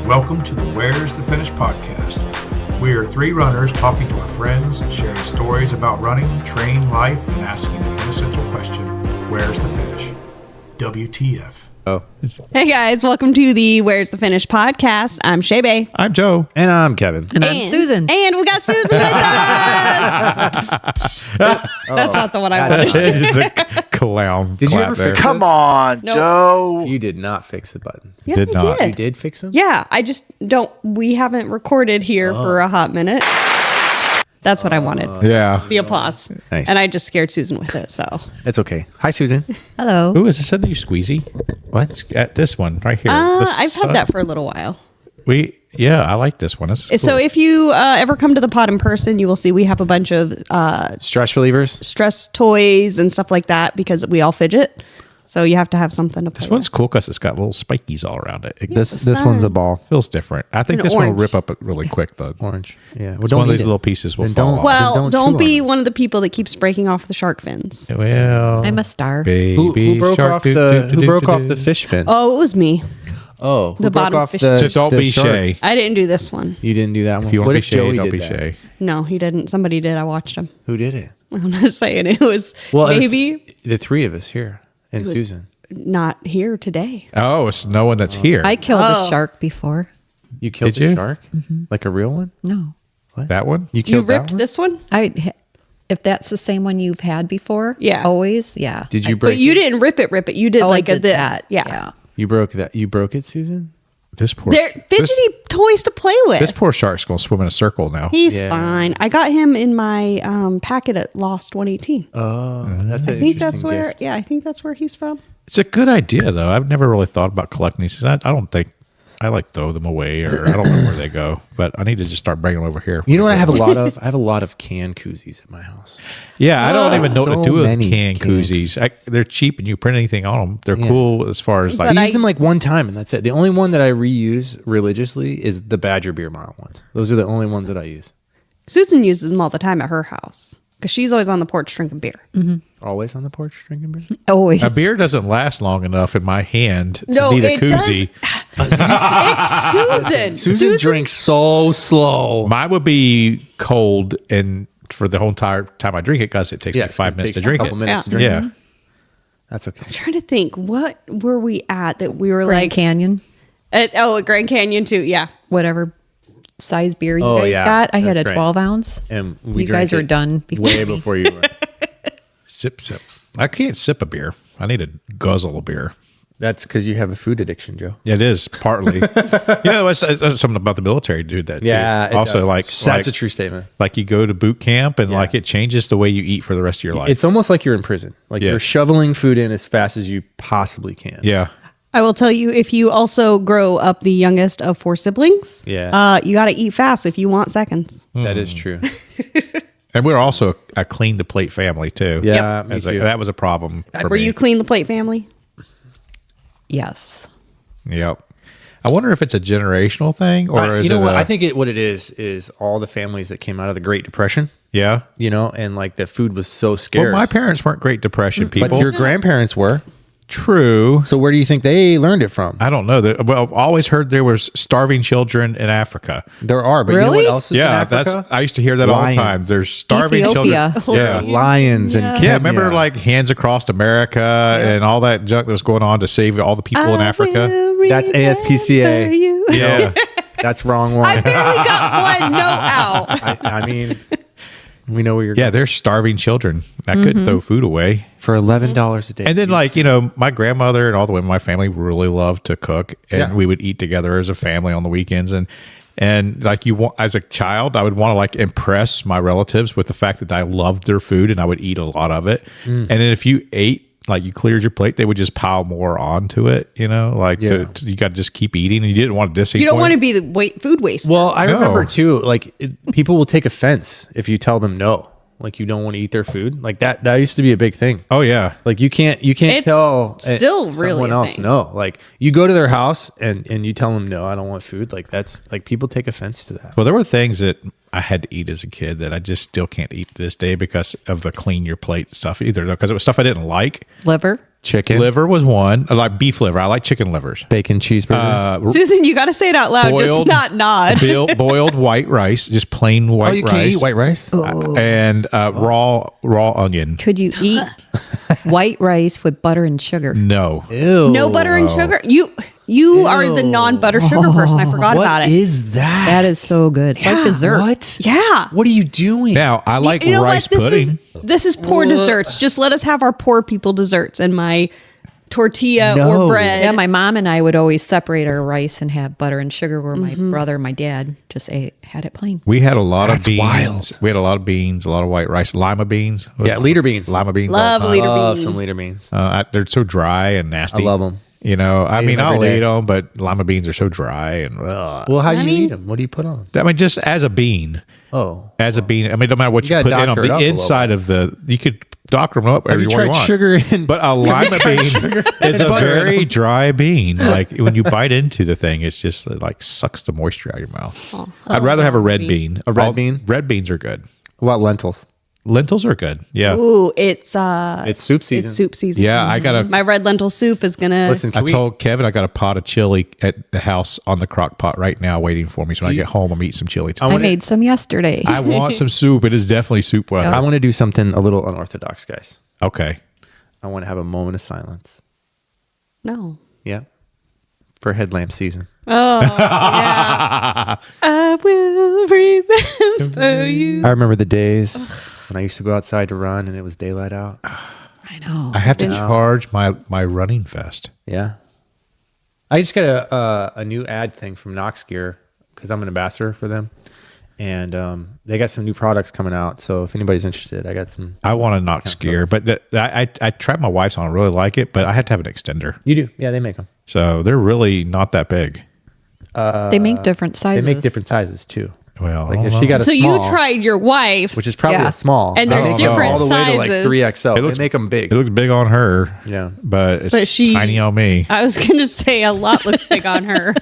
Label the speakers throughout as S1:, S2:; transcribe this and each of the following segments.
S1: Welcome to the Where's the Finish podcast. We are three runners talking to our friends, sharing stories about running, train life, and asking the essential question, where's the finish? WTF.
S2: Oh.
S3: Hey guys, welcome to the Where's the Finish podcast. I'm Shae.
S4: I'm Joe.
S2: And I'm Kevin.
S5: And I'm Susan.
S3: And we got Susan with us. That's not the one I wanted.
S4: It's a clown.
S2: Did you
S4: clap
S2: ever
S4: there.
S2: fix
S6: Come on,
S3: Nope.
S6: Joe.
S2: You did not fix the buttons.
S3: Yes,
S4: Did
S3: I
S4: not.
S3: did.
S2: You did fix them?
S3: Yeah, I just don't. We haven't recorded here for a hot minute. That's what I wanted.
S4: Yeah.
S3: The applause.
S2: Nice.
S3: And I just scared Susan with it. So
S2: It's okay. Hi, Susan.
S5: Hello.
S4: Who is this? Isn't you squeezy?
S2: What?
S4: At this one right here.
S3: I've had that for a little while.
S4: I like this one. It's
S3: So
S4: cool.
S3: if you ever come to the pod in person, you will see we have a bunch of
S2: Stress relievers?
S3: stress toys and stuff like that because we all fidget. So you have to have something to play
S4: This one's cool because it's got little spikies all around it. It
S2: This one's a ball.
S4: feels different. I think
S3: An
S4: this one will
S3: orange.
S4: rip up really quick though.
S2: Orange. Yeah. Well,
S4: It's one of
S2: eat
S4: these
S2: it.
S4: little pieces will
S2: Then
S4: fall
S2: don't-
S4: off.
S3: Well,
S2: Then
S3: don't
S2: chew
S3: be
S2: on it.
S3: one of the people that keeps breaking off the shark fins.
S4: Well,
S5: I'm a star.
S4: baby
S2: Who broke
S4: shark,
S2: off
S4: doo,
S2: the
S4: doo, doo,
S2: Who broke
S4: doo,
S2: off
S4: doo.
S2: the fish fin?
S3: Oh, it was me.
S2: Oh,
S3: The bottom fish.
S4: So don't be Shae.
S3: I didn't do this one.
S2: You didn't do that one.
S4: If you want
S2: What
S4: to be
S2: if Joey
S4: Shae, don't
S2: did
S4: be
S2: that?
S4: Shae.
S3: No, he didn't. Somebody did. I watched him.
S2: Who did it?
S3: I'm not saying it was
S2: It's
S3: maybe
S2: the three of us here and
S3: was-
S2: Susan.
S3: not here today.
S4: Oh, it's no one that's here.
S5: I killed
S3: Oh.
S5: a shark before.
S2: You killed
S4: Did
S2: the
S4: you?
S2: shark? Like a real one?
S5: No.
S4: that one?
S3: You
S2: killed that
S3: ripped
S2: one?
S3: this one?
S5: If that's the same one you've had before,
S3: Yeah.
S5: always, yeah.
S2: Did you break
S3: But you
S2: it?
S3: didn't rip it. You did
S5: Oh,
S3: like
S5: I
S3: a
S5: did
S3: this.
S5: that.
S3: Yeah.
S2: You broke that. You broke it, Susan?
S4: This poor.
S3: They're fidgety toys to play with.
S4: This poor shark's gonna swim in a circle now.
S3: He's
S2: Yeah.
S3: fine. I got him in my packet at Lost 118.
S2: Oh, that's
S3: I think that's where. Yeah, I think that's where he's from.
S4: It's a good idea though. I've never really thought about collecting these. I don't think I like throw them away or I don't know where they go. But I need to just start bringing them over here.
S2: You know what I have a lot of? I have a lot of can koozies at my house.
S4: Yeah, I don't even know what to
S2: So
S4: do with
S2: many
S4: can
S2: can
S4: koozies. They're cheap and you print anything on them. They're
S2: Yeah.
S4: cool as far as like.
S3: But
S2: I
S3: I-
S2: use them like one time and that's it. The only one that I reuse religiously is the Badger Beer Mile ones. Those are the only ones that I use.
S3: Susan uses them all the time at her house because she's always on the porch drinking beer.
S2: Always on the porch drinking beer.
S5: Always.
S4: a beer doesn't last long enough in my hand to
S3: No,
S4: need a
S3: it does.
S4: koozie.
S3: It's Susan.
S2: Susan drinks so slow.
S4: Mine would be cold and for the whole entire time I drink it because it takes me 5 minutes to drink
S2: a couple
S4: it.
S2: minutes to
S3: Yeah.
S2: drink
S4: Yeah.
S2: it. That's okay.
S3: I'm trying to think. What were we at that we were
S5: Grand
S3: like?
S5: Canyon,
S3: At Grand Canyon too. Yeah.
S5: whatever size beer you
S2: Oh,
S5: guys
S2: yeah.
S5: got. I had a
S2: That's right.
S5: 12 ounce.
S2: And we
S5: You guys
S2: drank
S5: are
S2: it
S5: done before
S2: way
S5: me.
S2: before you were.
S4: Sip. I can't sip a beer. I need to guzzle a beer.
S2: That's because you have a food addiction, Joe.
S4: It is partly. It's something about the military do that.
S2: Yeah.
S4: Too. Also,
S2: that's a true statement.
S4: like you go to boot camp and
S2: Yeah.
S4: like it changes the way you eat for the rest of your life.
S2: It's almost like you're in prison. Like
S4: Yeah.
S2: you're shoveling food in as fast as you possibly can.
S4: yeah.
S3: I will tell you, if you also grow up the youngest of 4 siblings,
S2: Yeah.
S3: you got to eat fast if you want seconds.
S2: That is true.
S4: And we're also a clean the plate family too.
S2: Yeah, me too.
S4: That was a problem. For
S3: Were
S4: me.
S3: you clean the plate family?
S5: Yes.
S4: Yep. I wonder if it's a generational thing or is
S2: you know
S4: it
S2: what?
S4: a-
S2: I think what it is all the families that came out of the Great Depression,
S4: yeah.
S2: and like the food was so scarce.
S4: Well, my parents weren't Great Depression people.
S2: but your grandparents were.
S4: True.
S2: So where do you think they learned it from?
S4: I don't know. Well, I've always heard there was starving children in Africa.
S2: There are, but you know
S5: Really?
S2: what else is in
S4: Yeah,
S2: Africa?
S4: I used to hear that all the
S2: Lions.
S4: time. There's starving
S5: Ethiopia.
S4: children. Yeah.
S2: Lions and
S4: Yeah, remember like Hands Across America and all that junk that was going on to save all the people in Africa?
S2: That's ASPCA.
S3: Remember you.
S4: Yeah.
S2: That's wrong
S3: I
S2: one.
S3: barely got one note out.
S2: I mean, we know where you're
S4: Yeah, they're starving children. I couldn't throw food away.
S2: for $11 a day.
S4: And then, my grandmother and all the women in my family really loved to cook, and
S2: Yeah.
S4: we would eat together as a family on the weekends. And like as a child, I would want to like impress my relatives with the fact that I loved their food and I would eat a lot of it. And then if you ate, like you cleared your plate, they would just pile more onto it. You got to just keep eating, and you didn't want to disappoint.
S3: You don't want to be the food waste.
S2: Well, I
S4: No.
S2: remember too, people will take offense if you tell them no, like you don't want to eat their food. Like that used to be a big thing.
S4: Oh yeah.
S2: Like you can't
S3: It's
S2: tell
S3: still really
S2: someone
S3: a
S2: else
S3: thing.
S2: no. Like you go to their house and you tell them no, I don't want food. Like that's like people take offense to that.
S4: Well, there were things that I had to eat as a kid that I just still can't eat to this day because of the clean your plate stuff either. Because it was stuff I didn't like.
S5: Liver.
S2: Chicken.
S4: Liver was one. I like beef liver. I like chicken livers.
S2: Bacon cheeseburgers.
S3: Susan, you got to say it out loud. Just not nod.
S4: Boiled white rice, just plain white
S2: you
S4: rice.
S2: can't eat white rice?
S4: And raw onion.
S5: Could you eat white rice with butter and sugar?
S4: No.
S2: Ew.
S3: No butter and sugar. You are the non-butter sugar person. I forgot about
S2: What
S3: it.
S2: is that?
S5: That is so good. It's like dessert.
S2: What?
S3: Yeah.
S2: What are you doing?
S4: Now, I like
S3: You know
S4: rice
S3: what?
S4: pudding.
S3: This is poor desserts. Just let us have our poor people desserts and my tortilla
S2: No.
S3: or bread.
S5: Yeah, my mom and I would always separate our rice and have butter and sugar, where my brother, my dad, just had it plain.
S4: We had a lot of beans.
S2: wild.
S4: We had a lot of beans, a lot of white rice, lima beans.
S2: Yeah, liter beans.
S4: Lima beans.
S3: Love
S4: all the time.
S3: liter
S2: Love
S3: beans.
S2: some liter beans.
S4: They're so dry and nasty.
S2: I love 'em.
S4: You know, I
S2: Eat
S4: mean,
S2: 'em every
S4: I'll
S2: day.
S4: eat them, but lima beans are so dry and. Ugh.
S2: Well, how do you
S3: mean-
S2: eat them? What do you put on?
S4: I mean, just as a bean.
S2: Oh.
S4: As a bean. I mean, no matter what
S2: You
S4: you,
S2: gotta
S4: put in on
S2: doctor it up a
S4: the
S2: little
S4: inside of the, you could doctor them up
S2: Have
S4: every
S2: you
S4: way you
S2: tried
S4: want.
S2: sugar in?
S4: But a lima bean is a
S2: butter in
S4: very
S2: them?
S4: dry bean. Like when you bite into the thing, it's just it, like sucks the moisture out of your mouth. I'd rather have a red bean.
S2: A red bean?
S4: Red beans are good.
S2: What about lentils?
S4: Lentils are good. Yeah.
S3: Ooh, it's
S2: soup season.
S3: It's soup season.
S4: Yeah, I got a.
S3: My red lentil soup is gonna.
S2: Listen,
S4: I told Kevin I got a pot of chili at the house on the crock pot right now waiting for me. So when I get home, I'm eating some chili.
S5: I made some yesterday.
S4: I want some soup. It is definitely soup weather.
S2: I want to do something a little unorthodox, guys.
S4: Okay.
S2: I want to have a moment of silence.
S3: No.
S2: Yeah. For headlamp season.
S3: Oh, yeah. I will remember you.
S2: I remember the days when I used to go outside to run and it was daylight out.
S5: I know.
S4: I have to charge my running vest.
S2: Yeah. I just got a new ad thing from Knox Gear because I'm an ambassador for them. And they got some new products coming out. So if anybody's interested, I got some.
S4: I want a Knox gear, but I tried my wife's on. I really like it, but I had to have an extender.
S2: You do? Yeah, they make them.
S4: So they're really not that big.
S5: They make different
S2: They
S5: sizes.
S2: make different sizes too.
S4: Well,
S2: Like
S4: I
S2: if
S4: don't
S2: she
S4: know.
S2: got a
S3: So
S2: small,
S3: you tried your wife's,
S2: which is probably
S5: Yeah.
S2: a small,
S3: And there's
S2: I don't know,
S3: different
S2: all the way to like
S3: sizes.
S2: 3XL.
S4: It looks-
S2: they make them big.
S4: It looks big on her.
S2: Yeah.
S4: But it's
S3: But she-
S4: tiny on me.
S3: I was gonna say a lot looks big on her.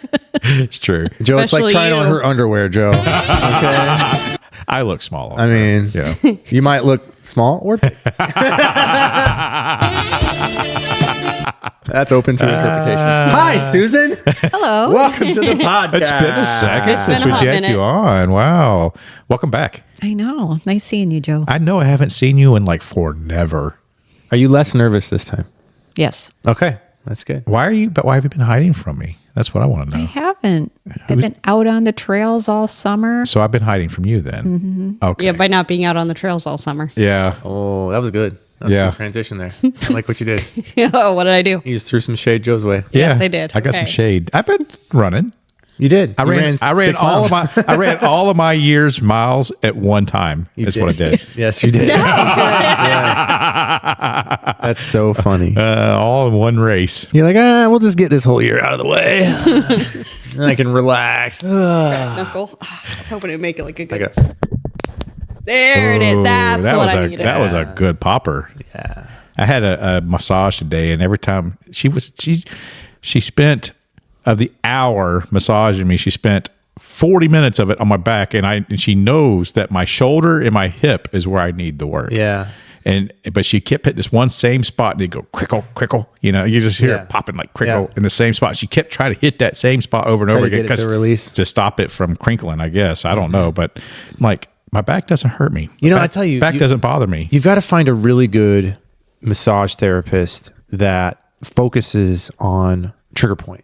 S4: It's true.
S2: Joe, it's like
S3: Especially
S2: trying on
S3: you.
S2: her underwear, Joe. Okay.
S4: I look small. On
S2: I
S4: her.
S2: mean,
S4: yeah.
S2: you might look small or big. That's open to interpretation. Hi, Susan.
S5: Hello.
S2: Welcome to the podcast.
S4: It's been a second
S3: It's
S4: since
S3: been
S4: we
S3: a hot
S4: had
S3: minute.
S4: you on. Wow. Welcome back.
S5: I know. Nice seeing you, Joe.
S4: I know I haven't seen you in like forever.
S2: Are you less nervous this time?
S5: Yes.
S2: Okay, that's good.
S4: Why have you been hiding from me? That's what I want to
S5: I
S4: know.
S5: haven't. I've been out on the trails all summer.
S4: So I've been hiding from you then.
S5: Mm-hmm.
S4: Okay.
S3: Yeah, by not being out on the trails all summer.
S4: Yeah.
S2: Oh, that was good. That was a
S4: Yeah.
S2: good transition there. I like what you did.
S3: Oh, what did I do?
S2: You just threw some shade Joe's way.
S3: Yes,
S4: Yeah.
S3: I did.
S4: I got some
S3: Okay.
S4: shade. I've been running.
S2: You did.
S4: I
S2: You
S4: ran
S2: 6
S4: all
S2: miles.
S4: of my I ran all of my year's miles at one time.
S2: You
S4: That's what I did.
S2: Yes, you did. Yeah. That's so funny.
S4: All in one race.
S2: You're like, we'll just get this whole year out of the way. And I can relax.
S3: Knuckle. I was hoping to make it like a good.
S2: Like
S3: There it is. That's
S4: that
S3: what
S4: was
S3: I
S4: a
S3: needed.
S4: that was a good popper.
S2: yeah.
S4: I had a massage today, and every time she spent of the hour massaging me, she spent 40 minutes of it on my back, and she knows that my shoulder and my hip is where I need the work.
S2: Yeah.
S4: But she kept hitting this one same spot, and it'd go crickle, crickle. You know, you just hear
S2: Yeah.
S4: it popping like crickle
S2: Yeah.
S4: in the same spot. She kept trying to hit that same spot over and
S2: Try
S4: over
S2: to
S4: again
S2: get it to release.
S4: to stop it from crinkling. I guess I don't know, but like my back doesn't hurt me.
S2: You know,
S4: Back-
S2: I tell you,
S4: back doesn't bother me.
S2: You've got to find a really good massage therapist that focuses on trigger point.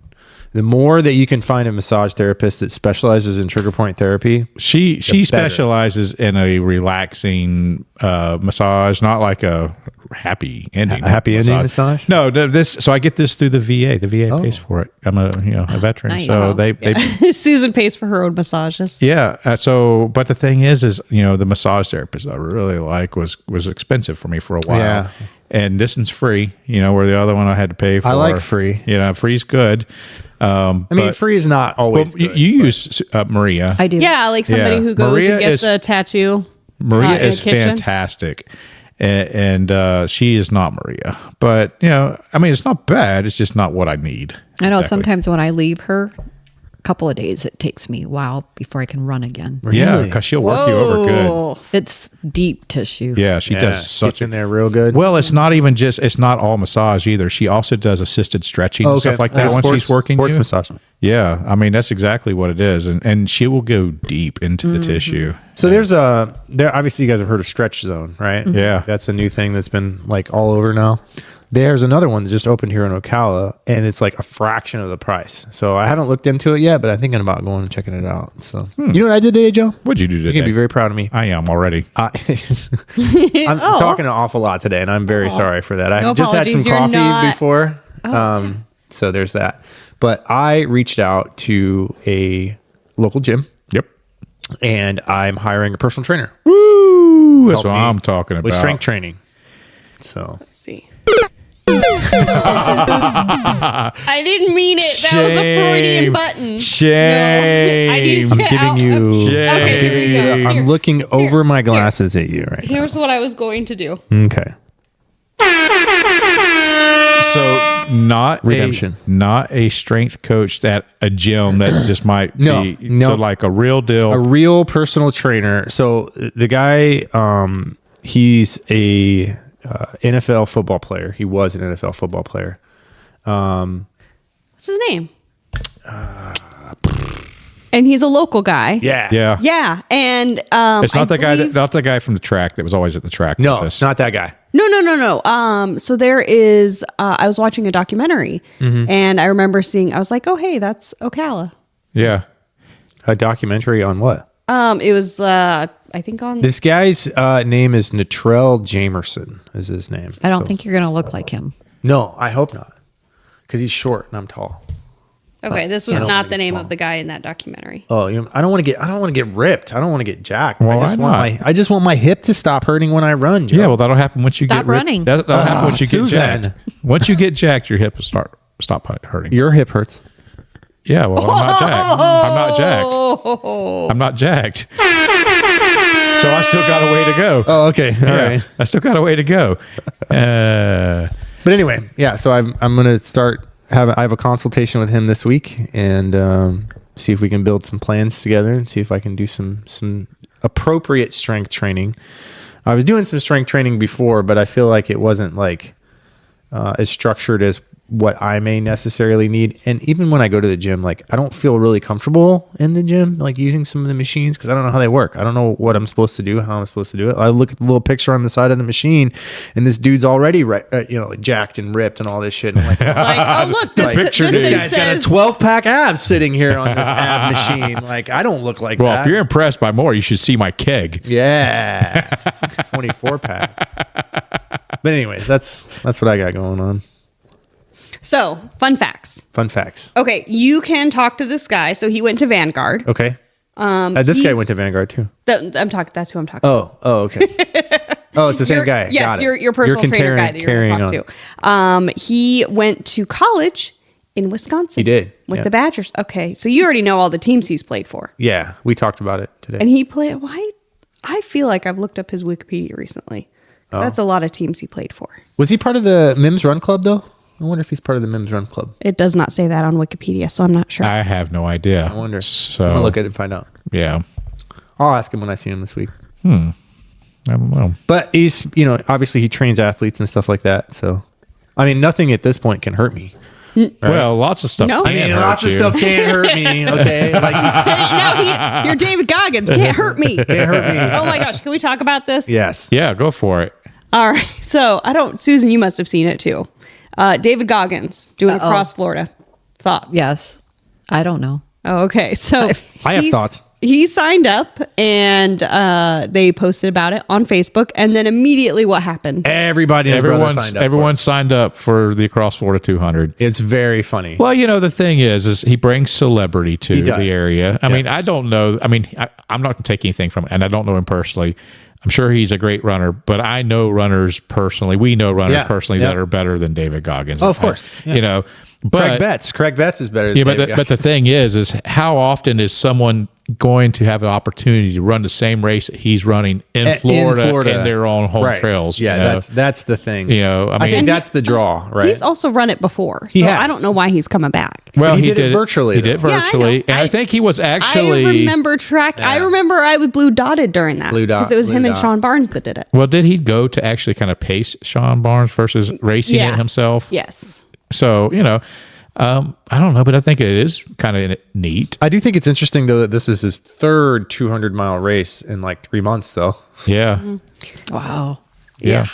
S2: The more that you can find a massage therapist that specializes in trigger point therapy,
S4: She
S2: better.
S4: specializes in a relaxing massage, not like a happy ending.
S2: A happy ending massage?
S4: No, this. So I get this through the VA. The VA pays for it. I'm a veteran,
S5: Nice.
S4: so
S5: Wow.
S4: they
S3: Susan pays for her own massages.
S4: yeah. So, but the thing is the massage therapist I really like was expensive for me for a while.
S2: Yeah.
S4: And this one's free. Where the other one I had to pay for.
S2: I like free.
S4: Free's good.
S2: I mean, free is not
S4: Well,
S2: always
S4: you
S2: good.
S4: use Maria.
S5: I do.
S3: Yeah, like somebody
S4: Yeah.
S3: who goes
S4: Maria
S3: and gets
S4: is-
S3: a tattoo.
S4: Maria
S3: in a
S4: is
S3: kitchen.
S4: fantastic, and she is not Maria. But I mean, it's not bad. It's just not what I need.
S5: I know
S4: Exactly.
S5: sometimes when I leave her, couple of days it takes me a while before I can run again.
S4: Yeah, because she'll work you over good.
S3: Whoa.
S5: It's deep tissue.
S4: Yeah, she does such
S2: Gets in there real good.
S4: Well, it's not all massage either. She also does assisted stretching and stuff like that when she's working
S2: sports
S4: you.
S2: massage.
S4: Yeah, I mean that's exactly what it is, and she will go deep into the tissue.
S2: So there obviously you guys have heard of Stretch Zone, right?
S4: Yeah.
S2: That's a new thing that's been like all over now. There's another one that just opened here in Ocala, and it's like a fraction of the price. So I haven't looked into it yet, but I'm thinking about going and checking it out. So you know what I did today, Joe?
S4: What'd you do today?
S2: You're gonna be very proud of me.
S4: I am already.
S2: I'm talking an awful lot today, and I'm very sorry for that. I
S3: No
S2: just had some
S3: apologies, you're
S2: coffee
S3: not-
S2: before, so there's that. But I reached out to a local gym,
S4: Yep.
S2: and I'm hiring a personal trainer
S4: Woo! That's
S2: Help
S4: what
S2: me
S4: I'm talking about.
S2: with strength training. So
S3: Let's see. I didn't mean it. That was a Freudian
S4: Shame.
S3: button.
S4: Shame.
S3: No, I didn't
S2: I'm
S3: get
S2: giving
S3: out.
S2: you.
S3: Okay, here we go.
S2: I'm
S3: Here.
S2: looking over my glasses at you right
S3: Here's what I was going to do.
S2: now. Okay.
S4: So
S2: Redemption.
S4: not a strength coach at a gym that just might
S2: No,
S4: be
S2: no.
S4: so like a real deal.
S2: A real personal trainer. So the guy, he's a NFL football player. He was an NFL football player.
S3: What's his name? And he's a local guy.
S2: Yeah.
S4: yeah.
S3: Yeah. And
S4: It's not
S3: I
S4: the guy
S3: believe-
S4: not the guy from the track that was always at the track.
S2: No,
S4: with us.
S2: it's not that guy.
S3: No. So there is. I was watching a documentary, and I remember seeing. I was like, "Oh, hey, that's Ocala."
S4: Yeah.
S2: A documentary on what?
S3: It was. I think on.
S2: This guy's name is Natrell Jamerson. Is his name?
S5: I don't
S2: So-
S5: think you're going to look like him.
S2: No, I hope not, because he's short and I'm tall.
S3: Okay, this was
S2: don't
S3: not
S2: think
S3: the
S2: it's
S3: name
S2: long.
S3: of the guy in that documentary.
S2: Oh, I don't want to get ripped. I don't want to get jacked.
S4: Well,
S2: I just want my hip to stop hurting when I run, Joe.
S4: Yeah, well that'll happen once you
S5: Stop
S4: get ripped.
S5: running.
S4: That'll happen once you get
S2: Suzanne.
S4: jacked. Once you get jacked, your hip will stop hurting.
S2: Your hip hurts.
S4: Yeah, well I'm not jacked. I'm not jacked. I'm not jacked. So I still got a way to go.
S2: Oh, okay. All right.
S4: I still got a way to go.
S2: But anyway, yeah. So I'm gonna start I have a consultation with him this week, and see if we can build some plans together, and see if I can do some appropriate strength training. I was doing some strength training before, but I feel like it wasn't like as structured as what I may necessarily need. And even when I go to the gym, like I don't feel really comfortable in the gym, like using some of the machines, because I don't know how they work. I don't know what I'm supposed to do, how I'm supposed to do it. I look at the little picture on the side of the machine, and this dude's already jacked and ripped and all this shit. And I'm like,
S3: Like, oh look, this,
S2: picture
S3: this
S2: this
S3: thing
S2: guy's got a
S3: says
S2: 12-pack abs sitting here on this ab machine. Like I don't look like
S4: Well,
S2: that.
S4: if you're impressed by more, you should see my keg.
S2: Yeah, 24-pack. But anyways, that's what I got going on.
S3: So, fun facts.
S2: Fun facts.
S3: Okay, you can talk to this guy. So he went to Vanguard.
S2: Okay. This guy went to Vanguard too.
S3: That's who I'm talking.
S2: Oh, okay. Oh, it's the same guy.
S3: Yes,
S2: Got it.
S3: your personal trainer guy that you're going to
S2: carrying
S3: talk to. He went to college in Wisconsin.
S2: He did,
S3: with
S2: yeah.
S3: the Badgers. Okay, so you already know all the teams he's played for,
S2: Yeah, we talked about it today.
S3: and he played. Why? I feel like I've looked up his Wikipedia recently.
S2: Oh.
S3: That's a lot of teams he played for.
S2: Was he part of the Mims Run Club though? I wonder if he's part of the Mims Run Club.
S3: It does not say that on Wikipedia, so I'm not sure.
S4: I have no idea.
S2: I wonder.
S4: So
S2: I'm gonna look at it and find out.
S4: yeah,
S2: I'll ask him when I see him this week.
S4: I don't know.
S2: But he's, obviously he trains athletes and stuff like that. So, I mean, nothing at this point can hurt me.
S4: Well, lots of stuff.
S3: No.
S4: can
S3: I mean,
S4: hurt
S2: lots of
S4: you.
S2: stuff can't hurt me. Okay, like
S3: You're David Goggins. Can't hurt me.
S2: can't hurt me.
S3: Oh my gosh, can we talk about this?
S2: Yes.
S4: Yeah, go for it.
S3: All right. So Susan, you must have seen it too. David Goggins doing Across Florida. Thoughts?
S5: Yes. I don't know.
S3: Oh, okay. So
S2: I have
S3: he's-
S2: thoughts.
S3: He signed up and they posted about it on Facebook. And then immediately what happened?
S2: Everybody and his brother signed up.
S4: Everyone signed up for the Across Florida 200.
S2: It's very funny.
S4: Well, the thing is he brings celebrity to
S2: does.
S4: the area. I mean, I don't know. I mean, I'm not going to take anything from it, and I don't know him personally. I'm sure he's a great runner, but I know runners personally. We know runners
S2: Yeah.
S4: personally
S2: Yep.
S4: that are better than David Goggins.
S2: Oh, of course. Yeah.
S4: But
S2: Craig Betts is better than
S4: yeah,
S2: David
S4: but the thing is how often is someone going to have an opportunity to run the same race that he's running in Florida in their own home trails.
S2: Yeah,
S4: you know?
S2: that's the thing.
S4: You know, I mean,
S2: think that's the draw, right?
S3: He's also run it before, so
S2: He has.
S3: I don't know why he's coming back.
S4: well,
S2: he did it virtually,
S4: He did
S2: though.
S3: Yeah, I
S4: virtually,
S3: know.
S4: and I think he was actually.
S3: I remember I remember I was blue dotted during that.
S2: Blue dot,
S3: because it was
S2: blue
S3: him and
S2: dot.
S3: Sean Barnes that did it.
S4: Well, did he go to actually kind of pace Sean Barnes versus racing it himself?
S3: Yes.
S4: So, you know, I don't know, but I think it is kind of neat.
S2: I do think it's interesting though that this is his third 200-mile race in like 3 months though.
S4: Yeah.
S5: Wow.
S4: Yeah.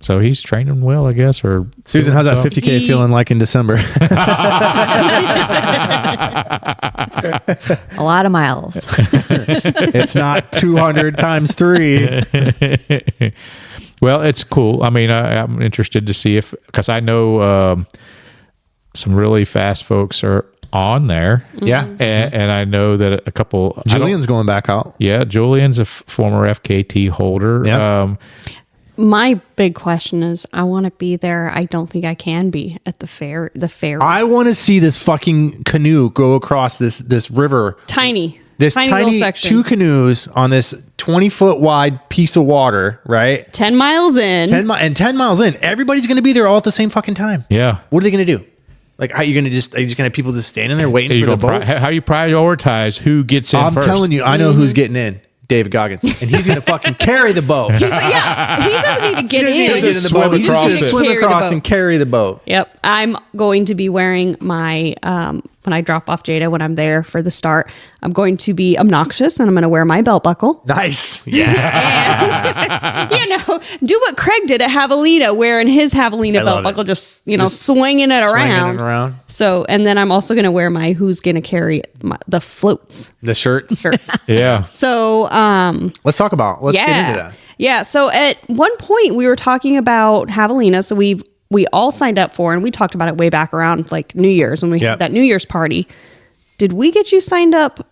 S4: So he's training well, I guess. Or
S2: Susan, how's that
S4: well.
S2: 50K feeling like in December?
S5: A lot of miles.
S2: It's not 200 times 3.
S4: Well, it's cool. I mean, I'm interested to see because I know some really fast folks are on there.
S2: Yeah.
S4: And I know that a couple.
S2: Julian's going back out.
S4: Yeah, Julian's a former FKT holder.
S2: Yeah.
S3: My big question is, I want to be there. I don't think I can be at the fair.
S2: I want to see this fucking canoe go across this river.
S3: Tiny
S2: Tiny
S3: little section.
S2: 2 canoes on this 20-foot wide piece of water, right?
S3: 10 miles in.
S2: 10 miles in, everybody's going to be there all at the same fucking time.
S4: Yeah.
S2: What are they going to do? Like, how are you going to are you just going to have people just standing there waiting for the boat?
S4: How you prioritize who gets in
S2: I'm
S4: first?
S2: telling you, I know who's getting in. David Goggins. And he's going to fucking carry the boat.
S3: He doesn't need to get in.
S2: He's
S4: just
S2: going
S4: swim
S2: to
S4: across it.
S2: swim
S3: Carry the
S2: across
S3: boat.
S2: and carry the boat.
S3: Yep. I'm going to be wearing my, when I drop off Jada, when I'm there for the start, I'm going to be obnoxious and I'm going to wear my belt buckle.
S2: Nice. Yeah.
S3: And, do what Craig did at Javelina, wearing his Javelina
S2: love
S3: belt
S2: it.
S3: buckle, just swinging it around. So, and then I'm also going to wear my who's going to carry the floats
S2: The shirts.
S3: shirts.
S4: Yeah.
S3: So,
S2: Let's get into that.
S3: Yeah. So at one point we were talking about Javelina. So we all signed up for, and we talked about it way back around like New Year's when we had that New Year's party. Did we get you signed up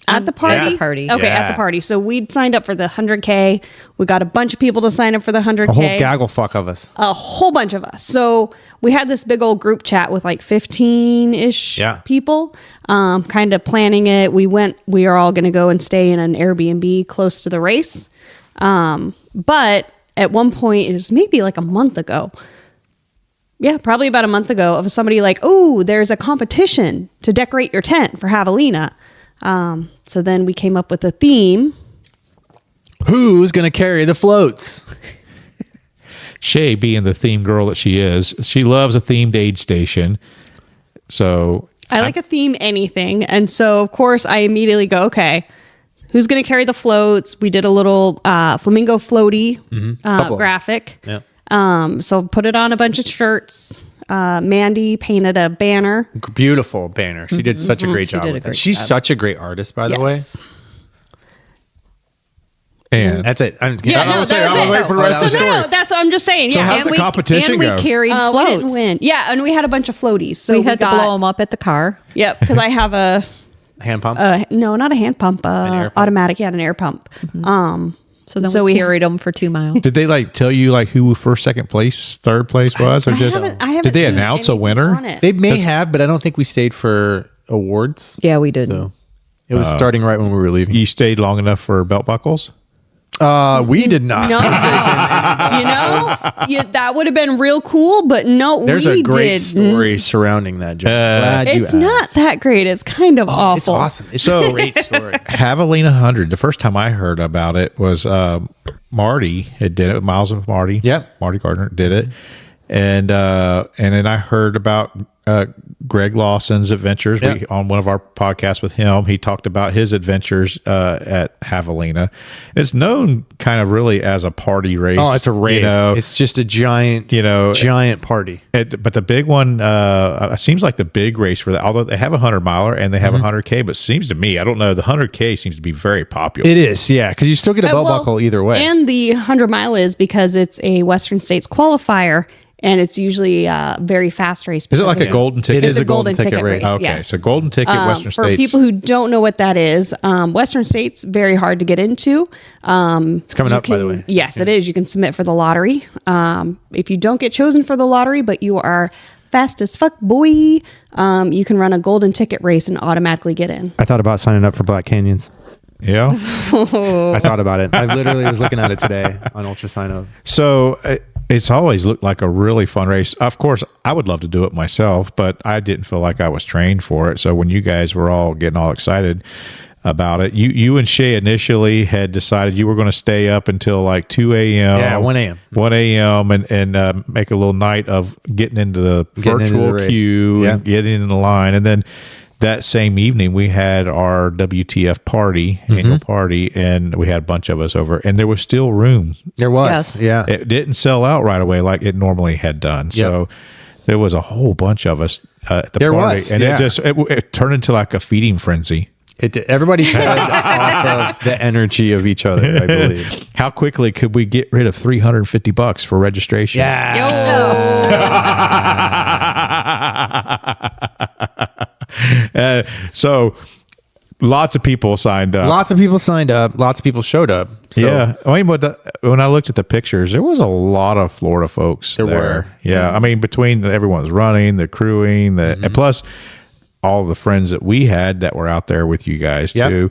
S3: at the party?
S5: At the party.
S3: Okay, at the party. So we'd signed up for the 100K. We got a bunch of people to sign up for the 100K.
S2: A whole gaggle fuck of us.
S3: A whole bunch of us. So we had this big old group chat with like 15-ish people, kind of planning it. We are all going to go and stay in an Airbnb close to the race. But at one point, it was maybe like a month ago. Yeah, probably about a month ago, of somebody like, oh, there's a competition to decorate your tent for Javelina. So then we came up with a theme.
S2: Who's going to carry the floats?
S4: Shae, being the theme girl that she is, she loves a themed aid station. So
S3: I like a theme anything. And so, of course, I immediately go, okay, who's going to carry the floats? We did a little flamingo floaty graphic.
S2: Yeah.
S3: So put it on a bunch of shirts. Mandy painted a banner.
S2: Beautiful banner. She did such a great job.
S5: did a
S2: with it.
S5: great
S2: She's
S5: job.
S2: such a great artist, by the way.
S3: Yes.
S4: and
S2: That's it.
S3: Yeah, no,
S4: was saying,
S3: that was
S4: I was
S3: it.
S4: waiting for the rest of the
S3: No,
S4: story.
S3: that's what I'm just saying.
S4: So
S3: Yeah.
S4: how'd the competition
S5: and
S4: go?
S5: we carried
S3: We
S5: floats.
S3: didn't win. Yeah, and we had a bunch of floaties. So
S5: we had to blow them up at the car.
S3: Yep, because I have a
S2: Hand pump.
S3: no, not a hand pump,
S2: air pump?
S3: automatic. Yeah, an air pump.
S5: So then
S3: So
S5: we
S3: we-
S5: carried them for 2 miles.
S4: Did they like tell you like who first, second place, third place was, or just
S3: I haven't
S4: did they
S3: seen
S4: announce a
S3: anything
S4: winner?
S3: on it.
S2: They may have, but I don't think we stayed for awards.
S5: Yeah, we did.
S2: So it was starting right when we were leaving.
S4: You stayed long enough for belt buckles?
S2: We did not.
S3: No, that would have been real cool, but no,
S2: There's
S3: we
S2: a great
S3: did.
S2: story surrounding that, Joe. Glad you
S3: It's not
S2: asked.
S3: that great. It's kind of awful.
S2: It's awesome. It's
S4: So-
S2: a great story.
S4: Javelina 100. The first time I heard about it was Marty had did it. Miles of Marty.
S2: Yep.
S4: Marty Gardner did it, and then I heard about Greg Lawson's adventures.
S2: Yep.
S4: On one of our podcasts with him, he talked about his adventures at Javelina. It's known kind of really as a party race.
S2: Oh, it's a race.
S4: You know,
S2: It's just a giant, giant party.
S4: but the big one seems like the big race for that. Although they have a 100-miler and they have a 100K, but seems to me, I don't know, the 100K seems to be very popular.
S2: It is, yeah, because you still get a belt buckle either way.
S3: And the 100-mile is because it's a Western States qualifier, and it's usually a very fast race.
S4: Is it like
S3: because
S4: a golden ticket?
S3: It's a golden ticket race.
S4: Okay,
S3: Yes.
S4: so golden ticket, Western
S3: For
S4: States.
S3: people who don't know what that is, Western States, very hard to get into.
S2: It's coming up, by the way.
S3: Yes, it is. You can submit for the lottery. If you don't get chosen for the lottery, but you are fast as fuck, boy. You can run a golden ticket race and automatically get in.
S2: I thought about signing up for Black Canyons.
S4: Yeah.
S2: I thought about it. I literally was looking at it today on Ultra Sign Up.
S4: So it's always looked like a really fun race. Of course, I would love to do it myself, but I didn't feel like I was trained for it. So when you guys were all getting all excited about it, you and Shae initially had decided you were going to stay up until like 2 a.m.
S2: Yeah, 1 a.m.
S4: 1 a.m. and make a little night of getting into the virtual queue and getting in the line. And then that same evening, we had our WTF party, annual party, and we had a bunch of us over, and there was still room.
S2: There was.
S5: Yes.
S2: Yeah.
S4: It didn't sell out right away like it normally had done. So there was a whole bunch of us at the party. And it turned into like a feeding frenzy.
S2: Everybody fed off of the energy of each other, I believe.
S4: How quickly could we get rid of $350 for registration? So lots of people signed up.
S2: Lots of people signed up. Lots of people showed up. So.
S4: Yeah. I mean, when I looked at the pictures, there was a lot of Florida folks there.
S2: Were.
S4: Yeah. I mean, between everyone's running, the crewing, and plus all the friends that we had that were out there with you guys too.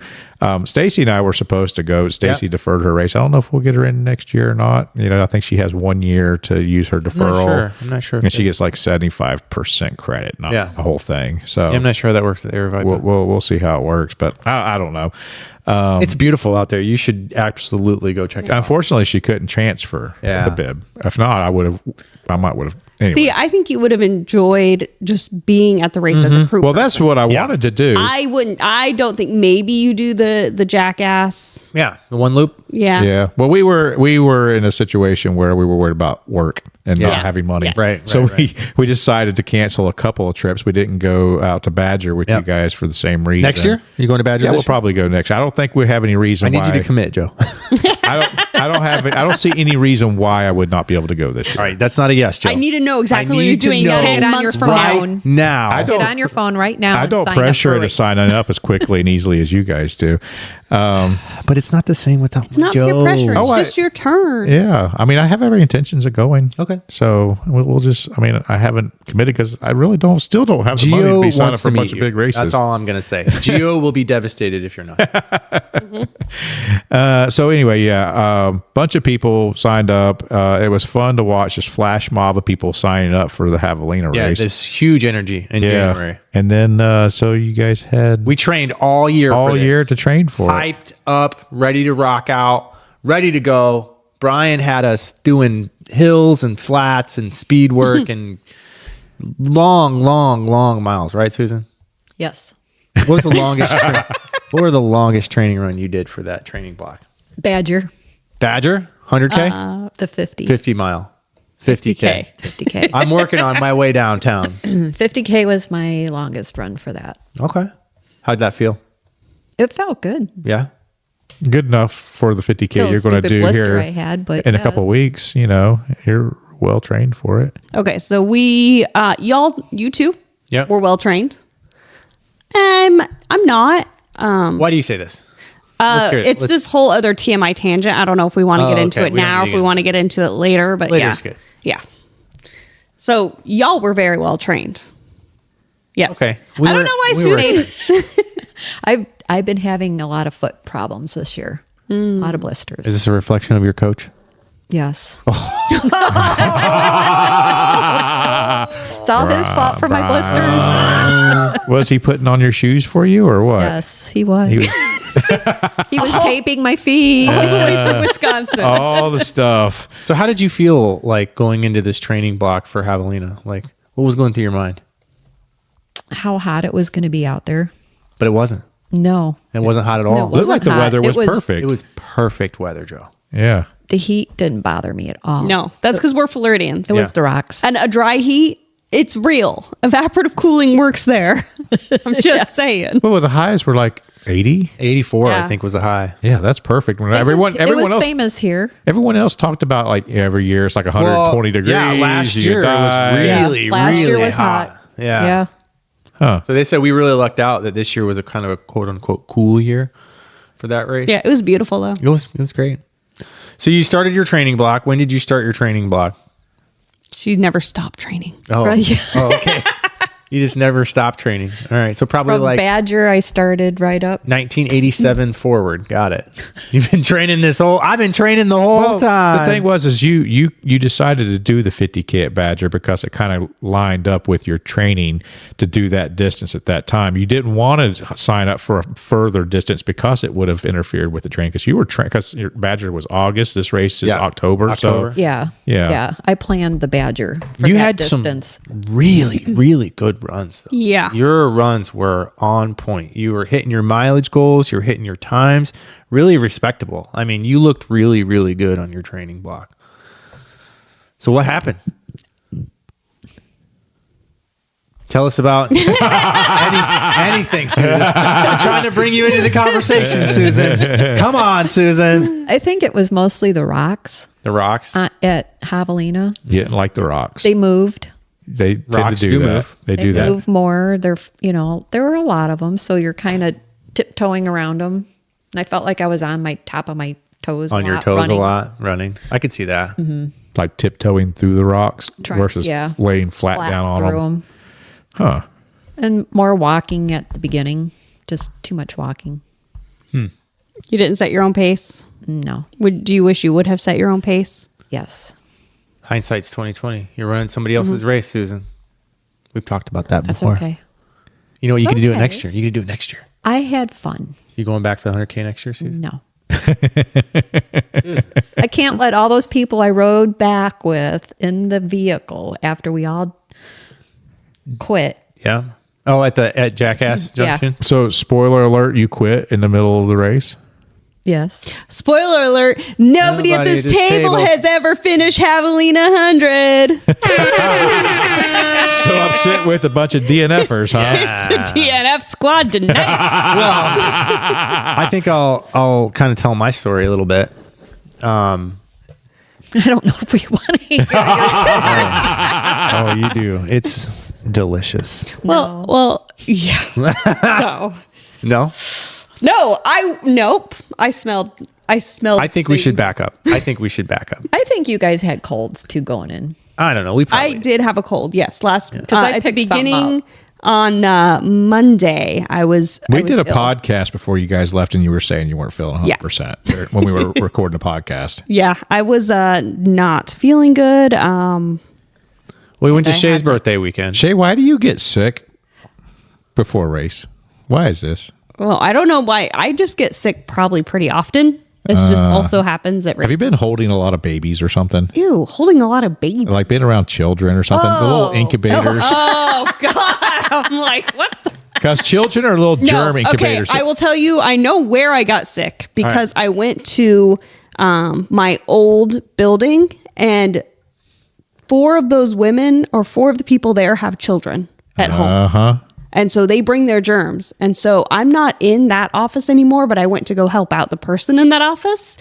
S4: Stacy and I were supposed to go. Stacy deferred her race. I don't know if we'll get her in next year or not. You know, I think she has 1 year to use her deferral.
S2: I'm not sure.
S4: And she gets like 75% credit, not the whole thing. So
S2: I'm not sure how that works at Aerovite.
S4: We'll see how it works, but I don't know.
S2: It's beautiful out there. You should absolutely go check it out.
S4: Unfortunately, she couldn't transfer the bib. If not, I might would have. Anyway.
S3: See, I think you would have enjoyed just being at the race as a crew.
S4: Well, that's what I wanted to do.
S3: I don't think maybe you do the jackass.
S2: Yeah, the one loop.
S3: Yeah.
S4: Yeah. Well, we were in a situation where we were worried about work and not having money.
S3: Yes.
S2: Right.
S4: So we decided to cancel a couple of trips. We didn't go out to Badger with you guys for the same reason.
S2: Next year, you going to Badger?
S4: Yeah, we'll probably go next year. I don't think we have any reason.
S2: I need you to commit, Joe.
S4: I don't see any reason why I would not be able to go this year.
S2: All right, that's not a yes, Joe.
S3: I need to know exactly what you're doing
S5: Get
S3: 10
S5: on your
S3: months from
S5: phone
S3: now.
S2: now.
S5: Get on your phone right now.
S4: I don't
S5: and sign
S4: pressure
S5: up
S4: her
S5: for
S4: to
S5: it.
S4: sign up as quickly and easily as you guys do.
S2: But it's not the same without
S3: It's not peer pressure. It's just your turn.
S4: Yeah. I mean, I have every intentions of going.
S2: Okay.
S4: So we'll just, I mean, I haven't committed because I really still don't have the money to be signed up for a bunch of big races.
S2: That's all I'm going to say. Gio will be devastated if you're not.
S4: So anyway, bunch of people signed up. It was fun to watch this flash mob of people signing up for the Javelina race.
S2: There's huge energy in January.
S4: And then, so you guys had
S2: We trained all year
S4: to train for it.
S2: Hyped up, ready to rock out, ready to go. Brian had us doing hills and flats and speed work and long miles, right, Susan?
S5: Yes.
S2: What was the longest what were the longest training run you did for that training block?
S5: Badger.
S2: Badger? 100K?
S5: The 50.
S2: 50 mile. 50K.
S5: 50K.
S2: I'm working on my way downtown.
S5: 50K was my longest run for that.
S2: Okay. How'd that feel?
S5: It felt good.
S2: Yeah.
S4: Good enough for the 50K
S5: Still a
S4: you're going to
S5: stupid
S4: do
S5: blister
S4: here
S5: I had, but
S4: in a couple of weeks. You know, you're well trained for it.
S3: Okay, so you two
S2: Yep.
S3: were well trained. I'm not.
S2: Why do you say this? Let's hear it.
S3: It's this whole other TMI tangent. I don't know if we want to get into
S2: okay.
S3: it
S2: We don't
S3: now,
S2: need
S3: if
S2: to
S3: we
S2: get
S3: want to get into it later, but
S2: Later's good.
S3: Yeah. So y'all were very well trained. Yes.
S2: Okay.
S3: I don't know why Susan.
S5: I've been having a lot of foot problems this year. A lot of blisters.
S2: Is this a reflection of your coach?
S5: Yes. It's all his fault for my blisters.
S4: Was he putting on your shoes for you or what?
S5: Yes, he was.
S4: He was
S5: He was taping my feet.
S3: All the way from Wisconsin.
S4: all the stuff.
S2: So how did you feel like going into this training block for Javelina? Like what was going through your mind?
S5: How hot it was going to be out there.
S2: But it wasn't.
S5: No.
S2: It wasn't hot at all.
S5: No, it
S4: Looked like
S5: wasn't
S4: the
S5: hot.
S4: weather was
S5: It was-
S4: perfect.
S2: It was perfect weather, Joe.
S4: Yeah.
S5: The heat didn't bother me at all.
S3: No, that's because we're Floridians.
S5: It was the rocks.
S3: And a dry heat, it's real. Evaporative cooling works there. I'm just saying.
S4: Well, the highs were like 80.
S2: 84,
S3: Yeah.
S2: I think, was the high.
S4: Yeah, that's perfect. When everyone
S5: it was
S4: else,
S5: same as here.
S4: everyone else talked about like every year it's like 120 degrees.
S2: Yeah, last
S4: you
S2: year it
S4: die.
S2: was really,
S5: Last year
S2: really
S5: was hot.
S2: Yeah.
S5: Yeah.
S2: So they said we really lucked out that this year was a kind of a quote unquote cool year for that race.
S3: Yeah, it was beautiful though.
S2: It was great. So you started your training block. When did you start your training block?
S3: She never stopped training.
S2: Oh,
S5: Right.
S2: oh okay. You just never stopped training. All right. So probably
S5: From
S2: like
S5: Badger, I started right up.
S2: 1987 forward. Got it. You've been training I've been training the whole time.
S4: The thing was, is you decided to do the 50K at Badger because it kind of lined up with your training to do that distance at that time. You didn't want to sign up for a further distance because it would have interfered with the training, because you were because your Badger was August. This race is October.
S2: October.
S4: So
S5: Yeah. I planned the Badger for
S2: you
S5: that
S2: had
S5: distance.
S2: some really, really good runs, though.
S3: Yeah.
S2: Your runs were on point. You were hitting your mileage goals. You were hitting your times. Really respectable. I mean, you looked really, really good on your training block. So what happened? Tell us about anything, Susan. I'm trying to bring you into the conversation, Susan. Come on, Susan.
S5: I think it was mostly the rocks
S2: The rocks.
S5: at Javelina.
S4: you didn't like the rocks.
S5: They moved.
S4: They tend
S2: Rocks
S4: to
S2: do
S4: do that.
S2: move.
S4: They
S5: They
S4: do that.
S5: move more. They're, there were a lot of them. So you're kind of tiptoeing around them. And I felt like I was on my top of my toes.
S2: On your toes
S5: running.
S2: a lot, running. I could see that.
S4: Like tiptoeing through the rocks versus
S5: yeah.
S4: laying flat down on
S5: through
S4: them.
S5: 'em.
S4: Huh.
S5: And more walking at the beginning. Just too much walking.
S3: You didn't set your own pace.
S5: No.
S3: Do you wish you would have set your own pace?
S5: Yes.
S2: Hindsight's 2020. You're running somebody else's race, Susan. We've talked about that
S5: That's
S2: before.
S5: okay.
S2: You know what? You can do it
S5: Okay.
S2: next year. You can do it next year.
S5: I had fun.
S2: You going back for the 100K next year, Susan?
S5: No. I can't let all those people I rode back with in the vehicle after we all quit.
S2: Yeah. Oh, at Jackass
S5: Yeah.
S2: Junction.
S4: So, spoiler alert, you quit in the middle of the race?
S5: Yes.
S3: Spoiler alert, nobody at this table has ever finished Javelina 100.
S4: So upset with a bunch of DNFers, huh?
S3: It's the DNF squad tonight.
S2: I think I'll kind of tell my story a little bit.
S5: I don't know if we want to hear yours.
S2: Oh, you do. It's delicious.
S3: Well, yeah. No.
S2: No?
S3: Nope. I smelled.
S2: I think we should
S3: things.
S2: back up. I
S5: think you guys had colds too going in.
S2: I don't know. We probably
S3: I did have a cold. Yes, last
S5: I
S3: at the
S5: picked
S3: beginning
S5: something
S3: on Monday. I was
S4: We did a
S3: ill.
S4: podcast before you guys left, and you were saying you weren't feeling 100% when we were recording a podcast.
S3: Yeah, I was not feeling good.
S2: we went to Shae's birthday weekend.
S4: Shae, why do you get sick before a race? Why is this?
S3: Well, I don't know why. I just get sick probably pretty often. This just also happens at
S4: Have you been holding a lot of babies or something?
S3: Ew, holding a lot of babies.
S4: Like being around children or something? The little incubators?
S3: Oh God! I'm like, what?
S4: Because children are little germ incubators.
S3: Okay, I will tell you. I know where I got sick because I went to my old building, and 4 of those women or 4 of the people there have children at home.
S4: Uh-huh.
S3: And so they bring their germs. And so I'm not in that office anymore, but I went to go help out the person in that office.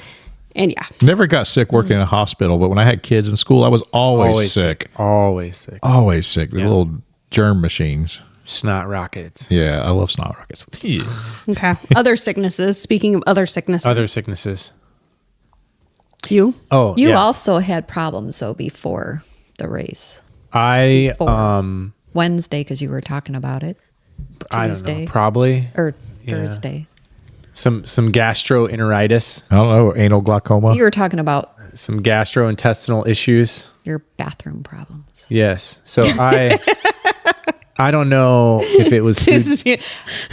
S3: And yeah.
S4: Never got sick working in a hospital, but when I had kids in school, I was always sick.
S2: Always sick.
S4: Always sick. The little germ machines.
S2: Snot rockets.
S4: Yeah, I love snot rockets.
S3: Okay. Other sicknesses. Speaking of other sicknesses.
S2: Other sicknesses.
S3: You?
S2: Oh,
S5: You
S2: yeah.
S5: also had problems though before the race.
S2: I
S5: Wednesday, because you were talking about it.
S2: I don't
S5: Tuesday.
S2: know. Probably
S5: Or
S2: Yeah.
S5: Thursday.
S2: some gastroenteritis,
S4: I don't know, anal glaucoma.
S5: You were talking about
S2: some gastrointestinal issues.
S5: your bathroom problems.
S2: Yes. So I don't know if it was food,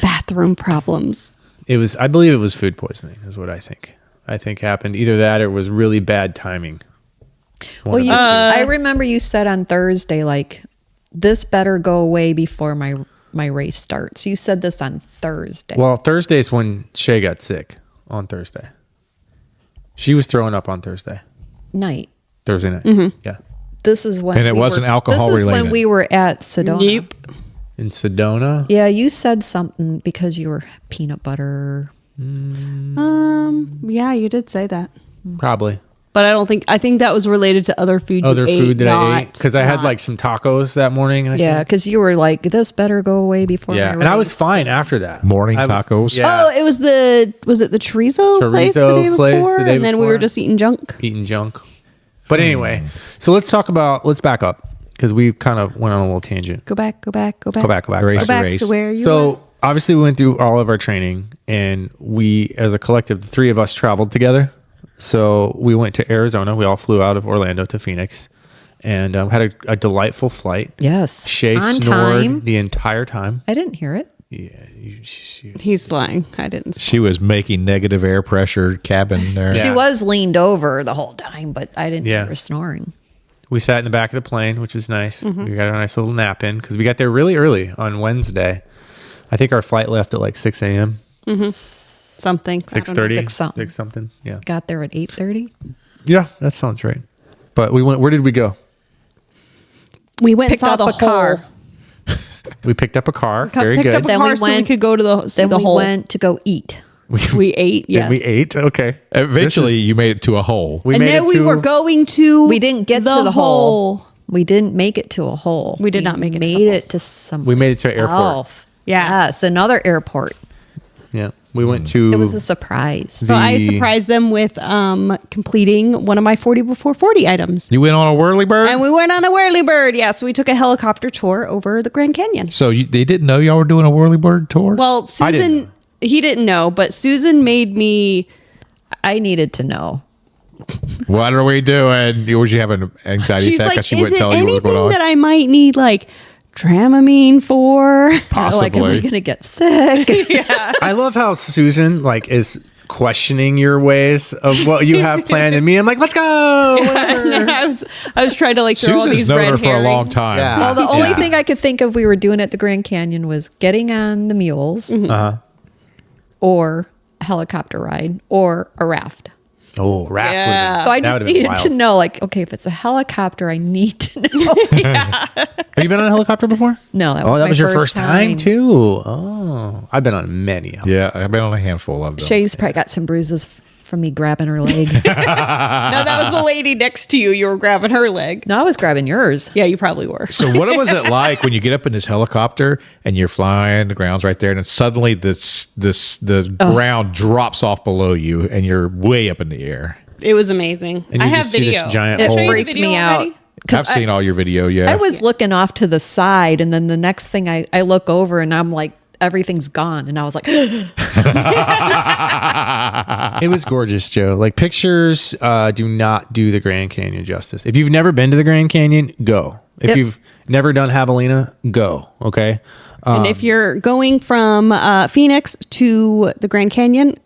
S3: Bathroom problems.
S2: I believe it was food poisoning is what I think. I think happened either that or it was really bad timing. One
S5: Well,
S2: of
S5: you,
S2: the two.
S5: I remember you said on Thursday, like, this better go away before my race starts. You said this on Thursday.
S2: Well, Thursday's when Shae got sick on Thursday. She was throwing up on Thursday night. Yeah.
S5: This is when
S4: And it wasn't alcohol
S5: This is
S4: related.
S5: when we were at Sedona.
S3: Yep.
S2: In Sedona.
S5: Yeah, you said something because you were peanut butter.
S3: Yeah, you did say that.
S2: Probably.
S3: But I think that was related to other food.
S2: Other
S3: you
S2: food
S3: ate,
S2: that I ate.
S3: not-
S2: Because I had
S3: not-
S2: like some tacos that morning. I
S5: Yeah,
S2: think.
S5: because you were like, this better go away before
S2: Yeah.
S5: my
S2: And I was
S5: race.
S2: fine after that.
S4: Morning
S2: I was-
S4: tacos?
S2: Yeah.
S3: Oh, it was was it the chorizo place the
S2: Chorizo
S3: day
S2: place
S3: before?
S2: the day
S3: And then we
S2: before.
S3: were just eating junk.
S2: Eating junk. But anyway, so let's back up because we kind of went on a little tangent.
S3: Go back.
S4: Race
S3: Go
S4: to
S3: back
S4: race.
S3: to where you were.
S2: So obviously we went through all of our training, and we, as a collective, the three of us traveled together. So we went to Arizona. We all flew out of Orlando to Phoenix, and had a delightful flight.
S5: Yes.
S2: Shae
S5: On
S2: snored
S5: time.
S2: the entire time.
S5: I didn't hear it.
S2: Yeah,
S3: He's lying. I didn't.
S4: She was making negative air pressure cabin there.
S2: Yeah.
S5: She was leaned over the whole time, but I didn't
S2: Yeah.
S5: hear her snoring.
S2: we sat in the back of the plane, which was nice.
S3: Mm-hmm.
S2: We got a nice little nap in because we got there really early on Wednesday. I think our flight left at like 6 a.m.
S3: Something. I don't know.
S2: 6:30,
S5: 6 something.
S2: 6 something. Yeah,
S5: Got there at 8:30.
S2: yeah, that sounds right. But we went. Where did we go?
S3: We went and
S5: Picked
S3: saw
S5: up
S3: the
S5: a car.
S3: hole.
S2: We picked up a car. Very
S3: Picked
S2: good.
S3: up a
S5: Then
S3: car
S5: we
S3: so we
S5: went-
S3: could go to the
S5: Then
S3: the
S5: we
S3: hole.
S5: went to go eat.
S3: We ate. Yes.
S2: Then we ate. Okay.
S4: Eventually, you made it to a hole.
S2: We
S3: And
S2: made
S3: then
S2: it
S3: we
S2: to-
S3: were going to.
S5: We didn't get to the hole. We didn't make it to a hole.
S3: We did not make it to the
S5: Made
S3: hole.
S5: it to some.
S2: We made it to an airport.
S3: Yeah.
S5: Yes, another airport.
S2: Yeah, we went to.
S5: It was a surprise.
S3: So I
S2: the-
S3: surprised them with completing one of my 40 before 40 items.
S4: You went on a whirly bird?
S3: And we went on a whirlybird. Yeah, so we took a helicopter tour over the Grand Canyon.
S4: So they didn't know y'all were doing a whirly bird tour?
S3: Well,
S2: I didn't know.
S3: Susan, he didn't know, but Susan made me.
S5: I needed to know.
S4: What are we doing? Would you have an anxiety
S3: She's
S4: attack
S3: like,
S4: because she
S3: is
S4: wouldn't
S3: it
S4: tell you what was going
S3: anything
S4: on?
S3: that I might need like Dramamine for?
S5: Like, am I
S4: Possibly.
S5: going to get sick?
S2: I love how Susan like is questioning your ways of what you have planned, and me, I'm like, let's go. Whatever.
S3: I was trying to like throw all
S4: Susan's
S3: these
S4: known
S3: red
S4: her for a
S3: herrings.
S4: long time.
S2: Yeah.
S5: Well, the only
S2: Yeah.
S5: thing I could think of we were doing at the Grand Canyon was getting on the mules
S2: Uh-huh.
S5: or a helicopter ride or a raft.
S2: Oh, raft.
S3: Yeah.
S5: So I
S2: That
S5: just
S2: would've been
S5: needed
S2: wild.
S5: to know, like, okay, if it's a helicopter, I need to know.
S2: Have you been on a helicopter before?
S5: No, that
S2: Oh,
S5: was
S2: that
S5: my
S2: was your first time too. Oh, I've been on many.
S4: Yeah, I've been on a handful of them.
S5: Shay's probably got some bruises from me grabbing her leg.
S3: No, that was the lady next to you. You were grabbing her leg.
S5: No, I was grabbing yours.
S3: Yeah, you probably were.
S4: So what was it like when you get up in this helicopter and you're flying, the ground's right there, and then suddenly the ground drops off below you and you're way up in the air?
S3: It was amazing.
S2: And
S3: I
S2: you
S3: have
S2: just see this
S3: video.
S2: giant
S5: It
S2: hole.
S3: Show you the
S5: freaked
S3: video
S5: me out.
S3: already?
S5: 'Cause
S4: I've seen all your video, yeah.
S5: I was looking off to the side, and then the next thing I look over and I'm like, everything's gone. And I was like,
S2: It was gorgeous, Joe. Like pictures do not do the Grand Canyon justice. If you've never been to the Grand Canyon, go. If
S5: Yep.
S2: you've never done Javelina, go. Okay.
S3: And if you're going from Phoenix to the Grand Canyon,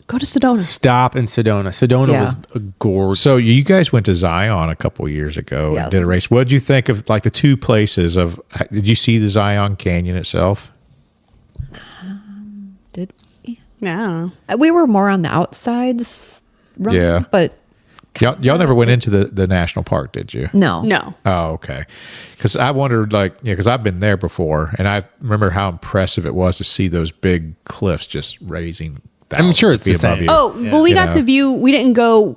S3: go to Sedona.
S2: Stop in Sedona. Sedona
S5: Yeah.
S2: was a gorgeous.
S4: So you guys went to Zion a couple years ago
S5: Yes.
S4: and did a race. What did you think of like the two places of? Did you see the Zion Canyon itself?
S5: did we?
S3: Yeah, I don't know.
S5: We were more on the outsides running,
S4: Yeah.
S5: but
S4: Y'all never went into the national park, did you?
S5: no.
S3: No.
S4: Oh, okay. Because I wondered, like, yeah, because I've been there before, and I remember how impressive it was to see those big cliffs just raising.
S2: I'm sure it's the
S4: thousands of feet
S2: same.
S4: above
S3: Oh, well, we
S4: You
S3: got
S4: know.
S3: the view. We didn't go.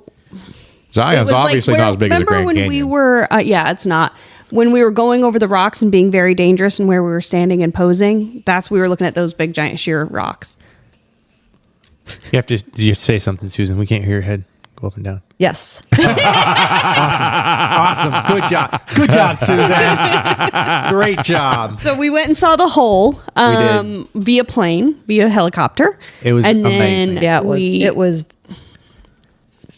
S4: Zion's
S3: It was
S4: obviously
S3: like
S4: not as big as the
S3: remember
S4: Grand
S3: when
S4: Canyon.
S3: we were? Yeah, it's not. When we were going over the rocks and being very dangerous, and where we were standing and posing, that's we were looking at those big giant sheer rocks.
S2: You have to say something, Susan. We can't hear your head go up and down.
S5: Yes.
S2: Awesome. Good job. Good job, Susan. Great job.
S3: So we went and saw the hole
S2: did.
S3: via plane, via helicopter.
S2: It was
S3: and
S2: amazing.
S3: Then
S5: Yeah, it was. It was.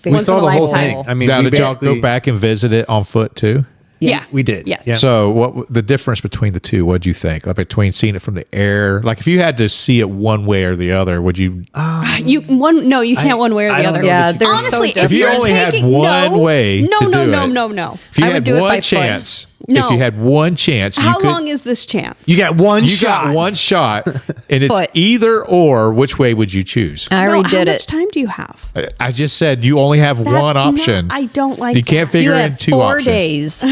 S2: We
S3: Once
S2: saw
S3: in a
S2: the whole
S3: lifetime.
S2: thing. I mean,
S4: Now,
S2: we
S4: did y'all
S2: basically-
S4: go back and visit it on foot too?
S3: Yes,
S2: we did.
S3: Yes.
S2: Yeah.
S4: So, what the difference between the two? What do you think? Like between seeing it from the air, like if you had to see it one way or the other, would you?
S3: You can't one way or
S2: I
S3: the
S2: don't
S3: other.
S2: know
S5: Yeah,
S2: that
S5: they're
S3: Honestly,
S5: so
S3: if
S5: different.
S4: you
S3: you're
S4: only had
S3: taking,
S4: one way
S3: no,
S4: to
S3: no,
S4: do
S3: no,
S4: it.
S3: no, no.
S4: If you
S5: I would
S4: had
S5: do it by
S4: one
S5: foot.
S4: chance,
S3: No.
S4: if you had one chance,
S3: How
S4: you could,
S3: long is this chance?
S2: You got one
S4: you
S2: shot.
S4: got one shot, and it's
S5: Foot.
S4: either or. Which way would you choose?
S5: I
S3: No,
S5: already did
S3: how much
S5: it.
S3: time do you have?
S4: I just said you only have
S3: That's
S4: one
S3: not-
S4: option.
S3: I don't like
S4: You can't
S3: that.
S4: figure
S5: You
S4: in
S5: had
S4: two
S5: 4
S4: options.
S5: days.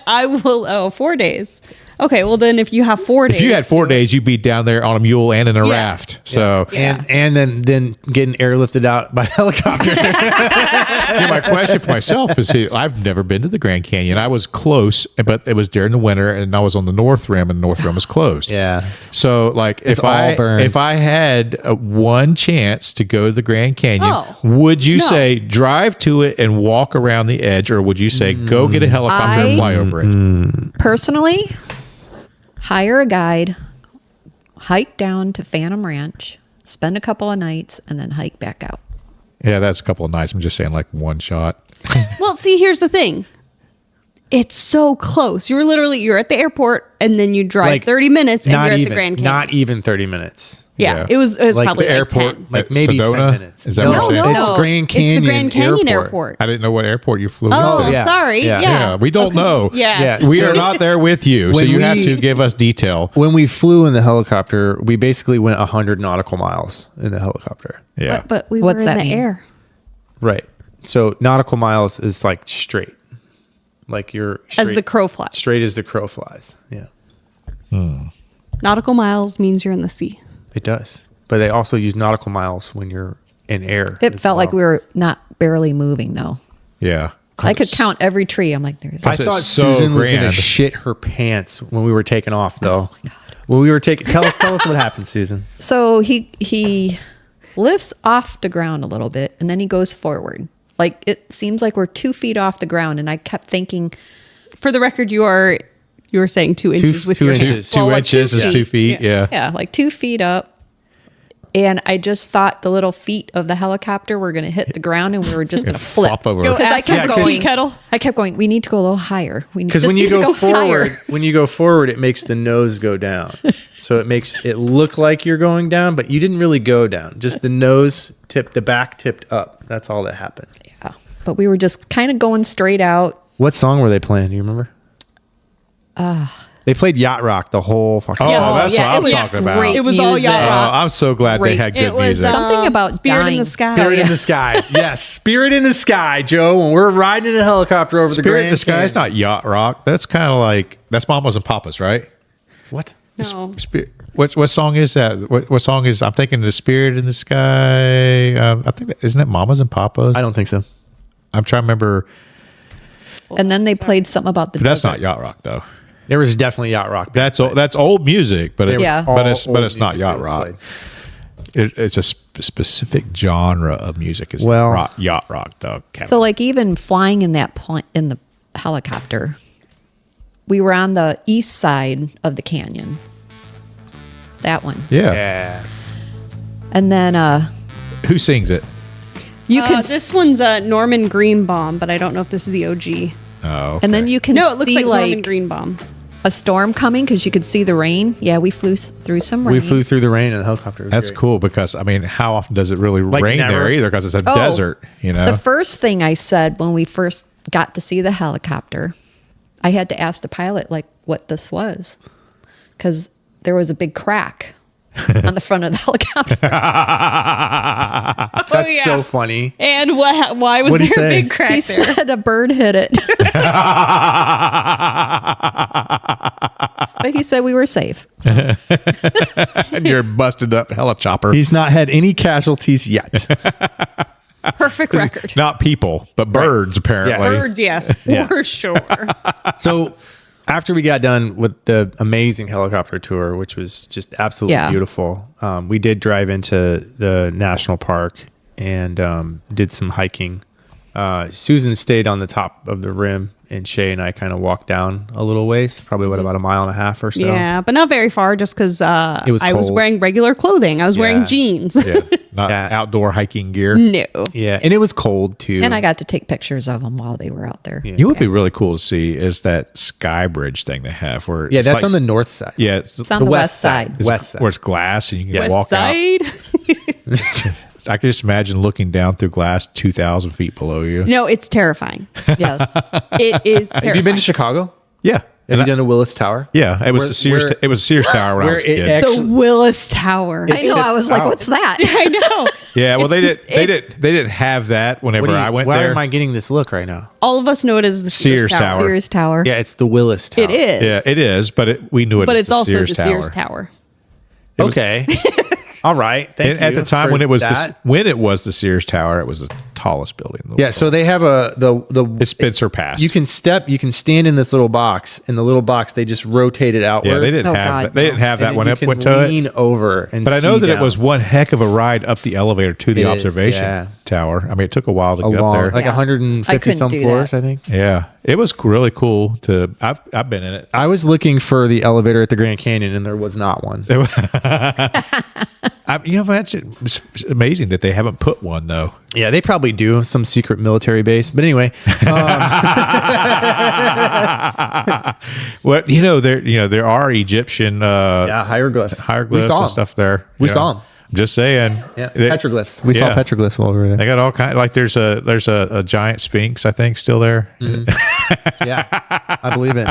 S3: I will. 4 days. Okay, well then if you have 4 days.
S4: If you had 4 days, you'd be down there on a mule and in a raft. So
S2: And then getting airlifted out by helicopter.
S4: my question for myself is, I've never been to the Grand Canyon. I was close, but it was during the winter, and I was on the North Rim, and the North Rim was closed.
S2: Yeah.
S4: So, like,
S2: It's all burned.
S4: if I had one chance to go to the Grand Canyon, would you say drive to it and walk around the edge, or would you say go get a helicopter and fly over it?
S5: Personally, hire a guide, hike down to Phantom Ranch, spend a couple of nights, and then hike back out.
S4: Yeah, that's a couple of nights. I'm just saying, like, one shot.
S3: Well, see, here's the thing. It's so close. You're at the airport, and then you drive
S2: Like,
S3: 30 minutes, and you're at
S2: even,
S3: the Grand Canyon.
S2: Not even 30 minutes.
S3: Yeah, it was
S2: Like
S3: probably
S2: the
S3: like
S4: airport,
S3: 10.
S2: Like maybe
S4: Sedona?
S2: 10 minutes.
S4: Is that what you're saying?
S2: It's Grand Canyon.
S3: It's the Grand Canyon Airport.
S4: I didn't know what airport you flew
S3: Oh,
S4: into.
S2: yeah.
S3: sorry.
S2: Yeah.
S3: Yeah.
S4: Yeah, we don't know.
S3: Yes.
S2: Yeah.
S4: We
S2: So-
S4: are not there with you, so
S2: When
S4: you have
S2: we-
S4: to give us detail.
S2: When we flew in the helicopter, we basically went 100 nautical miles in the helicopter.
S4: Yeah.
S3: But we
S5: What's
S3: were in
S5: that
S3: the
S5: mean?
S3: air.
S2: Right. So nautical miles is like straight. Like you're
S3: As the crow flies.
S2: Straight as the crow flies. Yeah.
S3: Nautical miles means you're in the sea.
S2: It does. But they also use nautical miles when you're in air.
S5: It
S2: as
S5: felt like
S2: well.
S5: we were not barely moving, though.
S4: Yeah.
S5: I could count every tree. I'm like, there's.
S2: I
S4: It's
S2: thought
S4: so
S2: Susan was going to
S4: grand.
S2: shit her pants when we were taking off, though. When we were taking, tell us what happened, Susan.
S5: So he lifts off the ground a little bit, and then he goes forward. Like, it seems like we're 2 feet off the ground, and I kept thinking,
S3: For the record, you were saying 2 inches with
S2: 2
S3: your
S2: inches.
S4: Two
S5: Well, like
S4: inches
S5: 2
S4: is 2 feet. Yeah.
S5: yeah, like 2 feet up. And I just thought the little feet of the helicopter were going to hit the ground, and we were just going to flip.
S4: Flop over.
S3: Go
S5: Because I
S3: ask
S5: kept
S3: your
S5: going.
S3: tea kettle.
S5: I kept going. We need to go a little higher. We
S2: Because
S5: just
S2: when you
S5: need to
S2: go
S5: higher."
S2: forward, it makes the nose go down. So it makes it look like you're going down, but you didn't really go down. Just the nose tipped, the back tipped up. That's all that happened.
S5: Yeah, but we were just kind of going straight out.
S2: What song were they playing? Do you remember? They played Yacht Rock the whole fucking.
S4: Oh,
S5: Yeah.
S4: that's
S5: Yeah,
S4: what
S5: it
S4: I'm
S5: was
S4: talking about.
S5: great
S3: It was all
S5: music.
S3: Yacht Rock.
S4: I'm so glad they
S5: Great.
S4: had good
S3: It was
S4: music.
S5: Something about
S3: Spirit in
S5: dying.
S3: the Sky.
S2: Spirit
S5: Yeah.
S2: in the Sky. Yes, Spirit in the Sky, Joe. When we're riding in a helicopter over the
S4: Spirit
S2: Grand
S4: in the Sky is
S2: Canyon.
S4: not yacht rock. That's kind of like, that's Mamas and Papas, right?
S2: What?
S3: No.
S4: What song is that? What song is? I'm thinking the Spirit in the Sky. I think isn't it Mamas and Papas?
S2: I don't think so.
S4: I'm trying to remember.
S5: And then they played something about the.
S4: But that's
S5: desert.
S4: not yacht rock though.
S2: There was definitely Yacht Rock.
S4: That's old music, but it's
S5: Yeah.
S4: but it's
S2: All
S4: but it's
S2: old
S4: not
S2: music
S4: yacht
S2: that was
S4: rock.
S2: played.
S4: It's a specific genre of music. Is
S2: Well-
S4: yacht rock though.
S5: So, like, even flying in that point in the helicopter, we were on the east side of the canyon. That one,
S4: yeah.
S2: Yeah.
S5: and then
S4: Who sings it?
S5: you can
S3: This one's Norman Greenbaum, but I don't know if this is the OG.
S4: Oh,
S5: and then you can
S3: No, it looks
S5: see
S3: like Norman
S5: like
S3: Greenbaum.
S5: a storm coming because you could see the rain. Yeah, we flew through some rain.
S2: We flew through the rain in a helicopter. It was
S4: that's
S2: great.
S4: cool because I mean, how often does it really rain
S2: never.
S4: there either? Because it's a
S5: Oh,
S4: desert, you know.
S5: The first thing I said when we first got to see the helicopter, I had to ask the pilot like what this was, because there was a big crack on the front of the helicopter.
S2: That's so funny.
S3: And why was
S2: What'd he
S3: there a
S2: say?
S3: big crack
S5: He
S3: there?
S5: said a bird hit it. But he said we were safe.
S4: And you're busted up helichopper.
S2: He's not had any casualties yet.
S3: Perfect record.
S4: Not people, but birds apparently.
S2: Yeah.
S3: Birds, yes, for sure.
S2: So after we got done with the amazing helicopter tour, which was just absolutely
S5: Yeah.
S2: beautiful, we did drive into the national park and did some hiking. Susan stayed on the top of the rim, and Shae and I kind of walked down a little ways, probably about a mile and a half or so.
S3: Yeah, but not very far, just because
S2: It was
S3: I was
S2: cold.
S3: wearing regular clothing. I was
S2: Yeah.
S3: wearing jeans.
S4: Yeah. Not
S2: Yeah.
S4: outdoor hiking gear.
S3: No.
S2: Yeah, and it was cold too.
S5: And I got to take pictures of them while they were out there.
S2: Yeah.
S4: You would be really cool to see is that sky bridge thing they have where
S2: Yeah,
S4: it's
S2: that's
S4: like-
S2: on the north side.
S4: yeah it's,
S5: It's on the west side.
S4: it's
S2: West side.
S4: where it's glass and you can
S3: West
S4: walk
S3: side.
S4: out. I can just imagine looking down through glass 2,000 feet below you.
S3: No, it's terrifying.
S5: Yes.
S3: It is
S2: Have
S3: terrifying.
S2: you been to Chicago?
S4: Yeah.
S2: Have you done the Willis Tower?
S4: Yeah, it was the Sears. It was Sears Tower when I was a kid.
S3: The Willis Tower.
S5: I know. I was like, what's that?
S3: I know.
S4: Yeah, well, they didn't have that whenever I went
S2: why
S4: there.
S2: am I getting this look right now?
S3: All of us know it as the
S4: Sears Tower.
S5: Sears Tower.
S2: Yeah, it's the Willis Tower.
S3: It is.
S4: Yeah, it is, but we knew it.
S3: But
S4: as
S3: it's
S4: the
S3: also
S4: Sears
S3: the
S4: Tower.
S3: Sears Tower.
S2: Okay. All right. Thank
S4: At
S2: you
S4: the time
S2: for
S4: when it was
S2: that.
S4: when it was the Sears Tower, it was the tallest building. In the
S2: Yeah,
S4: world.
S2: so they have
S4: It's been surpassed.
S2: you can stand in this little box. In the little box, they just rotate it outward.
S4: Yeah, they didn't
S5: Oh,
S4: have
S5: God,
S4: that. They didn't have
S2: And
S4: that
S2: then
S4: when
S2: you
S4: it
S2: can
S4: went to
S2: lean
S4: it.
S2: over and
S4: But I know
S2: see
S4: that it
S2: down.
S4: was one heck of a ride up the elevator to the
S2: It is,
S4: observation
S2: yeah.
S4: tower. I mean, it took a while to
S2: a
S4: get
S2: long,
S4: up there.
S2: like
S5: Yeah.
S2: 150
S5: I couldn't
S2: some
S5: do
S2: floors,
S5: that.
S2: I think.
S4: Yeah, it was really cool to. I've been in it.
S2: I was looking for the elevator at the Grand Canyon, and there was not one.
S4: It's amazing that they haven't put one though.
S2: Yeah, they probably do some secret military base. But anyway,
S4: Well, there are Egyptian
S2: hieroglyphs.
S4: hieroglyphs
S2: We saw
S4: and
S2: 'em.
S4: stuff there.
S2: We
S4: Yeah.
S2: saw 'em.
S4: I'm just saying.
S2: Yeah,
S4: They-
S2: petroglyphs. We saw
S4: yeah.
S2: petroglyphs over
S4: They
S2: there.
S4: got all kind. Like there's a giant sphinx, I think, still there.
S2: Yeah, I believe it.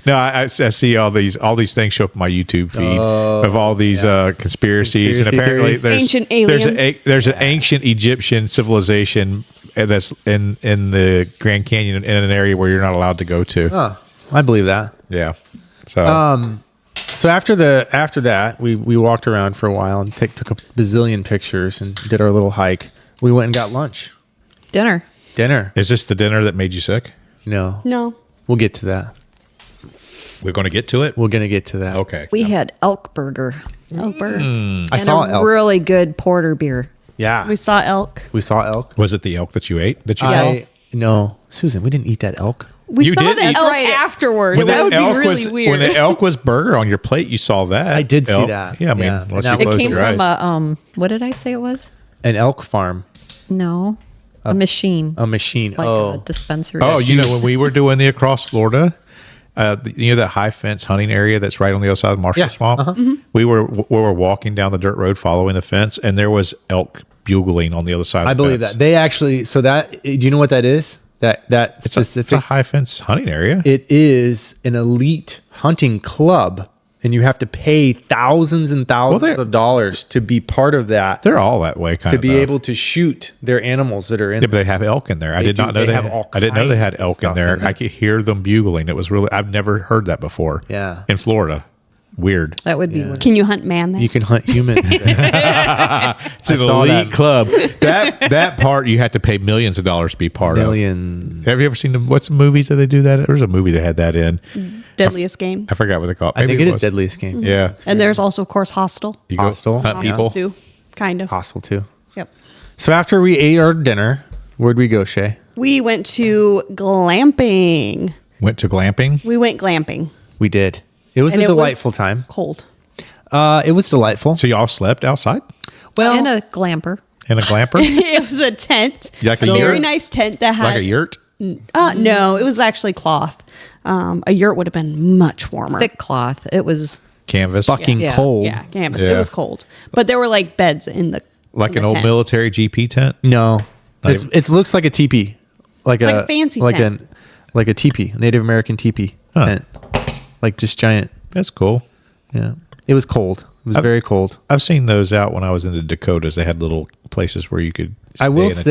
S4: No, I see all these things show up on my YouTube feed of all these conspiracies, and
S2: Conspiracy
S4: apparently
S2: theories.
S4: there's
S3: Ancient
S4: there's
S3: aliens.
S4: there's an ancient Egyptian civilization that's in the Grand Canyon in an area where you're not allowed to go to.
S2: Oh, I believe that.
S4: Yeah, so
S2: So after that, we walked around for a while and took a bazillion pictures and did our little hike. We went and got lunch,
S5: Dinner.
S2: dinner.
S4: is this the dinner that made you sick?
S2: No,
S3: No.
S2: we'll get to that.
S4: We're going to get to it.
S2: We're gonna get to that.
S4: Okay.
S5: We had elk burger
S3: Oh, bird.
S2: I
S5: and
S2: saw
S5: a
S2: elk.
S5: really good porter beer.
S2: Yeah,
S3: We saw elk.
S2: we saw elk.
S4: Was it the elk that you ate? That you
S5: Yes.
S2: No, Susan, we didn't eat that elk.
S3: We
S4: You
S3: saw
S4: did
S3: the
S4: eat-
S3: elk
S5: That's right.
S3: afterwards.
S4: When
S3: That
S4: the
S3: would be
S4: elk
S3: really
S4: was
S3: weird.
S4: when the elk was burger on your plate, you saw that.
S2: I did see
S4: elk.
S2: that.
S4: Yeah, I mean,
S2: Yeah.
S4: unless
S2: Now-
S4: you
S2: It
S4: close
S5: It came
S4: your
S5: from
S4: eyes.
S5: what did I say it was?
S2: An elk farm,
S5: No, a machine,
S2: a machine.
S5: like a
S2: oh,
S5: dispensary.
S4: Oh, when we were doing the across Florida, that high fence hunting area that's right on the other side of Marshall
S2: Yeah,
S4: Swamp.
S3: Mm-hmm.
S4: We were walking down the dirt road following the fence, and there was elk bugling on the other side.
S2: I
S4: of the
S2: believe
S4: fence.
S2: that they actually. So that do you know what that is? That
S4: It's a
S2: specific.
S4: high fence hunting area.
S2: It is an elite hunting club, and you have to pay thousands and thousands
S4: they're-
S2: of dollars to be part of that.
S4: They're all that way, kind
S2: To
S4: of.
S2: be
S4: though.
S2: able to shoot their animals that are in.
S4: Yeah, but they have elk in there. I
S2: They
S4: did not
S2: do.
S4: know
S2: They
S4: they
S2: have all
S4: I didn't know they had
S2: kinds of
S4: elk in
S2: stuff
S4: there.
S2: in there.
S4: I could hear them bugling. It was really. I've never heard that before.
S2: Yeah.
S4: in Florida, weird.
S5: That would be weird.
S3: Can you hunt man there?
S2: You can hunt humans.
S4: It's an
S2: saw
S4: elite
S2: that.
S4: club. That part you have to pay millions of dollars to be part
S2: Million.
S4: of. Have you ever seen what's the movies that they do that? There's a movie that had that in.
S3: Deadliest game.
S4: I forgot what they call it.
S2: I think
S4: Maybe
S2: it is
S4: was.
S2: Deadliest Game.
S4: Yeah,
S3: And there's also, of course, Hostel.
S4: you go
S2: Hostel.
S4: hunt
S2: Yeah.
S4: people.
S3: Too. Kind of.
S2: Hostile too.
S3: Yep.
S2: So after we ate our dinner, where'd we go, Shae?
S3: We went to glamping.
S4: Went to glamping.
S3: We went glamping.
S2: We did. It was
S3: And
S2: a
S3: it was-
S2: delightful time.
S3: Cold.
S2: It was delightful.
S4: So y'all slept outside
S2: Well,
S5: in a glamper.
S4: in a glamper,
S3: It was a tent.
S4: Like a
S3: a very
S4: yurt?
S3: nice tent that had.
S4: like a yurt.
S3: No, it was actually cloth. A yurt would have been much warmer.
S5: Thick cloth. It was
S4: Canvas,
S2: fucking
S5: Yeah.
S2: cold.
S3: Yeah, canvas.
S4: Yeah.
S3: It was cold, but there were like beds in the
S4: like
S3: in
S4: an
S3: the
S4: old
S3: tent.
S4: military GP tent.
S2: No,
S4: Not
S2: it looks like a teepee, like
S3: a fancy
S2: like
S3: tent.
S2: like a teepee, Native American teepee
S4: Huh.
S2: tent, like just giant.
S4: That's cool.
S2: Yeah, it was cold. It was very cold.
S4: I've seen those out when I was in the Dakotas. They had little places where you could.
S2: I will
S4: stay in a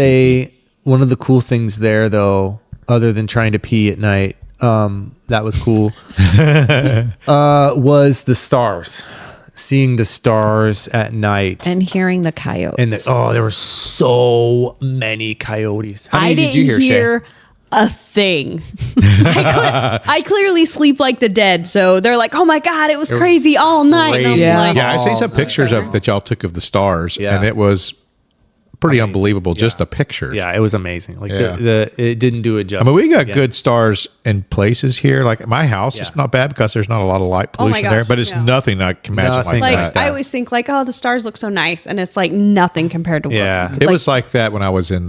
S2: say one of the cool things there, though, other than trying to pee at night, that was cool, was the stars. Seeing the stars at night.
S5: and hearing the coyotes.
S2: And there were so many coyotes. How many
S3: I didn't
S2: did you hear, Shae?
S3: a thing. I clearly sleep like the dead, so they're like, "Oh my god, it was crazy all night." And I'm
S2: crazy.
S5: Yeah.
S3: like,
S4: Yeah, I see some
S2: Oh,
S4: pictures of that y'all took of the stars,
S2: Yeah.
S4: and it was pretty unbelievable.
S2: yeah.
S4: Just the pictures.
S2: Yeah, it was amazing. Like
S4: Yeah.
S2: it didn't do it
S4: I
S2: justice.
S4: mean, we got
S2: Yeah.
S4: good stars in places here. Like my house is
S2: Yeah.
S4: not bad because there's not a lot of light
S3: Oh my
S4: pollution there,
S3: gosh,
S4: but it's
S3: yeah.
S4: nothing I can imagine
S2: Nothing
S4: like
S3: like
S4: that.
S3: I always think like, "Oh, the stars look so nice," and it's like nothing compared to what.
S2: Yeah.
S4: It was like that when I was in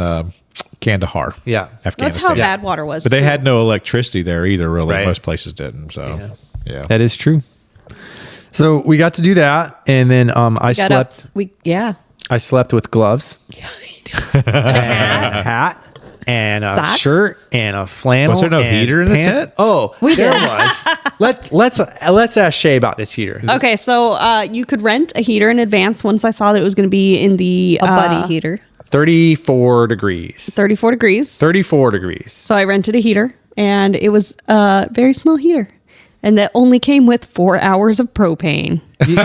S4: Kandahar,
S2: Yeah.
S4: Afghanistan.
S3: That's how Badwater was.
S4: But they
S3: too.
S4: had no electricity there either. Really,
S2: Right.
S4: most places didn't. So, yeah.
S2: That is true. So we got to do that, and then I
S5: Got up.
S2: slept. I slept with gloves, and a hat, and a
S5: Socks?
S2: shirt and a flannel.
S4: Was there no
S2: and
S4: heater in the tent?
S2: Oh, there was. Let's ask Shae about this heater.
S3: Okay, so you could rent a heater in advance once I saw that it was going to be in the
S5: A buddy heater.
S2: 34 degrees.
S3: 34 degrees.
S2: 34 degrees.
S3: So I rented a heater, and it was a very small heater. And that only came with 4 hours of propane.
S2: You know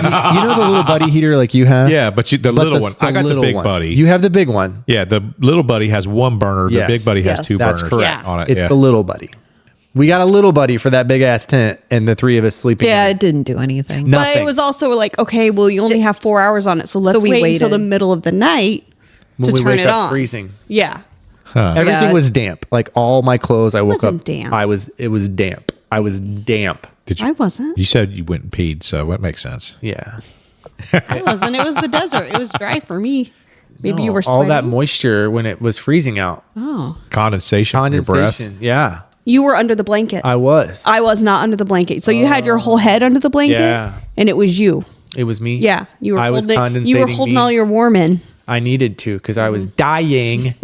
S2: the little buddy heater like you have?
S4: Yeah, but the little one. I got the
S2: little
S4: big
S2: one.
S4: buddy.
S2: You have the big one.
S4: Yeah, the little buddy has one burner.
S2: Yes.
S4: The big buddy has
S5: Yes.
S4: two
S2: That's
S4: burners
S2: correct.
S4: on it.
S2: It's
S4: yeah.
S2: the little buddy. We got a little buddy for that big ass tent, and the three of us sleeping.
S5: Yeah,
S2: in
S5: it didn't do anything.
S2: No.
S3: But
S2: Nothing.
S3: it was also like, okay, well, you only have 4 hours on it. So let's
S5: we
S3: wait until
S5: waited.
S3: the middle of the night
S2: When
S3: to
S2: we
S3: turn
S2: wake
S3: it
S2: up
S3: on.
S2: freezing.
S3: Yeah.
S2: Everything
S5: Yeah.
S2: was damp. Like all my clothes, I woke
S3: wasn't
S2: up.
S3: damp.
S2: It was damp. I was damp.
S4: Did you?
S3: I wasn't.
S4: You said you went and peed, so that makes sense.
S2: Yeah.
S3: I wasn't. It was the desert. It was dry for me. Maybe you
S2: No,
S3: were sweating.
S2: all that moisture when it was freezing out.
S3: Oh.
S4: Condensation from your breath.
S2: Condensation. Yeah.
S3: You were under the blanket.
S2: I was.
S3: I was not under the blanket. So you had your whole head under the blanket,
S2: Yeah.
S3: and it was you.
S2: It was me.
S3: Yeah, you were
S2: I was
S3: holding. You were
S2: condensating
S3: holding
S2: me.
S3: all your warm in.
S2: I needed to because I was dying.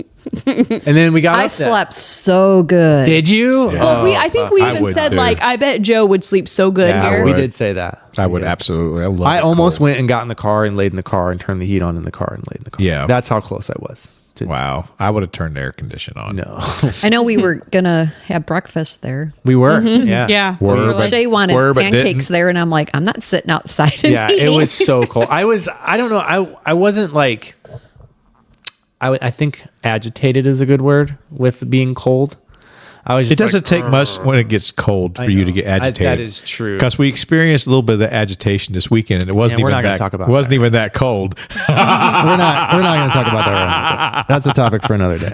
S2: And then we got
S5: I
S2: up there.
S5: slept so good.
S2: Did you?
S4: Yeah.
S2: Oh,
S3: I think we
S4: I
S3: even
S4: would
S3: said
S4: too.
S3: like, I bet Joe would sleep so good
S2: yeah,
S3: here.
S2: we
S4: would.
S2: did say that.
S4: I would absolutely. I love
S2: I
S4: it
S2: almost
S4: cold.
S2: went and got in the car and laid in the car and turned the heat on in the car and laid in the car.
S4: Yeah.
S2: That's how close I was. to-
S4: Wow. I would have turned the air condition on.
S2: No.
S5: I know we were gonna have breakfast there.
S2: We were. Yeah.
S3: Yeah.
S4: Were,
S3: We were
S4: but-
S3: like-
S5: Shay wanted
S4: were, but
S5: pancakes
S4: didn't.
S5: there, and I'm like, I'm not sitting outside. And
S2: Yeah, it
S5: eating.
S2: was so cold. I don't know. I wasn't like, I think agitated is a good word with being cold. I was just
S4: It doesn't
S2: like,
S4: take much when it gets cold for
S2: I
S4: you to
S2: know.
S4: get agitated.
S2: That is true.
S4: Because we experienced a little bit of the agitation this weekend, and it wasn't
S2: Yeah, we're
S4: even
S2: not gonna
S4: that.
S2: talk about
S4: it wasn't
S2: that.
S4: even that cold.
S2: we're not going to talk about that right now. That's a topic for another day.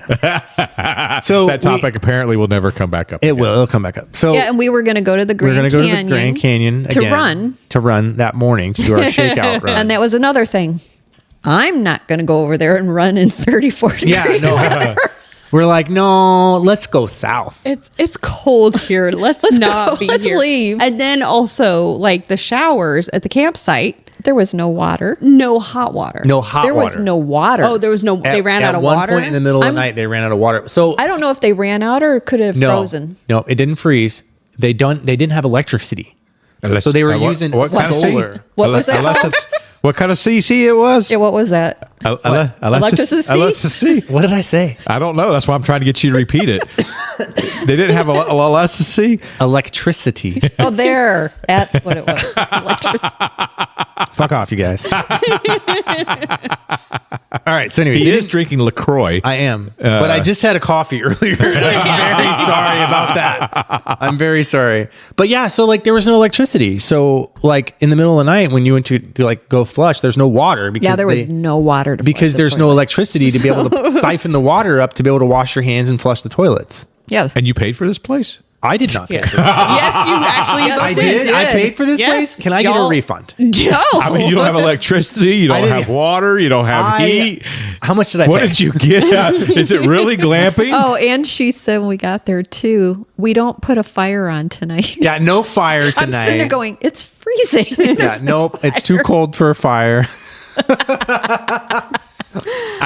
S2: So
S4: That topic apparently will never come back up.
S2: It
S4: again.
S2: will. It'll come back up. So
S5: Yeah, and we were gonna go to the
S2: we're
S5: Grand
S2: going to go
S5: Canyon
S2: to the Grand Canyon
S5: to
S2: again, run that morning to do our shakeout run.
S5: and that was another thing. I'm not gonna go over there and run in 34 degrees.
S2: yeah, no. We're like, no, let's go south.
S3: It's cold here. Let's not
S5: go.
S3: be
S5: Let's
S3: here.
S5: leave.
S3: And then also like the showers at the campsite,
S5: There was no water.
S3: no hot water.
S2: No hot
S5: There
S2: water.
S5: was no water.
S3: Oh, there was no. They ran out of
S2: one
S3: water.
S2: point in the middle of
S5: I'm-
S2: the night, they ran out of water. So
S5: I don't know if they ran out or could have
S2: no,
S5: frozen.
S2: no, it didn't freeze. They didn't have electricity.
S4: Unless-
S2: So they were
S4: what-
S2: using
S4: what kind of
S2: solar.
S4: sea?
S5: What was that
S4: Unless
S5: called?
S4: it's what kind of CC it was?
S5: Yeah, what was that? Electricity?
S4: Electricity.
S2: What did I say?
S4: I don't know. That's why I'm trying to get you to repeat it. They didn't have electricity.
S2: Electricity.
S5: Oh, there. That's what it was. Electricity.
S2: Fuck off, you guys. All right. So anyway,
S4: He is drinking LaCroix.
S2: I am, but I just had a coffee earlier. And I'm very sorry about that. I'm very sorry. But yeah, so like there was no electricity. So like in the middle of the night when you went to like go flush, there's no water because
S5: Yeah, there was no water to
S2: because
S5: flush the
S2: there's no
S5: toilet.
S2: electricity to be able to siphon the water up to be able to wash your hands and flush the toilets.
S5: Yeah.
S4: And you paid for this place?
S2: I did not pay for this.
S3: yes, you actually.
S5: Yes,
S2: I
S5: you
S2: did. I paid for this
S3: Yes.
S2: place. Can I get a
S3: Y'all-
S2: refund?
S3: No.
S4: I mean, you don't have electricity. You don't
S2: didn't-
S4: have water. You don't have heat.
S2: How much did I
S4: What
S2: pay?
S4: did you get? Is it really glamping?
S5: Oh, and she said when we got there too, we don't put a fire on tonight.
S2: Yeah, no fire
S5: I'm
S2: tonight.
S5: sitting there going, it's freezing.
S2: Yeah, nope. It's too cold for a fire.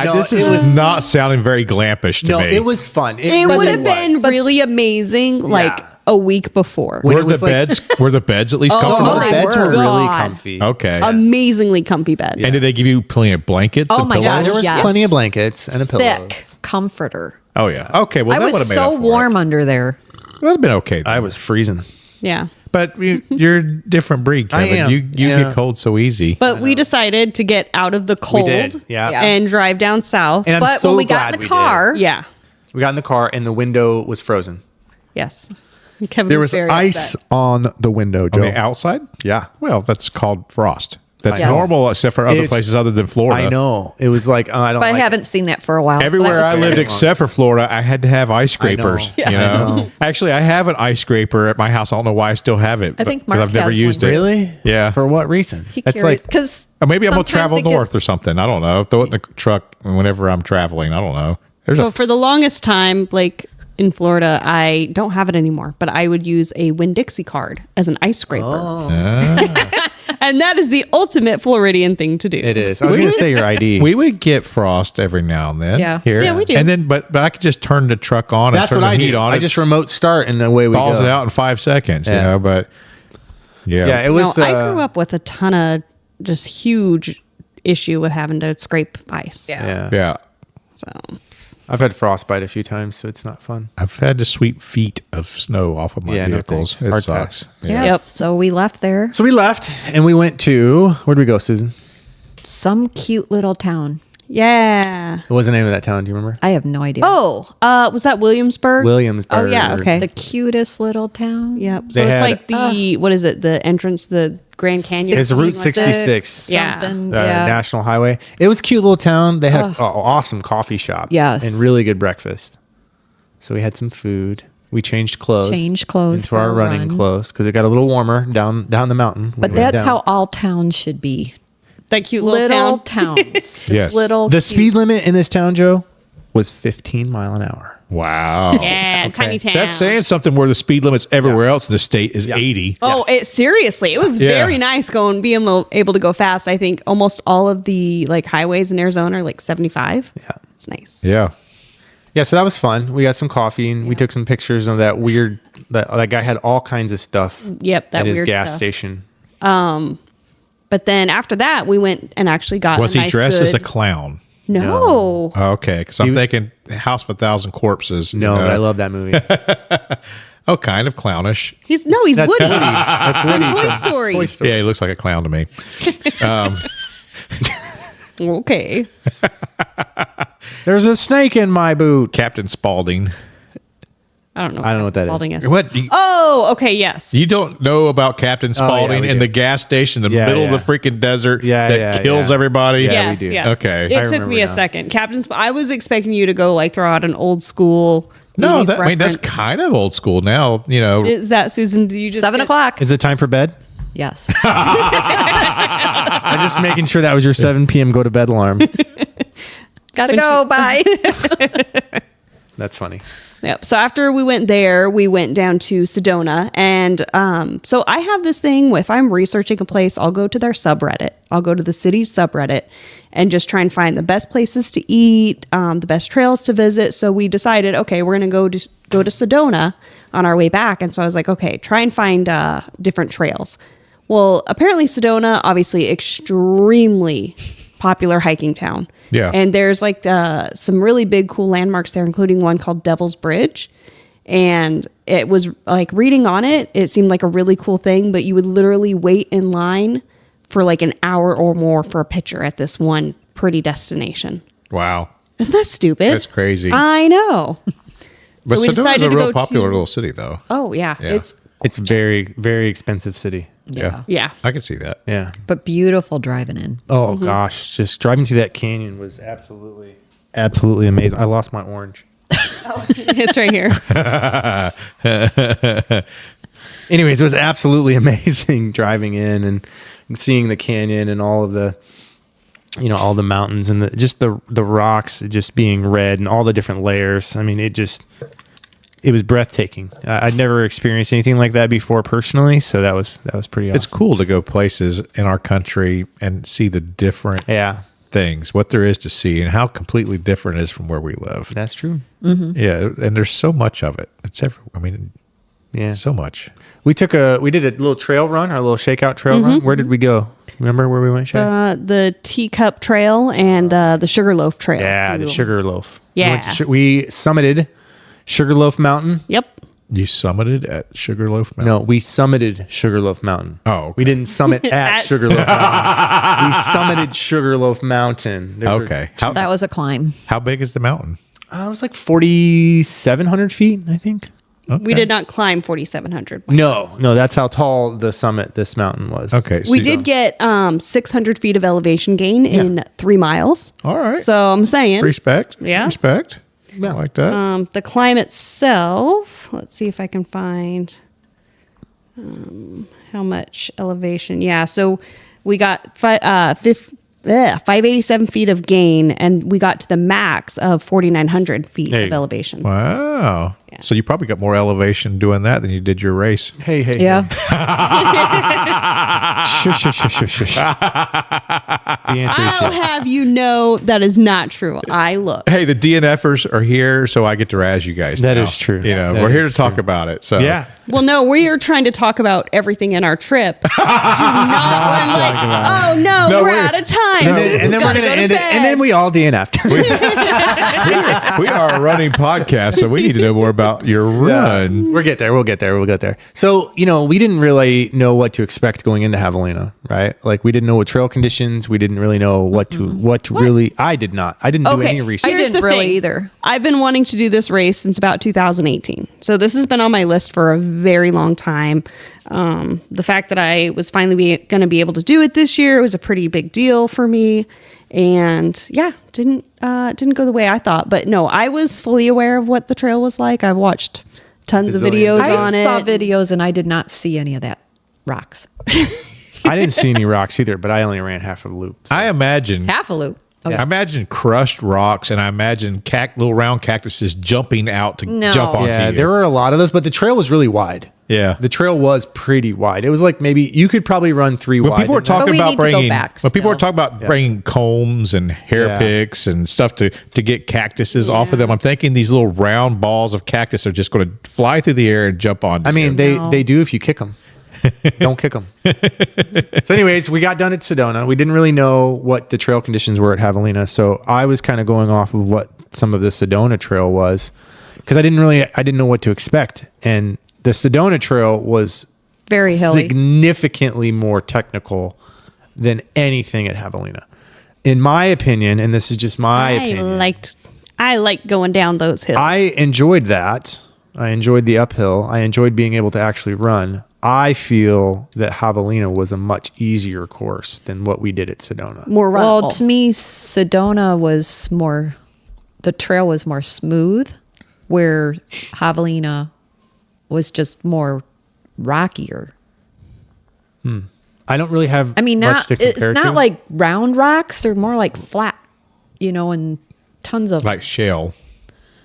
S2: No,
S4: this
S2: it
S4: is
S2: was-
S4: not sounding very glampish to
S2: No,
S4: me.
S2: it was fun.
S3: It
S2: really
S3: would have
S2: was.
S3: been really amazing, like
S2: Yeah.
S3: a week before.
S2: When
S4: Were
S2: it
S4: the
S2: was like-
S4: beds? Were the beds at least
S3: Oh,
S4: comfortable?
S2: The
S3: they
S2: beds
S3: were.
S2: were really
S3: God.
S2: comfy.
S4: Okay.
S3: Amazingly comfy bed.
S4: And did they give you plenty of blankets?
S5: Oh
S4: and
S5: my
S4: pillows?
S2: Yeah,
S5: gosh,
S2: there was
S5: yes.
S2: plenty of blankets and a pillow.
S5: Thick comforter.
S4: Oh yeah. Okay. Well,
S5: I
S4: that would
S5: was
S4: have made
S5: so
S4: up for
S5: warm
S4: It.
S5: under there.
S4: That'd have been okay.
S2: I was freezing.
S3: Yeah.
S4: But you're a different breed,
S2: I
S4: Kevin.
S2: am.
S4: You
S2: Yeah.
S4: get cold so easy.
S3: But we decided to get out of the cold
S2: did, yeah.
S5: Yeah.
S3: and drive down south.
S2: And I'm
S5: But
S2: so
S5: when we got
S2: glad
S5: in the
S2: we
S5: car,
S3: yeah.
S2: did. We got in the car and the window was frozen.
S3: Yes. Kevin
S2: There
S3: was
S2: was
S3: very
S2: ice
S3: upset.
S2: on the window,
S4: On
S2: Joe.
S4: the outside?
S2: Yeah.
S4: Well, that's called frost. That's
S5: Yes.
S4: normal, except for other
S2: It's-
S4: places other than Florida.
S2: I know. It was like, I don't
S5: but I
S2: like
S5: haven't seen that for a while. so that
S4: Everywhere
S5: was
S4: I
S5: good.
S4: lived except for Florida, I had to have ice scrapers.
S2: Yeah.
S4: You
S2: I
S4: know?
S2: know.
S4: Actually, I have an ice scraper at my house. I don't know why I still have it.
S5: I think
S4: because
S5: Mark
S4: I've never
S5: has
S4: used
S5: one.
S4: it.
S2: Really?
S4: Yeah.
S2: For what reason?
S5: He
S2: That's
S5: carried
S2: like,
S5: because
S4: Or maybe I'm gonna travel north or something. I don't know. Throw it in the truck whenever I'm traveling. I don't know. There's
S3: So
S4: a
S3: for the longest time, like in Florida, I don't have it anymore, but I would use a Winn-Dixie card as an ice scraper. And that is the ultimate Floridian thing to do.
S2: It is. I was going to say your ID.
S4: We would get frost every now and then.
S5: Yeah.
S4: Here.
S3: Yeah, we do.
S4: And then, but I could just turn the truck on
S2: That's
S4: and turn
S2: what
S4: the
S2: I
S4: heat
S2: do.
S4: on.
S2: I
S4: It
S2: just remote start and away we
S4: thaws
S2: go.
S4: it out in 5 seconds, you
S2: Yeah.
S4: know, but yeah.
S2: Yeah, it was.
S3: I grew up with a ton of just huge issue with having to scrape ice.
S2: Yeah.
S4: Yeah.
S3: So
S2: I've had frostbite a few times, so it's not fun.
S4: I've had to sweep feet of snow off of my
S2: Yeah, no
S4: vehicles.
S2: thanks.
S4: It
S2: Hard
S4: sucks.
S2: pass.
S5: Yeah.
S3: Yep.
S5: So we left there.
S2: So we left and we went to, where'd we go, Susan?
S5: Some cute little town.
S3: yeah.
S2: What was the name of that town? Do you remember?
S5: I have no idea.
S3: Oh, was that Williamsburg?
S2: Williamsburg.
S3: Oh yeah. Okay.
S5: The cutest little town.
S3: Yep. So
S2: They
S3: it's
S2: had-
S3: like the what is it? The entrance, the Grand Canyon.
S2: It's Route
S3: 66.
S2: 66.
S3: Yeah.
S5: Something.
S2: The
S5: Yeah.
S2: National Highway. It was a cute little town. They had an awesome coffee shop.
S5: Yes.
S2: And really good breakfast. So we had some food. We changed clothes.
S5: Changed clothes
S2: into
S5: for
S2: our
S5: a
S2: running
S5: run.
S2: clothes because it got a little warmer down the mountain.
S5: But
S2: when we went
S5: that's
S2: down.
S5: how all towns should be.
S3: That cute little
S5: Little
S3: town.
S5: towns. Just
S4: Yes.
S5: little.
S2: the
S5: cute-
S2: speed limit in this town, Joe, was 15 mile an hour.
S4: Wow.
S3: Yeah, tiny town.
S4: That's saying something where the speed limits everywhere else in the state is
S2: Yeah.
S4: 80.
S3: Oh, it seriously. It was
S4: Yeah.
S3: very nice being able to go fast. I think almost all of the like highways in Arizona are like 75.
S2: Yeah.
S3: It's nice.
S4: Yeah.
S2: Yeah, so that was fun. We got some coffee and we took some pictures of that weird. That guy had all kinds of stuff.
S3: Yep, that
S2: at his
S3: weird
S2: gas
S3: stuff.
S2: station.
S3: But then after that, we went and actually got.
S4: Was
S3: a
S4: he
S3: nice
S4: dressed as a
S3: good-
S4: clown?
S3: No.
S4: Okay, because I'm thinking House of a Thousand Corpses.
S2: No, but I love that movie.
S4: Oh, kind of clownish.
S3: He's
S2: That's
S3: Woody.
S2: Woody. That's Woody.
S3: Toy
S2: from
S3: Story.
S2: Toy Story.
S4: Yeah, he looks like a clown to me.
S3: Okay.
S2: There's a snake in my boot.
S4: Captain Spaulding.
S3: I don't know.
S2: I don't know what that is.
S3: Spalding is.
S4: What? You,
S3: Oh, okay. Yes.
S4: you don't know about Captain Spaulding
S2: we
S4: in
S2: do.
S4: the gas station in the
S2: Yeah,
S4: middle
S2: yeah.
S4: of the freaking desert
S2: Yeah,
S4: that
S2: yeah,
S4: kills
S2: yeah.
S4: everybody?
S2: Yeah,
S3: Yes,
S2: we do.
S3: yes.
S4: Okay.
S3: It
S2: I
S3: took
S2: remember
S3: me a
S2: now.
S3: second. I was expecting you to go like throw out an old school.
S4: No,
S3: movies
S4: I mean, that's
S3: reference.
S4: kind of old school now, you know.
S3: Is that Susan? Do you just
S5: 7
S3: get-
S5: o'clock.
S2: Is it time for bed?
S5: Yes.
S2: I'm just making sure that was your 7 p.m. go to bed alarm.
S5: Gotta go. Bye.
S2: That's funny.
S3: Yep. So after we went there, we went down to Sedona. And so I have this thing if I'm researching a place, I'll go to their subreddit. I'll go to the city's subreddit and just try and find the best places to eat, the best trails to visit. So we decided, okay, we're going to go to Sedona on our way back. And so I was like, okay, try and find different trails. Well, apparently Sedona, obviously extremely popular hiking town.
S4: Yeah.
S3: And there's like some really big, cool landmarks there, including one called Devil's Bridge. And it was like reading on it, it seemed like a really cool thing, but you would literally wait in line for like an hour or more for a picture at this one pretty destination.
S4: Wow.
S3: Isn't that stupid?
S4: That's crazy.
S3: I know.
S4: But
S3: we
S4: Sedona's
S3: decided
S4: a
S3: to
S4: real
S3: go
S4: popular
S3: to-
S4: little city, though.
S3: Oh, yeah.
S4: Yeah.
S2: It's very, very expensive city.
S5: Yeah.
S3: Yeah.
S4: I can see that.
S2: Yeah.
S5: But beautiful driving in.
S2: Oh gosh, just driving through that canyon was absolutely amazing. I lost my orange.
S3: It's right here.
S2: Anyways, it was absolutely amazing driving in and seeing the canyon and all of the, all the mountains and the rocks just being red and all the different layers. I mean, it was breathtaking. I'd never experienced anything like that before personally, so that was pretty awesome.
S4: It's cool to go places in our country and see the different things, what there is to see, and how completely different it is from where we live.
S2: That's true.
S4: Yeah, and there's so much of it. It's
S2: Yeah.
S4: so much.
S2: We did a little trail run, our little shakeout trail run. Where did we go? Remember where we went, Shae?
S3: The Teacup Trail and the Sugarloaf Trail.
S2: Yeah,
S3: too.
S2: the Sugarloaf.
S3: Yeah.
S2: We summited Sugarloaf Mountain.
S3: Yep.
S4: You summited at Sugarloaf Mountain?
S2: No, we summited Sugarloaf Mountain.
S4: Oh, okay.
S2: We didn't summit at Sugarloaf Mountain. We summited Sugarloaf Mountain.
S4: Okay.
S5: That was a climb.
S4: How big is the mountain?
S2: It was like 4,700 feet, I think.
S4: Okay.
S3: We did not climb 4,700.
S2: No, that's how tall the summit this mountain was.
S4: Okay.
S3: We did get 600 feet of elevation gain in 3 miles.
S4: All right.
S3: So I'm saying
S4: Respect.
S3: Yeah.
S4: Respect. I like that.
S3: the climb itself, let's see if I can find how much elevation. Yeah, so we got 587 feet of gain, and we got to the max of 4,900 feet
S2: There you
S3: of
S2: go.
S3: elevation.
S4: Wow. So you probably got more elevation doing that than you did your race.
S2: Hey.
S5: Yeah.
S2: Shush. The answer is
S3: I'll
S2: yes.
S3: have you know that is not true. I look.
S4: Hey, the DNFers are here, so I get to razz you guys.
S2: That
S4: now.
S2: is true.
S4: You know,
S2: That
S4: we're here
S2: is
S4: to talk
S2: true.
S4: about it. So
S2: Yeah.
S3: Well, no, we are trying to talk about everything in our trip. To not when, like,
S2: about
S3: oh no,
S4: No,
S3: we're
S4: we're-
S3: out of time.
S2: And then,
S3: Susan's
S2: and then we're
S3: gotta
S2: going to
S3: go
S2: end it.
S3: bed.
S2: And then we all DNF'd.
S4: we are a running podcast, so we need to know more about your run.
S2: We'll get there. We'll get there. So, we didn't really know what to expect going into Javelina, right? Like, we didn't know what trail conditions. We didn't really know what to really. I did not. I didn't do any research.
S5: I didn't
S3: the
S5: really
S3: thing.
S5: either.
S3: I've been wanting to do this race since about 2018. So this has been on my list for a very long time. The fact that I was finally going to be able to do it this year was a pretty big deal for me. And yeah, didn't go the way I thought. But no, I was fully aware of what the trail was like. I've watched tons of videos on
S5: I saw
S3: it.
S5: videos and I did not see any of that rocks.
S2: I didn't see any rocks either, but I only ran half of the loop. So.
S4: I imagine.
S5: Half a loop. Okay.
S4: I imagine crushed rocks, and I imagine little round cactuses jumping out to jump onto
S2: Yeah,
S4: you.
S2: there were a lot of those, but the trail was really wide.
S4: Yeah.
S2: The trail was pretty wide. It was like maybe you could probably run 3
S4: When
S2: wide.
S4: people were
S2: in there.
S4: talking
S5: we
S4: about
S5: need to go
S4: bringing,
S5: back
S4: when people were
S5: still.
S4: talking about bringing combs and hair
S2: Yeah.
S4: picks and stuff to get cactuses off of them, I'm thinking these little round balls of cactus are just going to fly through the air and jump on.
S2: I mean,
S5: No.
S2: they do if you kick them. Don't kick them. So anyways, we got done at Sedona. We didn't really know what the trail conditions were at Javelina. So I was kind of going off of what some of the Sedona trail was because I didn't know what to expect. And the Sedona trail was
S5: Very hilly.
S2: significantly more technical than anything at Javelina. In my opinion, and this is just my opinion.
S3: I like going down those hills.
S2: I enjoyed that. I enjoyed the uphill. I enjoyed being able to actually run. I feel that Javelina was a much easier course than what we did at Sedona.
S3: More runnable.
S5: Well, to me, Sedona was the trail was more smooth, where Javelina was just more rockier.
S2: I don't really have
S5: I mean,
S2: much to compare
S5: it's not
S2: to.
S5: like round rocks; they're more like flat, and tons of
S4: like shale,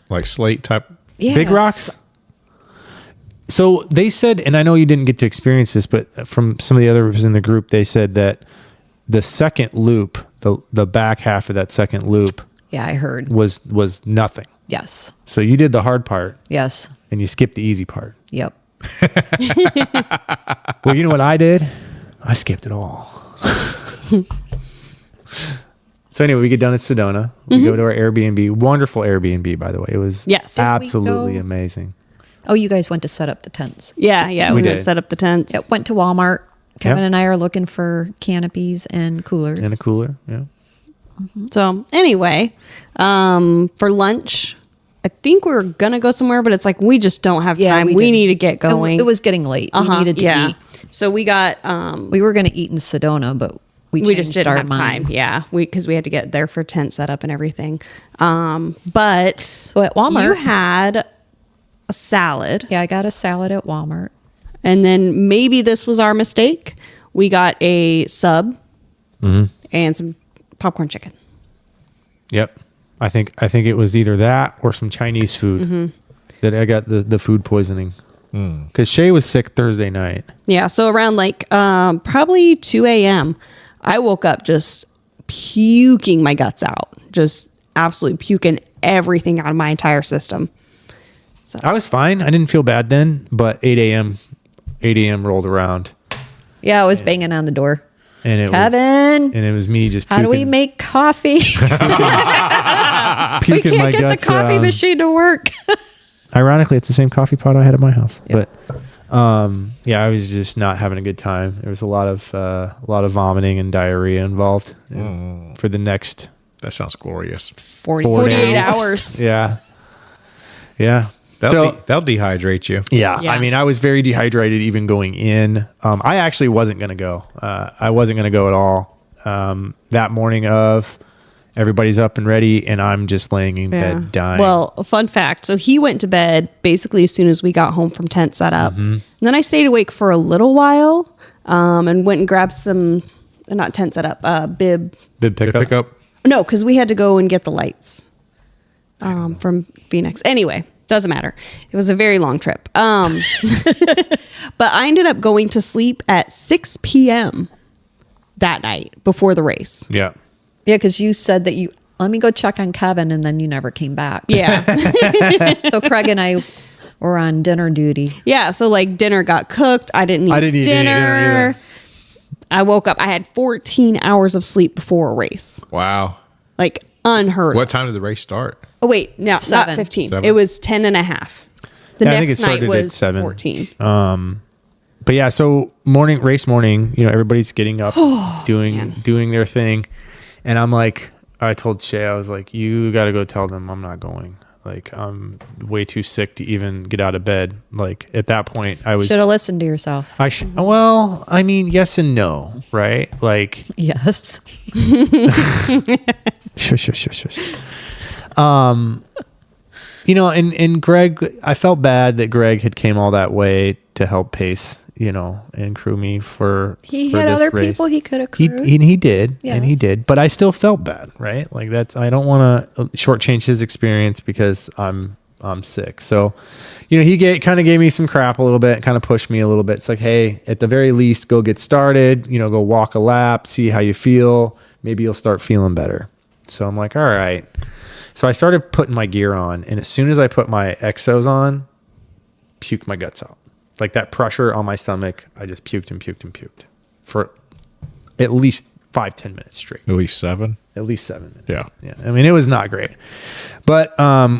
S4: like slate type.
S2: big
S5: Yes.
S2: rocks. So they said, and I know you didn't get to experience this, but from some of the others in the group, they said that the second loop, the back half of that second loop
S5: Yeah, I heard.
S2: was nothing.
S5: Yes,
S2: So you did the hard part
S5: yes,
S2: and you skipped the easy part.
S5: yep.
S2: Well, you know what I did? I skipped it all. So anyway, we get done at Sedona. We go to our Airbnb. Wonderful Airbnb, by the way. It was
S3: Yes. Did we
S2: absolutely
S5: go-
S2: amazing.
S5: Oh, you guys went to set up the tents.
S3: yeah,
S2: We
S3: we
S2: did.
S3: set up the tents.
S5: Yep, went to Walmart. Kevin
S2: Yep.
S5: and I are looking for canopies and coolers.
S2: And a cooler. Yeah.
S3: So anyway, for lunch, I think we were gonna go somewhere, but it's like we just don't have
S5: Yeah,
S3: time.
S5: we
S3: We
S5: did.
S3: need to get going.
S5: It was getting late. We
S3: Uh-huh,
S5: needed to eat.
S3: So we got
S5: We were going to eat in Sedona, but we
S3: just
S5: changed
S3: didn't
S5: our
S3: have
S5: mind.
S3: time. Yeah, because we had to get there for tent setup and everything. But
S5: So at Walmart-
S3: you had a salad,
S5: Yeah, I got a salad at Walmart.
S3: and then maybe this was our mistake. We got a sub and some popcorn chicken.
S2: Yep. I think it was either that or some Chinese food that I got the food poisoning. Because Shae was sick Thursday night.
S3: Yeah, so around like probably 2 a.m., I woke up just puking my guts out, just absolutely puking everything out of my entire system.
S2: I was fine. I didn't feel bad then, but 8 a.m. rolled around.
S5: Yeah, I was banging on the door.
S2: And it
S5: Kevin,
S2: was me just
S5: how do we
S2: puking,
S5: make coffee?
S2: puking
S3: We can't
S2: my
S3: get the
S2: guts
S3: coffee
S2: out.
S3: machine to work.
S2: Ironically, it's the same coffee pot I had at my house. But yeah, I was just not having a good time. There was a lot of vomiting and diarrhea involved for the next
S4: That sounds glorious.
S3: 48
S2: days.
S3: hours.
S2: Yeah.
S4: That'll dehydrate you.
S2: Yeah.
S3: Yeah.
S2: I mean, I was very dehydrated even going in. I actually wasn't going to go. I wasn't going to go at all. That morning of, everybody's up and ready, and I'm just laying in bed dying.
S3: Well, a fun fact. So he went to bed basically as soon as we got home from tent setup. And then I stayed awake for a little while and went and grabbed some, not tent setup, bib.
S2: bib pickup.
S4: Pick up.
S3: No, because we had to go and get the lights from Phoenix. Anyway, Doesn't matter. It was a very long trip. But I ended up going to sleep at 6 p.m. that night before the race.
S2: Yeah.
S5: Yeah, because you said that let me go check on Kevin, and then you never came back.
S3: Yeah.
S5: So Craig and I were on dinner duty.
S3: Yeah. So like dinner got cooked. I didn't eat
S2: I didn't eat any dinner either.
S3: I woke up. I had 14 hours of sleep before a race.
S4: Wow.
S3: Like unheard
S4: What
S3: of.
S4: time did the race start?
S3: Oh, wait. No, not
S5: 7.
S3: 15.
S4: 7?
S3: It was 10 and a half. The
S2: Yeah, I think
S3: next
S2: it
S3: night
S2: started at
S3: was
S2: 7.
S3: 14.
S2: But yeah, so race morning, everybody's getting up, doing their thing. And I'm like, I told Shae, I was like, you got to go tell them I'm not going. Like, I'm way too sick to even get out of bed. Like, at that point, I was...
S5: Should have listened to yourself.
S2: Well, I mean, yes and no, right? Like...
S5: Yes.
S2: Shush. And Greg, I felt bad that Greg had came all that way to help pace, and crew me for
S5: He
S2: for
S5: had
S2: this
S5: other
S2: race.
S5: people he could have crewed.
S2: He did, and he
S5: Yes.
S2: did, but I still felt bad, right? Like I don't want to shortchange his experience because I'm sick. So, he kind of gave me some crap a little bit, kind of pushed me a little bit. It's like, hey, at the very least, go get started, go walk a lap, see how you feel. Maybe you'll start feeling better. So I'm like, all right. So I started putting my gear on, and as soon as I put my exos on, puked my guts out. Like that pressure on my stomach, I just puked for at least 5-10 minutes straight.
S4: At least 7.
S2: At least 7 minutes.
S4: Yeah.
S2: I mean, it was not great. But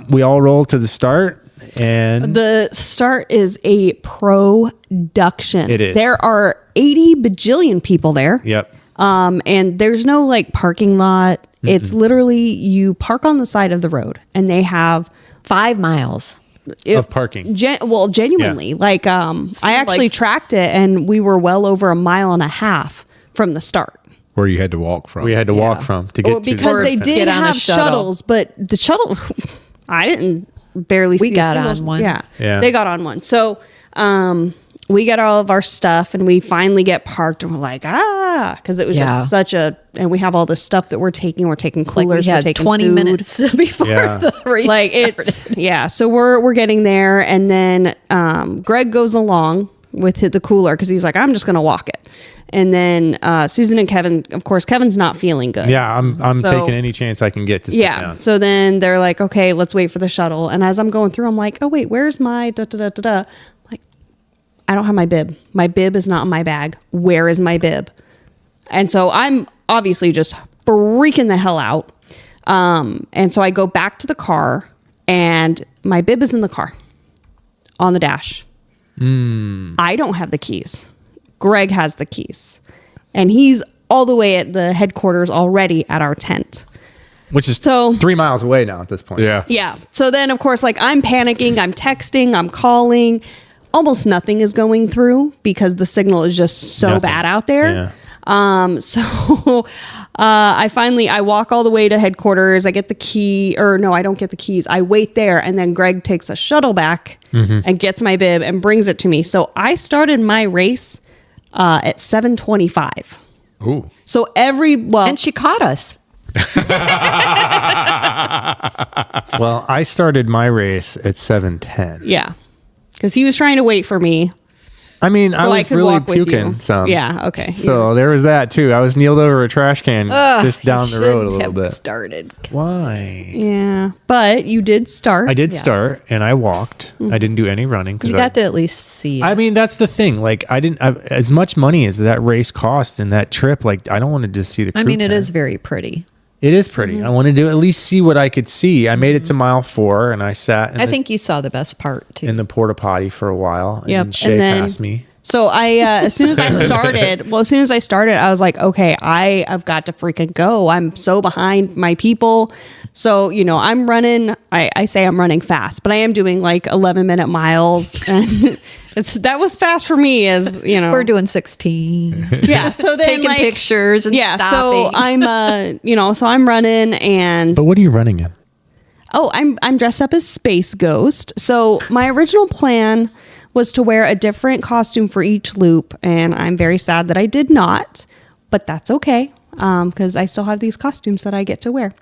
S2: we all rolled to the start, and
S3: The start is a production.
S2: It is.
S3: There are 80 bajillion people there.
S2: Yep.
S3: And there's no like parking lot. It's literally you park on the side of the road, and they have
S5: 5 miles.
S2: Of parking.
S3: Genuinely,
S2: Yeah.
S3: like I actually
S5: like-
S3: tracked it, and we were well over 1.5 miles from the start.
S4: Where you had to walk from.
S2: We had to walk
S5: Yeah.
S2: from to get to
S3: Because
S2: the
S3: they
S2: finish.
S3: did
S5: Get on a
S3: have
S5: shuttle.
S3: shuttles, but the shuttle, I didn't barely
S5: We
S3: see.
S5: got
S3: a single,
S5: on one.
S2: Yeah.
S3: They got on one. So we get all of our stuff, and we finally get parked, and we're like, because it was
S5: Yeah.
S3: just and we have all this stuff that we're taking. We're taking
S5: Like
S3: coolers.
S5: we
S3: we're
S5: had
S3: taking
S5: 20
S3: food.
S5: minutes before
S2: Yeah.
S5: the race
S3: Like
S5: started.
S3: so we're getting there, and then Greg goes along with the cooler because he's like, I'm just gonna walk it. And then Susan and Kevin, of course, Kevin's not feeling good.
S2: Yeah, I'm
S3: So-
S2: taking any chance I can get to sit down.
S3: So then they're like, okay, let's wait for the shuttle. And as I'm going through, I'm like, oh wait, where's my da da da da da? Like, I don't have my bib. My bib is not in my bag. Where is my bib? And so I'm obviously just freaking the hell out. And so I go back to the car, and my bib is in the car on the dash. I don't have the keys. Greg has the keys, and he's all the way at the headquarters already at our tent.
S2: Which is
S3: So-
S2: 3 miles away now at this point.
S4: Yeah.
S3: Yeah. So then, of course, like I'm panicking, I'm texting, I'm calling. Almost nothing is going through because the signal is just so
S2: Nothing.
S3: bad out there.
S2: Yeah.
S3: So I walk all the way to headquarters. I get the key, or no, I don't get the keys. I wait there, and then Greg takes a shuttle back and gets my bib and brings it to me. So I started my race at 7:25.
S4: Ooh.
S3: So
S5: And she caught us.
S2: Well, I started my race at 7:10.
S3: yeah, because he was trying to wait for me.
S2: I mean, I
S3: So
S2: was
S3: could
S2: really
S3: walk with you.
S2: puking some.
S3: Yeah. Okay.
S2: So there was that too. I was kneeled over a trash can just down the road a little bit.
S5: Started.
S2: Why?
S3: Yeah, but you did start.
S2: I did
S5: Yeah.
S2: start, and I walked. I didn't do any running.
S5: You got to at least see it.
S2: I mean, that's the thing. Like, as much money as that race cost and that trip. Like, I don't want to just see the.
S5: I
S2: crew
S5: mean, it
S2: tent.
S5: is very pretty.
S2: It is pretty. I wanted to at least see what I could see. I made it to mile 4, and I sat.
S5: I think you saw the best part too.
S2: in the porta potty for a while. And
S3: Yep,
S2: then Shae
S3: and then-
S2: passed me.
S3: So as soon as I started, I was like, okay, I've got to freaking go. I'm so behind my people. So, I'm running, I say I'm running fast, but I am doing like 11-minute miles. And that was fast for me as,
S5: We're doing 16.
S3: yeah. So then
S5: Taking pictures and
S3: yeah.
S5: stopping.
S3: So I'm, so I'm running, and
S2: But what are you running in?
S3: oh, I'm dressed up as Space Ghost. So my original plan was to wear a different costume for each loop, and I'm very sad that I did not, but that's okay. because I still have these costumes that I get to wear.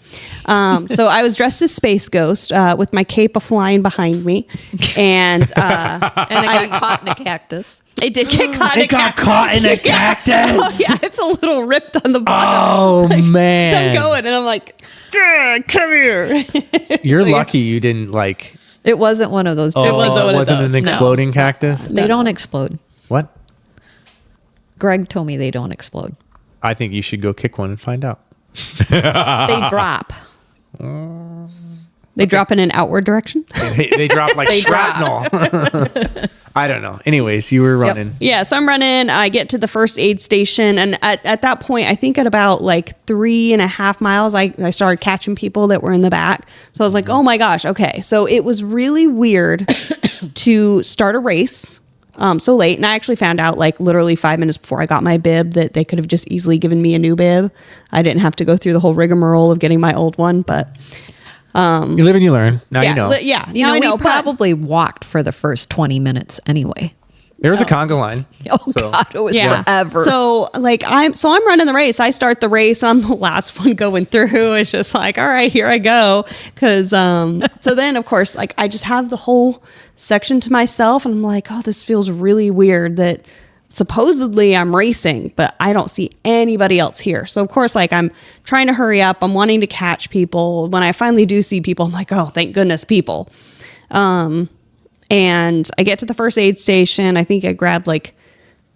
S3: So I was dressed as Space Ghost with my cape flying behind me, and it
S5: got caught in a cactus.
S3: It did get caught.
S2: It got caught in a cactus.
S3: Oh, yeah, it's a little ripped on the bottom.
S2: Oh,
S3: So
S2: man.
S3: I'm going, and I'm like, "Grr, come here."
S2: You're lucky you didn't like.
S5: It wasn't one of those.
S2: Oh,
S3: wasn't one
S2: it
S3: of
S2: wasn't
S3: those,
S2: an
S3: no.
S2: exploding cactus.
S5: They don't explode.
S2: What?
S5: Greg told me they don't explode.
S2: I think you should go kick one and find out.
S5: They drop.
S3: They drop in an outward direction.
S2: They drop like
S5: They
S2: shrapnel. I don't know. Anyways, you were running.
S3: Yeah, so I'm running. I get to the first aid station, and at that point, I think at about like 3.5 miles, I started catching people that were in the back. So I was like, oh my gosh, okay. So it was really weird to start a race so late. And I actually found out like literally 5 minutes before I got my bib that they could have just easily given me a new bib. I didn't have to go through the whole rigmarole of getting my old one, but...
S2: You live and you learn. Now
S3: yeah,
S2: you know.
S3: Yeah,
S5: You
S3: now
S5: know,
S3: I know,
S5: we probably walked for the first 20 minutes anyway.
S2: There was a conga line.
S5: Oh
S2: So-
S5: God, it was forever.
S3: So like I'm running the race. I start the race. I'm the last one going through. It's just like, all right, here I go. Cause so then of course, like I just have the whole section to myself, and I'm like, oh, this feels really weird that supposedly I'm racing, but I don't see anybody else here. So of course, like I'm trying to hurry up. I'm wanting to catch people. When I finally do see people, I'm like, oh, thank goodness, people. And I get to the first aid station. I think I grabbed like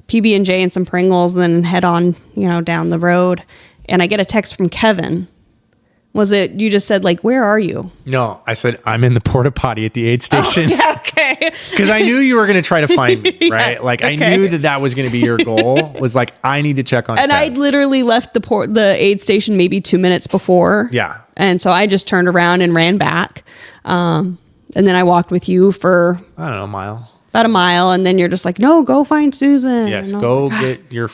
S3: PB&J and some Pringles, and then head on, down the road. And I get a text from Kevin. Was it, you just said like, where are you?
S2: No, I said, I'm in the porta potty at the aid station.
S3: Yeah, okay.
S2: Because I knew you were going to try to find me, right?
S3: Yes,
S2: like,
S3: okay.
S2: I knew that was going to be your goal, was like, I need to check on
S3: And I
S2: Kev.
S3: literally left the aid station maybe 2 minutes before.
S2: Yeah.
S3: And so I just turned around and ran back. And then I walked with you for
S2: I don't know, mile.
S3: about a mile. And then you're just like, no, go find Susan.
S2: Yes,
S3: And I'm
S2: go
S3: like,
S2: get your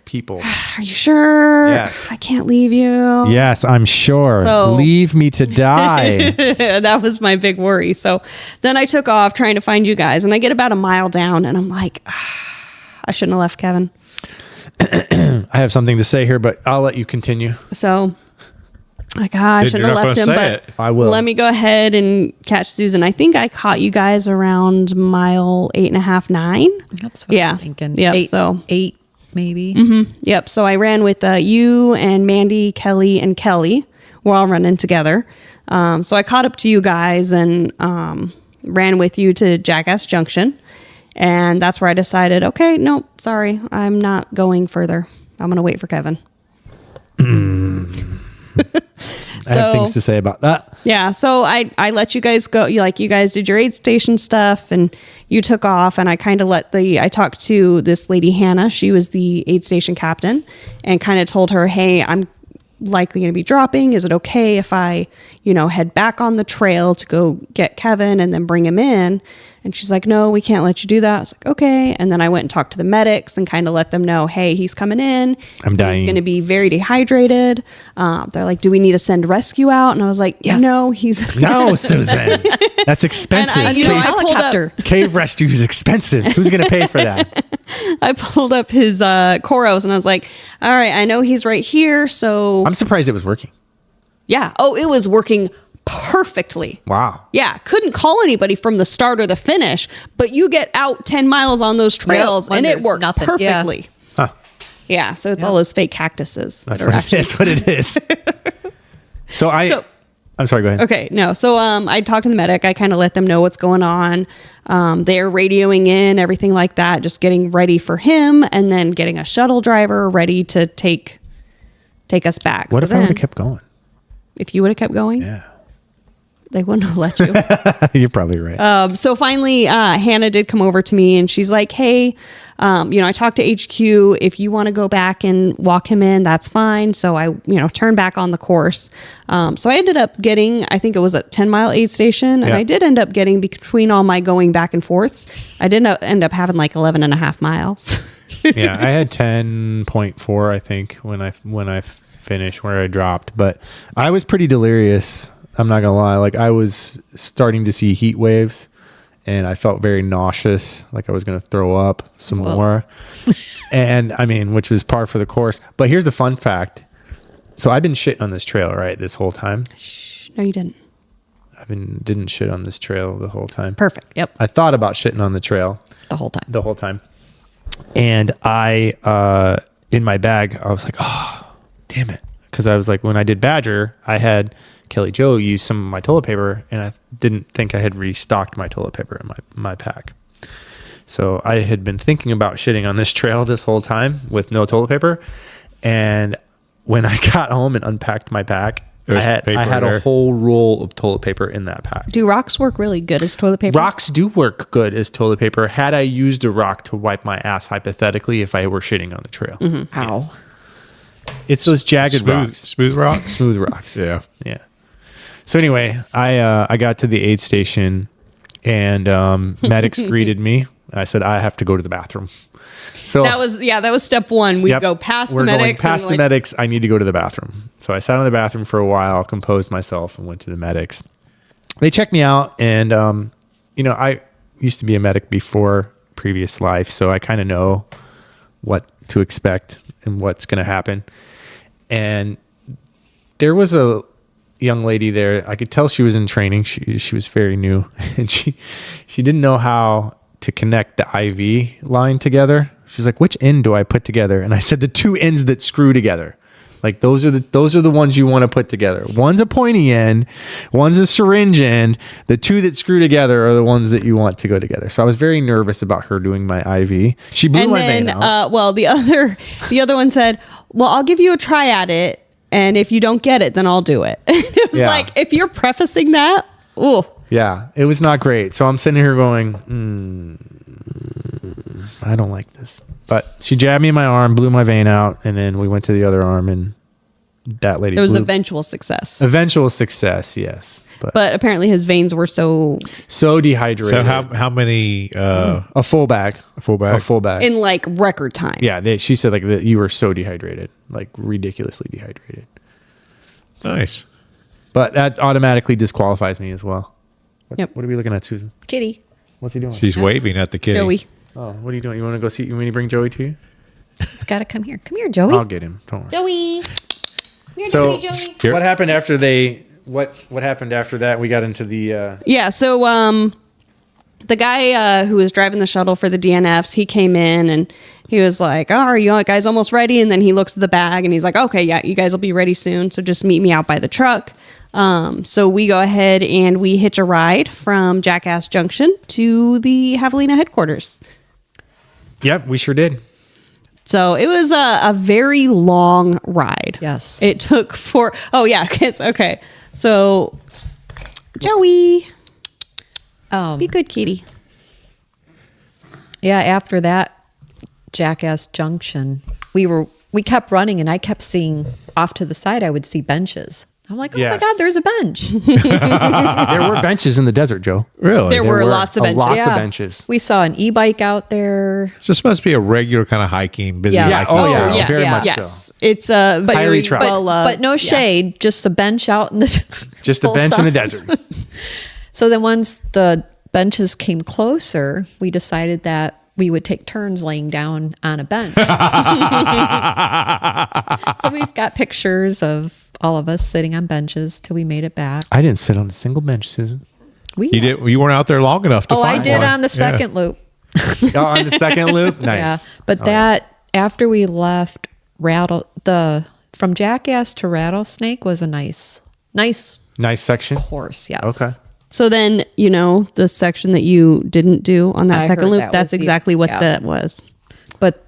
S2: people.
S3: are you sure?
S2: Yes.
S3: I can't leave you.
S2: Yes, I'm sure.
S3: So-
S2: Leave me to die.
S3: That was my big worry. So then I took off trying to find you guys, and I get about a mile down, and I'm like, I shouldn't have left Kevin.
S2: I have something to say here, but I'll let you continue.
S3: So like, I shouldn't have
S4: You're not
S3: left him,
S4: gonna say
S3: but
S4: it.
S2: I will.
S3: let me go ahead and catch Susan. I think I caught you guys around mile 8.5, 9.
S5: That's what
S3: Yeah.
S5: I'm thinking.
S3: Yep,
S5: 8,
S3: so-
S5: 8 maybe.
S3: Yep. So I ran with you and Mandy, Kelly, and Kelly. We're all running together. So I caught up to you guys and ran with you to Jackass Junction. And that's where I decided, okay, no, sorry, I'm not going further. I'm going to wait for Kevin.
S2: I have things to say about that.
S3: Yeah, so I let you guys go. You guys did your aid station stuff, and you took off. And I kind of I talked to this lady Hannah. She was the aid station captain, and kind of told her, "Hey, I'm likely going to be dropping. Is it okay if I, head back on the trail to go get Kevin and then bring him in?" And she's like, "No, we can't let you do that." I was like, "Okay." And then I went and talked to the medics and kind of let them know, "Hey, he's coming in.
S2: I'm dying.
S3: He's going to be very dehydrated." They're like, "Do we need to send rescue out?" And I was like,
S5: Yes.
S3: "No, he's
S2: No, Susan. That's expensive.
S3: And
S5: You know,
S3: I pulled up-
S5: helicopter.
S2: Cave rescue is expensive. Who's going to pay for that?
S3: I pulled up his Koros and I was like, all right, I know he's right here. So
S2: I'm surprised it was working.
S3: yeah. Oh, it was working perfectly.
S2: Wow.
S3: Yeah. Couldn't call anybody from the start or the finish, but you get out 10 miles on those trails
S5: when
S3: and it
S5: there's
S3: worked
S5: nothing. Yeah.
S3: perfectly.
S2: Huh.
S3: Yeah. So it's all those fake cactuses that
S2: That's
S3: are
S2: what,
S3: actually.
S2: that's what it is. So I'm sorry, go ahead.
S3: Okay, no. So I talked to the medic. I kind of let them know what's going on. They're radioing in, everything like that, just getting ready for him, and then getting a shuttle driver ready to take us back.
S2: What
S3: So
S2: if I would have
S3: then,
S2: kept going?
S3: if you would have kept going?
S2: Yeah.
S3: They wouldn't have let you.
S2: You're probably right.
S3: So finally, Hannah did come over to me and she's like, "Hey, I talked to HQ. If you want to go back and walk him in, that's fine." So I, turned back on the course. So I ended up getting, I think it was a 10-mile aid station. And
S2: Yeah.
S3: I did end up getting between all my going back and forths. I did end up having like 11.5 miles.
S2: Yeah, I had 10.4, I think, when I finished where I dropped, but I was pretty delirious. I'm not gonna lie. Like I was starting to see heat waves, and I felt very nauseous, like I was going to throw up some more. And I mean, which was par for the course. But here's the fun fact. So I've been shitting on this trail, right, this whole time.
S3: No, you didn't.
S2: Didn't shit on this trail the whole time.
S3: Perfect. Yep.
S2: I thought about shitting on the trail
S5: The whole time.
S2: And I, in my bag, I was like, oh, damn it. Because I was like, when I did Badger, I had Kelly Joe use some of my toilet paper, and I didn't think I had restocked my toilet paper in my pack. So I had been thinking about shitting on this trail this whole time with no toilet paper. And when I got home and unpacked my pack, I had a whole roll of toilet paper in that pack.
S3: Do rocks work really good as toilet paper?
S2: Rocks do work good as toilet paper. Had I used a rock to wipe my ass, hypothetically, if I were shitting on the trail.
S3: Mm-hmm.
S5: Ow.
S2: It's those jagged rocks.
S4: Smooth rocks?
S2: Smooth rocks.
S4: Yeah.
S2: Yeah. So anyway, I got to the aid station, and medics greeted me. I said, I have to go to the bathroom. So
S3: that was step one. We go past the medics.
S2: Going past the medics. I need to go to the bathroom. So I sat in the bathroom for a while, composed myself, and went to the medics. They checked me out, and I used to be a medic before previous life, so I kind of know what to expect and what's going to happen. And there was a young lady there. I could tell she was in training. She was very new, and she didn't know how to connect the IV line together. She's like, which end do I put together? And I said, the two ends that screw together. Like those are the ones you want to put together. One's a pointy end, one's a syringe end. The two that screw together are the ones that you want to go together. So I was very nervous about her doing my IV. She blew my vein out.
S3: The other one said, well, I'll give you a try at it, and if you don't get it, then I'll do it. It was like, if you're prefacing that, ooh.
S2: Yeah, it was not great. So I'm sitting here going, I don't like this. But she jabbed me in my arm, blew my vein out, and then we went to the other arm, and that lady.
S3: It was eventual success.
S2: Eventual success, yes.
S3: But apparently his veins were so
S2: dehydrated.
S4: So how many?
S2: A full bag.
S4: A full bag.
S2: A full bag.
S3: in like record time.
S2: Yeah, she said like that you were so dehydrated, like ridiculously dehydrated.
S4: Nice.
S2: But that automatically disqualifies me as well.
S3: Yep.
S2: What are we looking at, Susan?
S5: Kitty.
S2: What's he doing?
S4: She's waving at the kitty.
S3: Joey.
S2: Oh, what are you doing? You want to go see? You want me to bring Joey to you?
S5: He's got to come here. Come here, Joey.
S2: I'll get him. Don't worry.
S3: Joey. Here,
S2: So,
S3: Joey.
S4: Here.
S2: what happened after what happened after that? We got into the.
S3: Yeah. So the guy who was driving the shuttle for the DNFs, he came in and he was like, "Oh, are you guys almost ready?" And then he looks at the bag and he's like, "Okay, yeah, you guys will be ready soon. So just meet me out by the truck." So we go ahead and we hitch a ride from Jackass Junction to the Javelina headquarters.
S2: Yep, we sure did.
S3: So it was a very long ride.
S5: Yes.
S3: It took okay. So Joey, be good, kitty.
S5: Yeah, after that Jackass Junction, we kept running, and I kept seeing off to the side, I would see benches. I'm like, oh my God, there's a bench.
S2: There were benches in the desert, Joe.
S4: Really?
S3: There were lots of benches.
S2: Lots of benches.
S5: We saw an e-bike out there.
S4: So this must be a regular kind of hiking, busy
S5: Yeah.
S4: hiking.
S2: Oh, yeah.
S4: trail.
S3: Yes,
S2: very much
S3: yes.
S2: so.
S3: It's
S2: Highly tracked.
S5: But no shade, just a bench out in the
S2: Just a
S5: full
S2: bench in the
S5: sun.
S2: desert.
S5: So then once the benches came closer, we decided that we would take turns laying down on a bench. So we've got pictures of all of us sitting on benches till we made it back.
S2: I didn't sit on a single bench, Susan.
S4: You weren't out there long enough to
S5: Oh,
S4: find
S5: I did
S4: one.
S5: on the second loop.
S2: Oh, on the second loop? Nice.
S5: Yeah. But after we left from Jackass to Rattlesnake was a nice
S2: Nice section.
S5: course. Yes.
S2: Okay.
S3: So then, the section that you didn't do on that
S5: I
S3: second
S5: heard
S3: loop,
S5: that
S3: that's
S5: was
S3: exactly what that was.
S5: But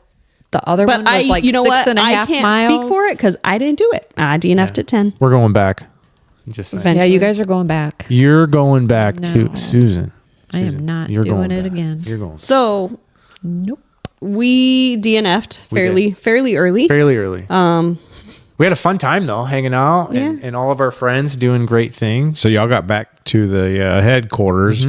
S5: the other one was like 6.5
S3: I can't
S5: miles.
S3: speak for it because I didn't do it. I DNF'd at 10.
S2: We're going back. Just saying.
S3: Eventually.
S5: Yeah, you guys are going back.
S2: You're going back
S5: No.
S2: to Susan.
S5: I am
S2: Susan,
S5: not
S2: you're
S5: doing
S2: going
S5: it
S2: back.
S5: again.
S2: You're going
S3: So
S5: Nope.
S3: we DNF'd
S2: We
S3: fairly early.
S2: fairly early. We had a fun time though, hanging out and all of our friends doing great things.
S4: So y'all got back to the headquarters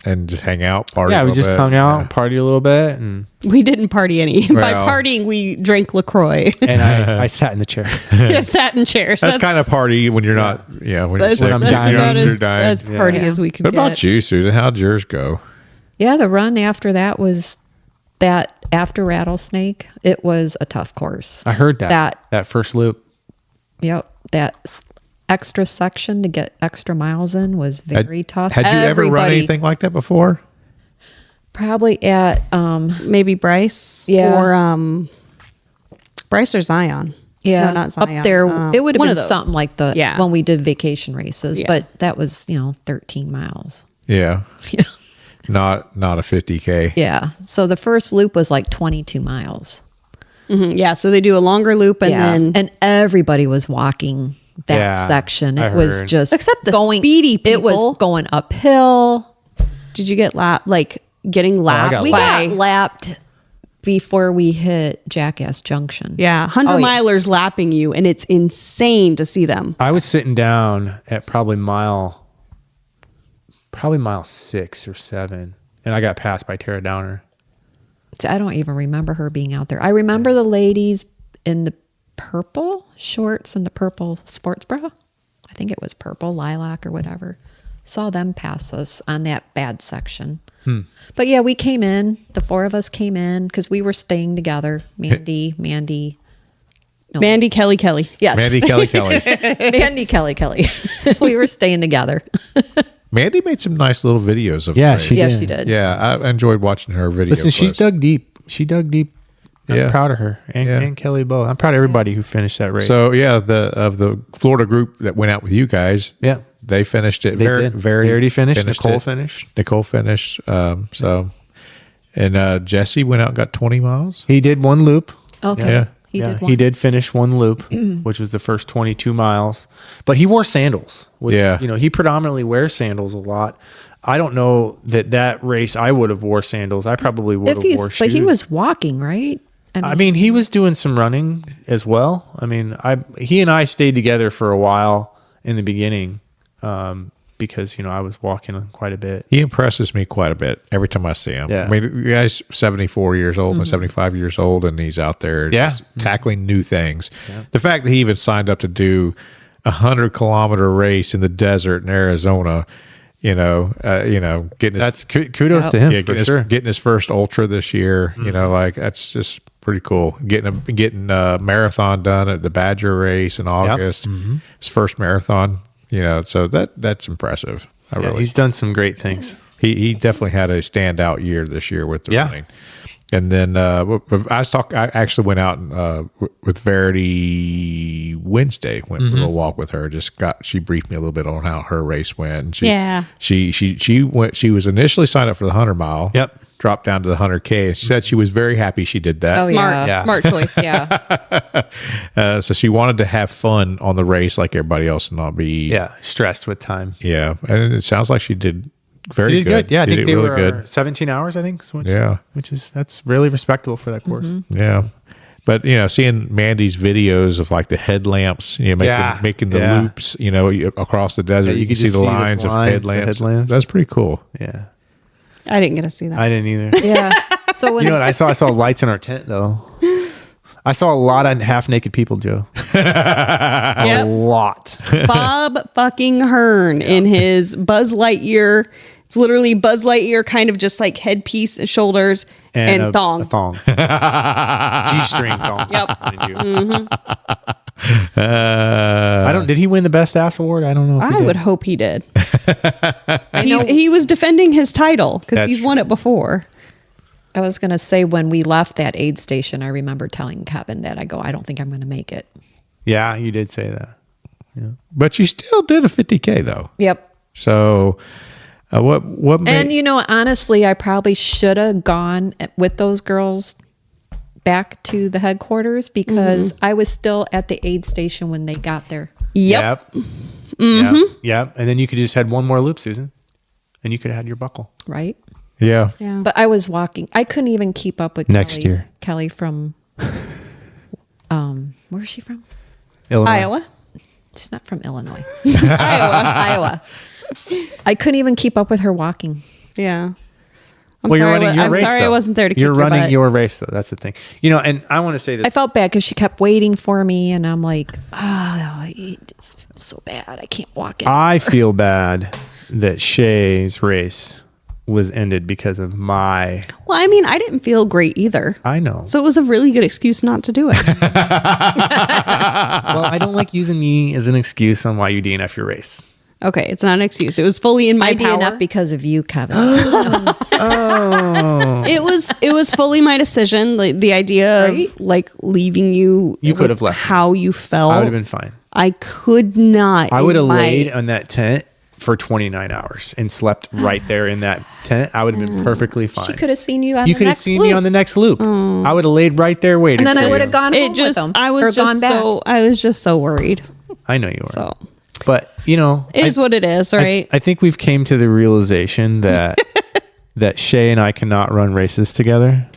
S4: and just hang out, party.
S2: Yeah,
S4: a
S2: we
S4: little
S2: just
S4: bit.
S2: hung out,
S4: Yeah.
S2: party a little bit, and
S3: We didn't party any. By
S4: Well.
S3: partying, we drank LaCroix.
S2: I sat in the chair.
S3: Sat in chairs.
S4: That's kind of party when you're not. Yeah, when
S3: that's,
S4: you're,
S2: I'm
S3: that's
S2: dying.
S3: about
S4: you're
S3: as
S4: dying.
S3: party
S2: Yeah.
S3: as we could
S4: What
S3: get.
S4: about you, Susan? How'd yours go?
S5: Yeah, the run after that was that after Rattlesnake. It was a tough course.
S2: I heard that first loop.
S5: Yep, that extra section to get extra miles in was very tough.
S4: Had you ever run anything like that before?
S5: Probably at
S3: maybe Bryce or Bryce or Zion.
S5: Yeah,
S3: no, not Zion.
S5: Up there, it would have
S3: one
S5: been
S3: of those.
S5: something like when we did vacation races,
S3: Yeah.
S5: but that was 13 miles.
S4: Yeah.
S5: Yeah.
S4: Not a 50K.
S5: Yeah. So the first loop was like 22 miles.
S3: Mhm. Yeah, so they do a longer loop
S5: And everybody was walking that section. It was
S2: heard.
S5: just
S3: Except the speedy
S5: It was
S3: people.
S5: going uphill.
S3: Did you get getting lapped?
S2: got
S5: We
S3: by-
S5: got lapped before we hit Jackass Junction.
S3: Yeah, 100
S5: Oh, yeah.
S3: milers lapping you, and it's insane to see them.
S2: I was sitting down at probably mile 6 or 7, and I got passed by Tara Downer.
S5: So I don't even remember her being out there. I remember the ladies in the purple shorts and the purple sports bra. I think it was purple, lilac or whatever. Saw them pass us on that bad section. But yeah, we came in. The 4 of us came in because we were staying together. Mandy. No.
S3: Mandy, Kelly.
S5: Yes.
S4: Mandy, Kelly.
S5: Mandy, Kelly. We were staying together.
S4: Mandy made some nice little videos of
S2: Yeah,
S4: the
S2: she
S4: race.
S2: did.
S5: She did.
S4: Yeah, I enjoyed watching her videos.
S2: Listen, she's dug deep. She dug deep. I'm
S4: Yeah.
S2: proud of her and Kelly both. I'm proud of everybody who finished that race.
S4: So yeah, the Florida group that went out with you guys,
S2: yeah,
S4: they finished it.
S2: they did. Verity finished. Nicole finished.
S4: Nicole finished. And Jesse went out and got 20 miles.
S2: He did one loop.
S5: Okay.
S4: Yeah.
S5: He did one.
S2: He did finish one loop, which was the first 22 miles. But he wore sandals. Which,
S4: Yeah.
S2: he predominantly wears sandals a lot. I don't know that race I would have wore sandals. I probably would have wore shoes.
S5: But he was walking, right?
S2: I mean, he was doing some running as well. I mean, he and I stayed together for a while in the beginning because, I was walking quite a bit.
S4: He impresses me quite a bit every time I see him.
S2: Yeah.
S4: I mean, the guy's 74 years old and 75 years old, and he's out there just tackling new things. Yeah. The fact that he even signed up to do a 100-kilometer race in the desert in Arizona, getting
S2: That's kudos to him,
S4: getting his first ultra this year. That's just pretty cool. Getting a marathon done at the Badger race in August, his first marathon. So that's impressive.
S2: He's done some great things.
S4: He definitely had a standout year this year with the running. And then I actually went out with Verity Wednesday. Went for a little walk with her. She briefed me a little bit on how her race went. And she went. She was initially signed up for the 100-mile.
S2: Yep.
S4: Dropped down to the 100K. And she said she was very happy she did that.
S5: Oh,
S3: Smart choice.
S5: Yeah.
S4: So she wanted to have fun on the race like everybody else and not be
S2: stressed with time.
S4: Yeah, and it sounds like she did very good.
S2: Yeah, I think they
S4: really
S2: were
S4: good.
S2: 17 hours. I think. That's really respectable for that course.
S4: Yeah. But seeing Mandy's videos of like the headlamps, making the loops, across the desert, you can see the lines of headlamps. That's pretty cool.
S2: Yeah,
S3: I didn't get to see that.
S2: I didn't either.
S5: Yeah. So when
S2: You know what I saw? I saw lights in our tent though. I saw a lot of half-naked people, Joe. A lot.
S3: Bob fucking Hearn in his Buzz Lightyear. It's literally Buzz Lightyear, kind of just like headpiece and shoulders and thong.
S2: A thong. G-string thong.
S3: Yep.
S2: Did he win the best ass award? I don't know. If he
S3: I
S2: did.
S3: would hope he did.
S5: I know
S3: He was defending his title because
S2: That's
S3: he's won it before.
S5: I was going to say when we left that aid station, I remember telling Kevin that I don't think I'm going to make it.
S2: Yeah, you did say that.
S4: But you still did a 50K though.
S5: Yep.
S4: So what made,
S5: And honestly, I probably should have gone with those girls back to the headquarters because I was still at the aid station when they got there.
S3: Yep.
S2: Yep. And then you could just had one more loop, Susan, and you could have had your buckle.
S5: Right?
S4: yeah.
S5: But I was walking. I couldn't even keep up with
S2: Next year.
S5: Kelly from, where's she from?
S2: Illinois.
S3: Iowa.
S5: She's not from Illinois.
S3: Iowa.
S5: I couldn't even keep up with her walking.
S3: Yeah.
S2: Well, you're running your
S3: I'm
S2: race.
S3: sorry
S2: though.
S3: I wasn't there to
S2: You're
S3: kick your
S2: running
S3: butt.
S2: your race, though. That's the thing. And I want to say this.
S5: I felt bad because she kept waiting for me, and I'm like, I just feel so bad. I can't walk it.
S2: I feel bad that Shae's race was ended because of my.
S3: Well, I mean, I didn't feel great either.
S2: I know.
S3: So it was a really good excuse not to do it.
S2: Well, I don't like using me as an excuse on why you DNF your race.
S3: Okay, it's not an excuse. It was fully in my
S5: I
S3: power.
S5: DNF because of you, Kevin.
S3: It was fully my decision. Like the idea of like leaving you.
S2: You could have
S3: with
S2: left me.
S3: how you felt.
S2: I would have been fine.
S3: I could not.
S2: I would have
S3: in my-
S2: laid on that tent for 29 hours and slept right there in that tent. I would have been perfectly fine.
S5: She could have seen you on
S2: You
S5: the
S2: could have
S5: next
S2: seen
S5: loop.
S2: me on the next loop. I would have laid right there waiting.
S5: And then I
S2: for
S5: would
S2: you.
S5: have gone home with them.
S3: I
S5: or
S3: was
S5: gone
S3: just
S5: back.
S3: I was just so worried.
S2: I know you were.
S3: So
S2: But you know,
S3: it is what it is, right?
S2: I think we've came to the realization that that Shae and I cannot run races together.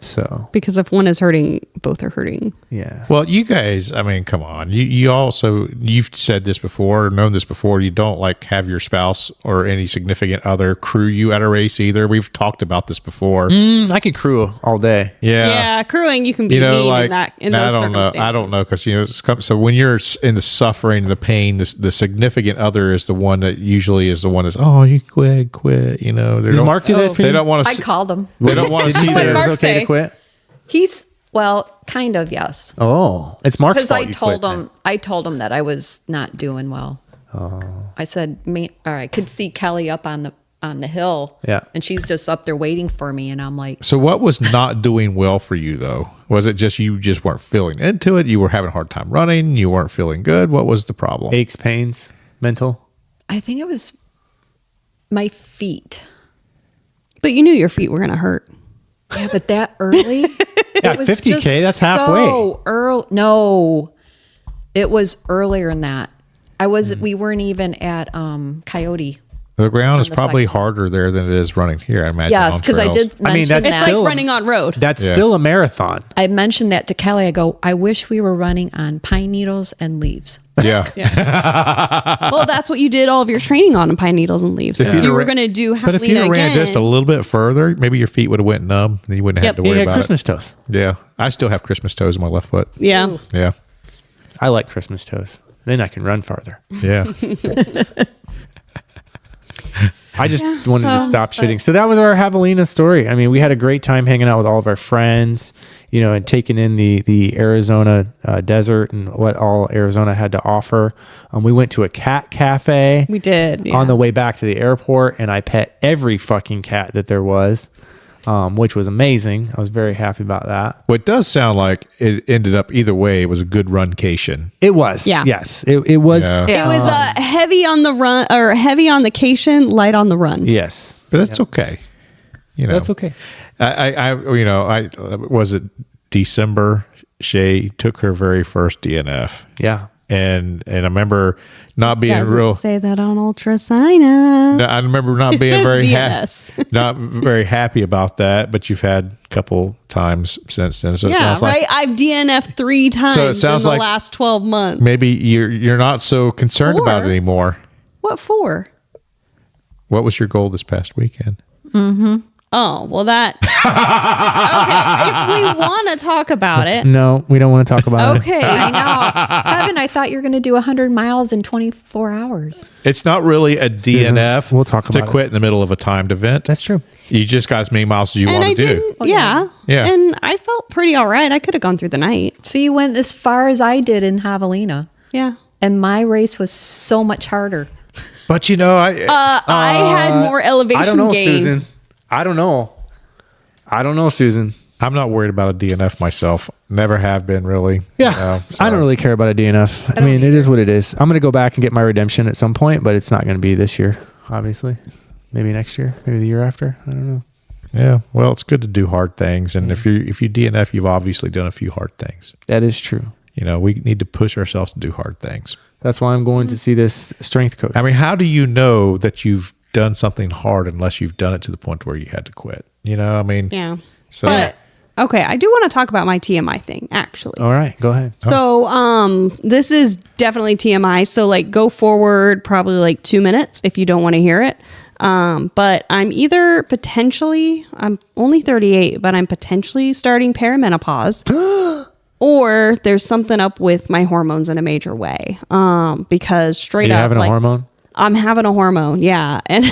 S2: So
S3: Because if one is hurting, both are hurting.
S2: yeah.
S4: Well, you guys, I mean, come on. You also, you've said this before, known this before. You don't like have your spouse or any significant other crew you at a race either. We've talked about this before.
S2: I could crew all day.
S3: Yeah, crewing you can be
S4: You know,
S3: mean
S4: like
S3: in that in
S4: I
S3: those
S4: don't know.
S3: circumstances.
S4: I don't know because so when you're in the suffering, the pain, the significant other is the one that usually is the one that's you quit. You know,
S2: Does Mark do that for you?
S4: They don't want
S5: I
S4: to.
S5: called him.
S4: They don't want to
S2: Did he
S4: see
S2: say it
S4: their.
S3: Mark
S2: was okay
S3: say?
S2: to quit?
S5: He's kind of, yes.
S2: Oh, it's Mark's
S5: Because
S2: fault.
S5: I
S2: you
S5: told
S2: quit,
S5: him
S2: man.
S5: I told him that I was not doing well. I said, or I could see Kelly up on the hill.
S2: Yeah.
S5: And she's just up there waiting for me, and I'm like,
S4: So what was not doing well for you though? Was it just you just weren't feeling into it? You were having a hard time running. You weren't feeling good. What was the problem?
S2: Aches, pains, mental.
S5: I think it was my feet.
S3: But you knew your feet were gonna hurt.
S5: Yeah, but that early?
S2: Yeah,
S5: It was
S2: 50K,
S5: just
S2: that's halfway.
S5: So early. No, it was earlier than that. We weren't even at Coyote.
S4: The ground is
S5: the
S4: probably
S5: second.
S4: harder there than it is running here. I imagine.
S5: Yes,
S4: on
S5: because I
S4: trails.
S5: did mention
S2: mean, that's
S3: It's
S5: that.
S3: like
S2: Still-
S3: running on road.
S2: That's
S4: Yeah.
S2: still a marathon.
S5: I mentioned that to Kelly. I go, I wish we were running on pine needles and leaves.
S4: Yeah.
S3: Well, that's what you did all of your training on pine needles and leaves. If
S4: you'd
S3: you
S4: have
S3: were
S4: ra-
S3: going to do
S4: But if you
S3: Javelina
S4: ran
S3: again,
S4: just a little bit further, maybe your feet would have went numb. Then you wouldn't have
S3: Yep.
S4: to worry
S2: Yeah,
S4: about
S2: Christmas
S4: it.
S2: toes.
S4: Yeah. I still have Christmas toes on my left foot.
S3: yeah.
S4: Yeah.
S2: I like Christmas toes. Then I can run farther.
S4: Yeah.
S2: I just wanted to stop shitting. So that was our Javelina story. I mean, we had a great time hanging out with all of our friends, you know, and taking in the Arizona desert and what all Arizona had to offer. We went to a cat cafe.
S3: We did. Yeah.
S2: On the way back to the airport, and I pet every fucking cat that there was, which was amazing. I was very happy about that.
S4: Well, it does sound like it ended up either way. It was a good runcation.
S2: It was.
S3: Yeah.
S2: Yes. It was.
S4: Yeah.
S3: It was heavy on the run or heavy on the cation, light on the run.
S2: Yes.
S4: But that's okay. You know,
S2: That's okay.
S4: I was it December? Shae took her very first DNF.
S2: Yeah.
S4: And I remember not being
S3: Doesn't
S4: real.
S3: say that on Ultrasina.
S4: I remember not being
S3: says
S4: very
S3: DNS.
S4: not very happy about that. But you've had a couple times since then. So it
S3: Yeah,
S4: sounds like
S3: right. I've DNF'd 3 times
S4: So it sounds
S3: in the
S4: like-
S3: last 12 months.
S4: maybe you're not so concerned about it
S3: Or-
S4: anymore.
S3: What for?
S4: What was your goal this past weekend?
S3: Oh, well, that. Okay, if we want to talk about it.
S2: No, we don't want to talk about it.
S3: Okay.
S5: I know. Kevin, I thought you were going to do 100 miles in 24 hours.
S4: It's not really a DNF.
S2: we'll talk
S4: to
S2: about it.
S4: quit in the middle of a timed event.
S2: That's true.
S4: You just got as many miles as you
S3: And
S4: want
S3: I
S4: to do.
S3: didn't. Yeah.
S4: Yeah.
S3: And I felt pretty all right. I could have gone through the night.
S5: So you went as far as I did in Javelina.
S3: Yeah.
S5: And my race was so much harder.
S4: But you know,
S3: I had more elevation
S2: I don't know,
S3: gain.
S2: Susan. I don't know, Susan.
S4: I'm not worried about a DNF myself. Never have been really.
S2: Yeah.
S4: You know, so.
S2: I don't really care about a DNF. I mean, it is what it is. I'm going to go back and get my redemption at some point, but it's not going to be this year, obviously. Maybe next year, maybe the year after. I don't know.
S4: Yeah. Well, it's good to do hard things, and if you DNF, you've obviously done a few hard things.
S2: That is true.
S4: You know, we need to push ourselves to do hard things.
S2: That's why I'm going to see this strength coach.
S4: I mean, how do you know that you've done something hard unless you've done it to the point where you had to quit? You know, I mean,
S3: Yeah.
S4: So
S3: But, okay, I do want to talk about my TMI thing, actually.
S2: All right, go ahead.
S3: So, this is definitely TMI. So, like, go forward probably like 2 minutes if you don't want to hear it. But I'm either potentially, I'm only 38, but I'm potentially starting perimenopause. Or there's something up with my hormones in a major way. Because straight
S2: Are you
S3: up,
S2: having
S3: like,
S2: a hormone?
S3: I'm having a hormone, yeah. And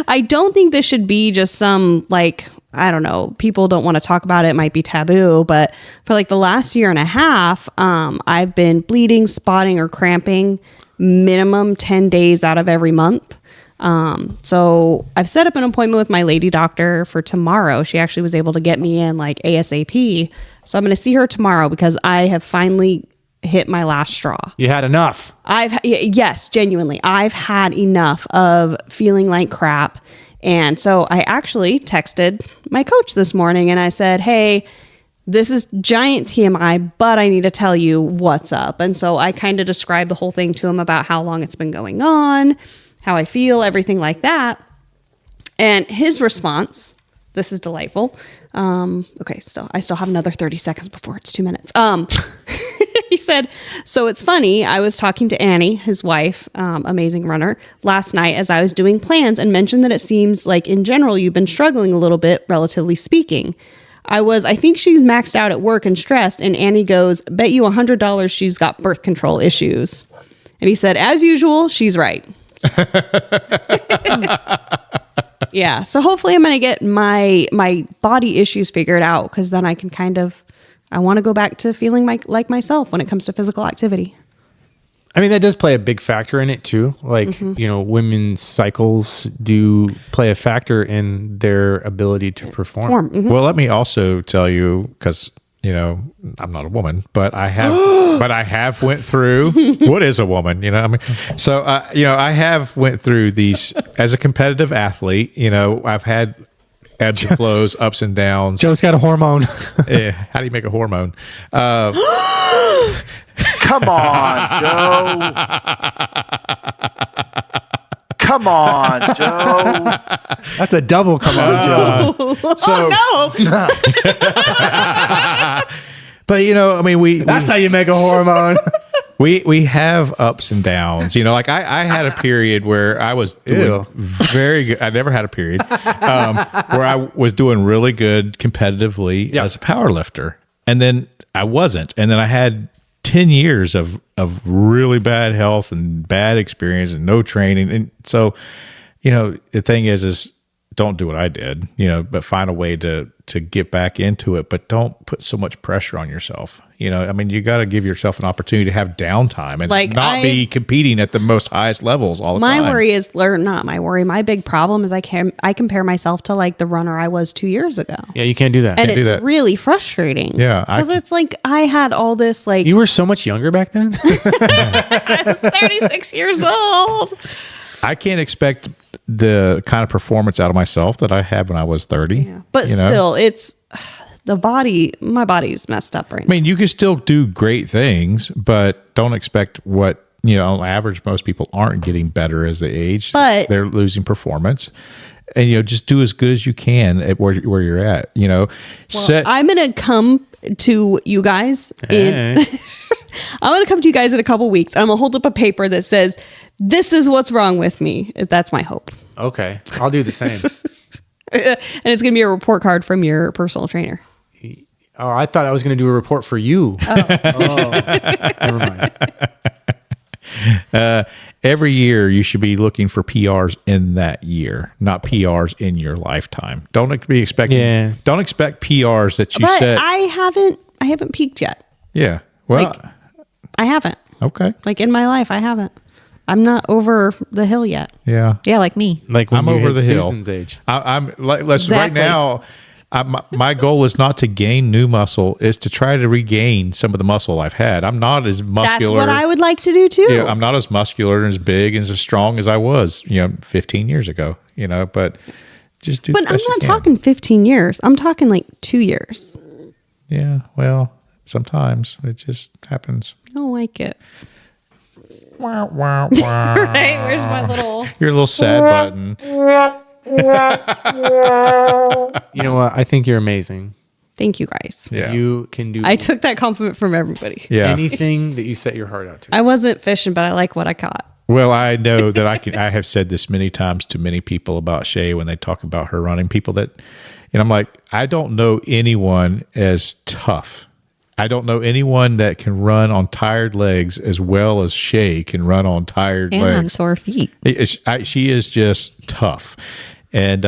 S3: I don't think this should be just some like, I don't know, people don't want to talk about it. It might be taboo, but for like the last year and a half, I've been bleeding, spotting, or cramping minimum 10 days out of every month. So I've set up an appointment with my lady doctor for tomorrow. She actually was able to get me in like ASAP. So I'm going to see her tomorrow because I have finally hit my last straw.
S2: You had enough.
S3: Yes, genuinely. I've had enough of feeling like crap. And so I actually texted my coach this morning and I said, hey, this is giant TMI, but I need to tell you what's up. And so I kind of described the whole thing to him about how long it's been going on, how I feel, everything like that. And his response, this is delightful. Okay, I still have another 30 seconds before it's 2 minutes. He said, so it's funny. I was talking to Annie, his wife, amazing runner, last night as I was doing plans and mentioned that it seems like in general, you've been struggling a little bit, relatively speaking. I think she's maxed out at work and stressed. And Annie goes, bet you $100 she's got birth control issues. And he said, as usual, she's right. Yeah. So hopefully I'm going to get my body issues figured out because then I can I want to go back to feeling like myself when it comes to physical activity.
S2: I mean, that does play a big factor in it too. Like, women's cycles do play a factor in their ability to perform.
S3: Mm-hmm.
S4: Well, let me also tell you, because I'm not a woman, but I have went through what is a woman, so I have went through these as a competitive athlete. I've had ebbs and flows, ups and downs.
S2: Joe's got a hormone.
S4: Yeah, how do you make a hormone?
S6: Come on, Joe. Come on, Joe.
S2: That's a double come on, Joe.
S4: So,
S3: No.
S4: but
S2: That's how you make a hormone.
S4: we have ups and downs. Like I had a period where I was doing very good. I never had a period where I was doing really good competitively as a power lifter, and then I wasn't, and then I had 10 years of really bad health and bad experience and no training. And so, the thing is don't do what I did, but find a way to get back into it, but don't put so much pressure on yourself. You got to give yourself an opportunity to have downtime and not be competing at the most highest levels all the time.
S3: My worry is, or not my worry, my big problem is I compare myself to like the runner I was 2 years ago.
S2: Yeah, you can't do that.
S3: And it's really frustrating.
S4: Yeah.
S3: Because it's like I had all this like...
S2: You were so much younger back then?
S3: I was 36 years old.
S4: I can't expect the kind of performance out of myself that I had when I was 30.
S3: Yeah. But still, it's... my body's messed up right now.
S4: You can still do great things, but don't expect what, on average, most people aren't getting better as they age.
S3: But
S4: they're losing performance. And, just do as good as you can at where you're at,
S3: I'm going to come to you guys I'm going to come to you guys in a couple weeks. I'm going to hold up a paper that says, this is what's wrong with me. That's my hope.
S2: Okay. I'll do the same.
S3: And it's going to be a report card from your personal trainer.
S2: Oh, I thought I was going to do a report for you. Oh, never mind.
S4: Every year you should be looking for PRs in that year, not PRs in your lifetime. Don't expect PRs that you set.
S3: I haven't peaked yet.
S4: Yeah. Well,
S3: I haven't.
S4: Okay.
S3: Like in my life, I haven't. I'm not over the hill yet.
S4: Yeah.
S5: Yeah, like me.
S2: Like when
S4: I'm
S2: you
S4: over
S2: hit
S4: the hill.
S2: Susan's age.
S4: I'm like, right
S5: Exactly.
S4: now. My goal is not to gain new muscle; is to try to regain some of the muscle I've had. I'm not as muscular.
S3: That's what I would like to do too.
S4: Yeah, I'm not as muscular and as big and as strong as I was, 15 years ago. But just do.
S3: But I'm not talking 15 years. I'm talking like 2 years.
S4: Yeah, well, sometimes it just happens.
S3: I don't like it.
S4: Wow, wow, wow.
S3: Right? Where's my little...
S4: Your little sad button.
S2: You know what? I think you're amazing.
S3: Thank you guys.
S4: Yeah.
S2: You can do
S3: I took that compliment from everybody.
S4: Yeah.
S2: anything that you set your heart out to.
S3: I wasn't fishing, but I like what I caught.
S4: Well, I know that I have said this many times to many people about Shae when they talk about her running. People that, I'm like, I don't know anyone as tough I don't know anyone that can run on tired legs as well as Shae can run on tired
S5: And on
S4: legs.
S5: sore feet.
S4: She is just tough. And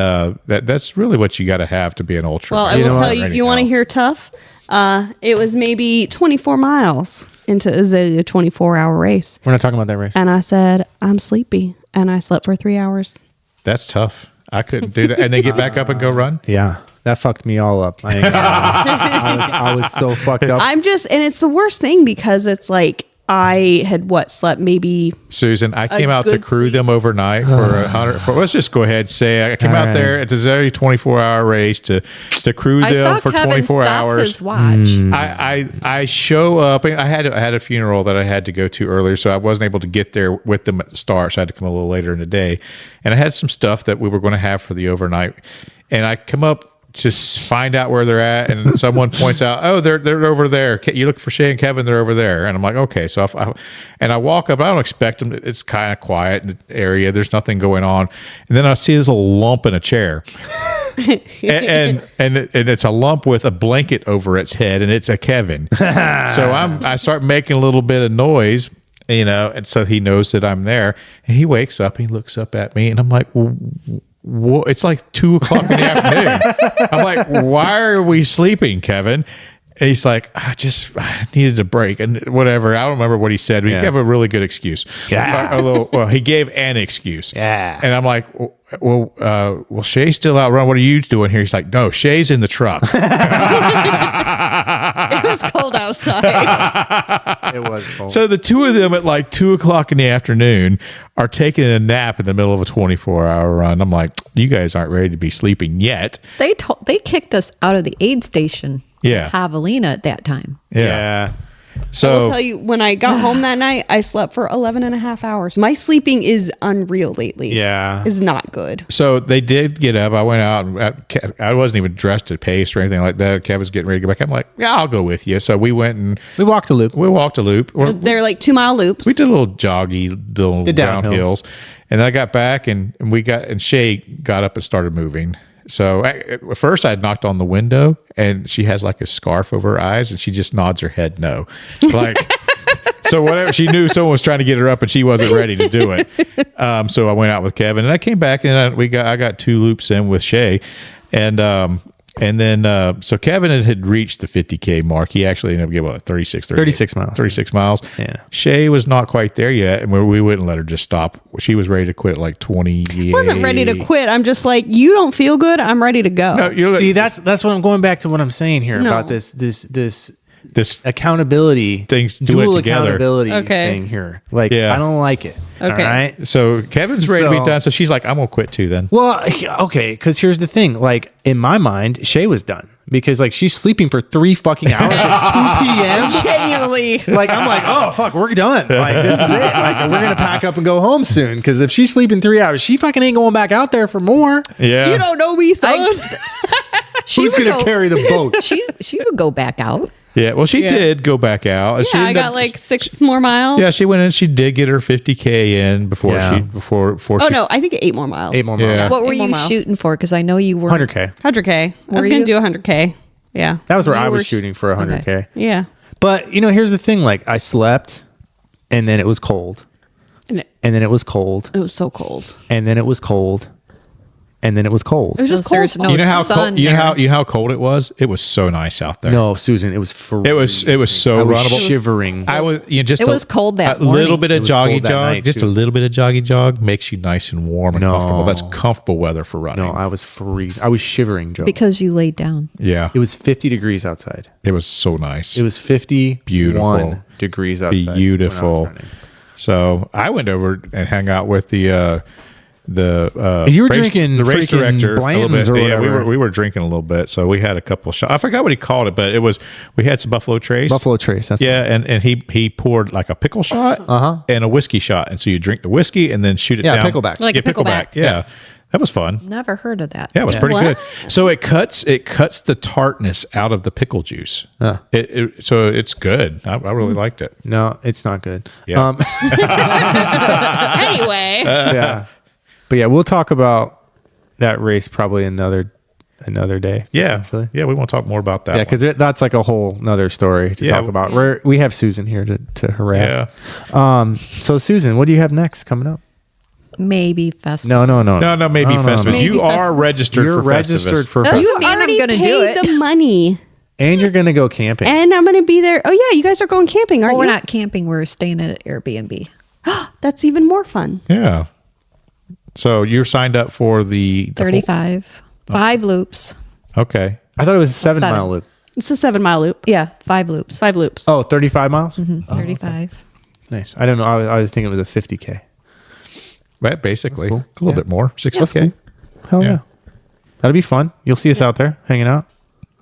S4: that's really what you got to have to be an ultra.
S3: Well, I will tell you, you want to hear tough? It was maybe 24 miles into a 24-hour race.
S2: We're not talking about that race.
S3: And I said, I'm sleepy. And I slept for 3 hours.
S4: That's tough. I couldn't do that. And then get back up and go run?
S2: Yeah. That fucked me all up. I was so fucked up.
S3: And it's the worst thing because it's like I had slept maybe.
S4: Susan, I came out to
S3: good
S4: crew
S3: sleep.
S4: them overnight for 100. Let's just go ahead and say I came out there. It's a very 24-hour race to crew
S5: I saw
S4: them for
S5: Kevin
S4: 24
S5: stop
S4: hours.
S5: his watch.
S4: I show up. I had a funeral that I had to go to earlier, so I wasn't able to get there with them at the start. So I had to come a little later in the day, and I had some stuff that we were going to have for the overnight, and I come up to find out where they're at, and someone points out, oh, they're over there. You look for Shae and Kevin, they're over there. And I'm like, okay. So I walk up. I don't expect them. It's kind of quiet in the area. There's nothing going on. And then I see this little lump in a chair. and it's a lump with a blanket over its head, and it's a Kevin. So I start making a little bit of noise, and so he knows that I'm there, and he wakes up, he looks up at me, and I'm like, well, it's like 2:00 in the afternoon. I'm like, why are we sleeping, Kevin? And he's like, I needed a break and whatever. I don't remember what he said. But he gave a really good excuse.
S2: Yeah.
S4: He gave an excuse.
S2: Yeah.
S4: And I'm like, well, Shae's still out running. What are you doing here? He's like, no, Shae's in the truck.
S3: It was cold outside.
S2: It was cold.
S4: So the two of them at like 2:00 in the afternoon are taking a nap in the middle of a 24-hour run. I'm like, you guys aren't ready to be sleeping yet.
S5: They kicked us out of the aid station.
S4: Yeah.
S5: at Javelina at that time.
S2: Yeah.
S3: I
S4: So
S3: will tell you, when I got home that night, I slept for 11 and a half hours. My sleeping is unreal lately.
S2: Yeah.
S3: Is not good.
S4: So they did get up. I went out and I wasn't even dressed at pace or anything like that. Kev was getting ready to go back. I'm like, yeah, I'll go with you. So we went and
S2: We walked a loop.
S4: we walked a loop.
S3: They're like 2 mile loops.
S4: We did a little joggy, little
S2: The downhills.
S4: downhills. And then I got back and Shae got up and started moving. So at first I had knocked on the window and she has like a scarf over her eyes and she just nods her head no. Like, so whatever, she knew someone was trying to get her up and she wasn't ready to do it. So I went out with Kevin and I came back and I got 2 loops in with Shae. And then, so Kevin had reached the 50K mark. He actually ended up getting what, 36
S2: miles.
S4: 36 miles.
S2: Yeah.
S4: Shae was not quite there yet, and we wouldn't let her just stop. She was ready to quit at like 28.
S3: I wasn't ready to quit. I'm just like, you don't feel good. I'm ready to go.
S4: No, you're
S2: See, that's what I'm going back to what I'm saying here
S3: No.
S2: about this
S4: this
S2: accountability
S4: Things do
S2: dual
S4: it together.
S2: accountability
S3: Okay.
S2: thing here. Like,
S4: Yeah.
S2: I don't like it.
S3: Okay.
S2: All right.
S4: So Kevin's ready to be
S2: So-
S4: done. So she's like, I'm gonna quit too then.
S2: Well, okay, because here's the thing. Like, in my mind, Shae was done because like she's sleeping for 3 fucking hours. It's 2 p.m.
S3: Genuinely.
S2: Like, I'm like, oh fuck, we're done. Like, this is it. Like, we're gonna pack up and go home soon. Because if she's sleeping 3 hours, she fucking ain't going back out there for more.
S4: Yeah.
S3: You don't know me, son.
S5: She
S2: Who's
S5: would
S2: gonna
S5: go-
S2: carry the boat?
S5: She would go back out.
S4: Yeah. Well, she did go back out. She
S3: Yeah, I
S4: ended
S3: got
S4: up-
S3: like 6 more miles.
S4: Yeah, she went in. She did get her 50K in before
S2: Yeah.
S4: before
S3: Oh,
S4: she,
S3: no. I think 8 more miles.
S2: 8 more
S4: Yeah.
S2: miles.
S5: What were
S3: 8 more
S5: you
S3: miles.
S5: shooting for? Because I know you were
S2: 100K.
S3: 100K. I was
S5: Were
S3: going
S5: you?
S3: to do 100K. Yeah.
S2: That was where
S5: You
S2: I
S5: were
S2: was shooting for 100K.
S5: Okay.
S3: Yeah.
S2: But here's the thing. Like, I slept, and then it was cold,
S3: And
S2: and then it was cold,
S3: it was so cold.
S2: and then it was cold, and then it was cold.
S3: It was just
S5: There's
S3: cold.
S5: no
S4: you know how
S5: sun
S4: cold, you know
S5: there.
S4: how cold it was. It was so nice out there.
S2: No, Susan, it was freezing.
S4: It was so
S2: I was
S4: runnable.
S2: shivering.
S4: I was just
S5: It was cold that
S4: a little
S5: morning.
S4: bit
S2: It
S4: of
S2: was cold
S4: joggy
S2: that
S4: jog,
S2: night,
S4: just
S2: too.
S4: a little bit of joggy jog makes you nice and warm and
S2: No.
S4: comfortable. That's comfortable weather for running.
S2: No, I was freezing. I was shivering, Joe.
S5: because you laid down.
S4: Yeah,
S2: It was 50 degrees outside.
S4: it was so nice.
S2: It was 51
S4: Beautiful.
S2: degrees outside. when I was
S4: beautiful.
S2: running.
S4: So I went over and hung out with the
S2: You were drinking
S4: the race
S2: freaking
S4: director a little
S2: Blanton's
S4: bit.
S2: or
S4: Yeah,
S2: whatever.
S4: we were drinking a little bit. So we had a couple shots. I forgot what he called it, but we had some Buffalo Trace.
S2: Buffalo Trace. That's
S4: Yeah, and he poured like a pickle shot and a whiskey shot, and so you drink the whiskey and then shoot it
S2: Yeah,
S4: down.
S2: pickleback.
S3: Like
S4: yeah,
S3: a pickleback.
S4: Yeah, that was fun.
S5: Never heard of that.
S4: Yeah, it was pretty
S3: What?
S4: good. So it cuts the tartness out of the pickle juice.
S2: Huh.
S4: So it's good. I really liked it.
S2: No, it's not good.
S4: Yeah.
S3: Anyway.
S2: Yeah. But yeah, we'll talk about that race probably another another day.
S4: Yeah.
S2: Actually.
S4: Yeah. We want to talk more about that.
S2: Yeah, because that's like a whole nother story to talk about. We have Susan here to harass.
S4: Yeah.
S2: So Susan, what do you have next coming up?
S5: Maybe festival.
S2: No.
S4: Maybe
S2: No,
S4: festival.
S5: Maybe
S4: You are
S5: festival.
S4: registered
S2: You're
S4: for
S2: registered
S4: Festivus.
S2: for
S5: That's
S2: festival.
S5: mean I'm
S3: already
S5: gonna do
S3: paid
S5: it.
S3: the money,
S2: And you're gonna go camping.
S3: and I'm going to be there. Oh yeah, you guys are going camping, aren't
S5: Well, we're
S3: you?
S5: not camping. We're staying at an Airbnb.
S3: That's even more fun.
S4: Yeah. So you're signed up for the
S5: 35. 5 loops.
S4: Okay.
S2: I thought it was a 7
S5: 7.
S2: mile loop.
S3: It's a 7-mile loop.
S5: Yeah, 5 loops.
S3: 5 loops.
S2: Oh, 35 miles?
S5: 35.
S2: Nice. I don't know. I was thinking it was a 50K.
S4: Right. Basically,
S2: That's
S4: a little bit more. 60K.
S2: Hell yeah.
S4: Yeah.
S2: That'll be fun. You'll see us out there hanging out.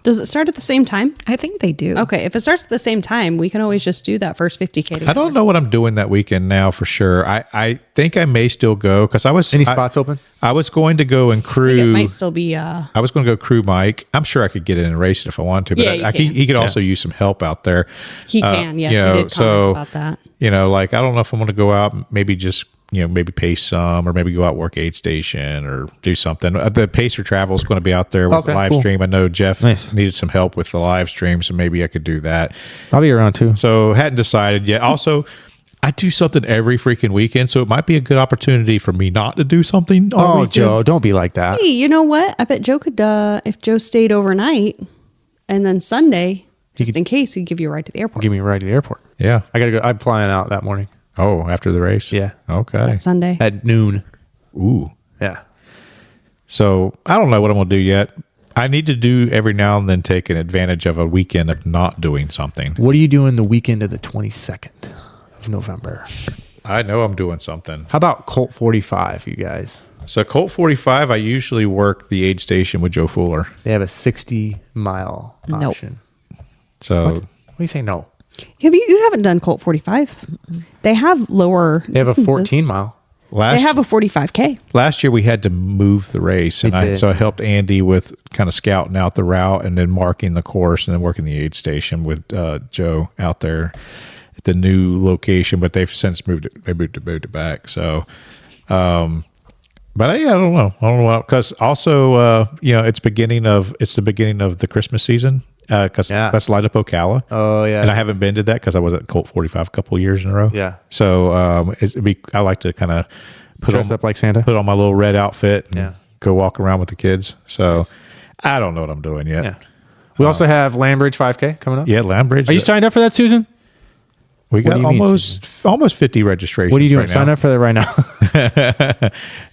S3: Does it start at the same time?
S5: I think they do.
S3: Okay, if it starts at the same time, we can always just do that first 50K together.
S4: I don't know what I'm doing that weekend now for sure. I think I may still go because I was
S2: Any spots open?
S4: I was going to go and
S3: I think
S4: crew.
S3: it might still be.
S4: I was going to go crew Mike. I'm sure I could get in and race it if I wanted to, but
S3: Yeah, you can.
S4: he could also use some help out there.
S3: He can, yes.
S4: you
S3: He
S4: know,
S3: did comment about that.
S4: You know, like I don't know if I'm going to go out, maybe just maybe pace some, or maybe go out work aid station or do something. The Pacer Travel is going to be out there with the live stream. I know Jeff needed some help with the live stream, so maybe I could do that.
S2: I'll be around too.
S4: So hadn't decided yet. Also, I do something every freaking weekend, so it might be a good opportunity for me not to do something on
S2: Oh,
S4: weekend.
S2: Joe, don't be like that.
S3: Hey, you know what? I bet Joe could, if Joe stayed overnight and then Sunday, just in case, he'd give you a ride to the airport.
S2: Give me a ride to the airport.
S4: Yeah.
S2: I got to go. I'm flying out that morning.
S4: Oh, after the race?
S2: Yeah.
S4: Okay.
S3: Sunday.
S2: At noon.
S4: Ooh.
S2: Yeah.
S4: So I don't know what I'm going to do yet. I need to do every now and then take an advantage of a weekend of not doing something.
S2: What are you doing the weekend of the 22nd of November?
S4: I know I'm doing something.
S2: How about Colt 45, you guys?
S4: So Colt 45, I usually work the aid station with Joe Fuller.
S2: They have a 60-mile
S5: Nope.
S2: option.
S4: So
S2: What do you say no?
S3: You haven't done Colt 45. They have lower.
S2: They have a
S3: distances.
S2: 14-mile.
S3: They have a 45K.
S4: last year we had to move the race, and so I helped Andy with kind of scouting out the route and then marking the course and then working the aid station with Joe out there at the new location. But they've since moved it back. So, but I don't know. I don't know because also it's the beginning of the Christmas season. Because that's Light Up Ocala.
S2: Oh, yeah.
S4: And I haven't been to that because I was at Colt 45 a couple of years in a row.
S2: Yeah.
S4: So I like to kind of
S2: Dress up like Santa.
S4: put on my little red outfit and
S2: Yeah.
S4: go walk around with the kids. So I don't know what I'm doing yet.
S2: Yeah. We also have Lambridge 5K coming up.
S4: Yeah, Lambridge.
S2: Are you signed up for that, Susan?
S4: We
S2: What
S4: got
S2: do you mean,
S4: almost 50 registrations.
S2: What are you doing?
S4: right
S2: Sign
S4: now.
S2: up for that right now.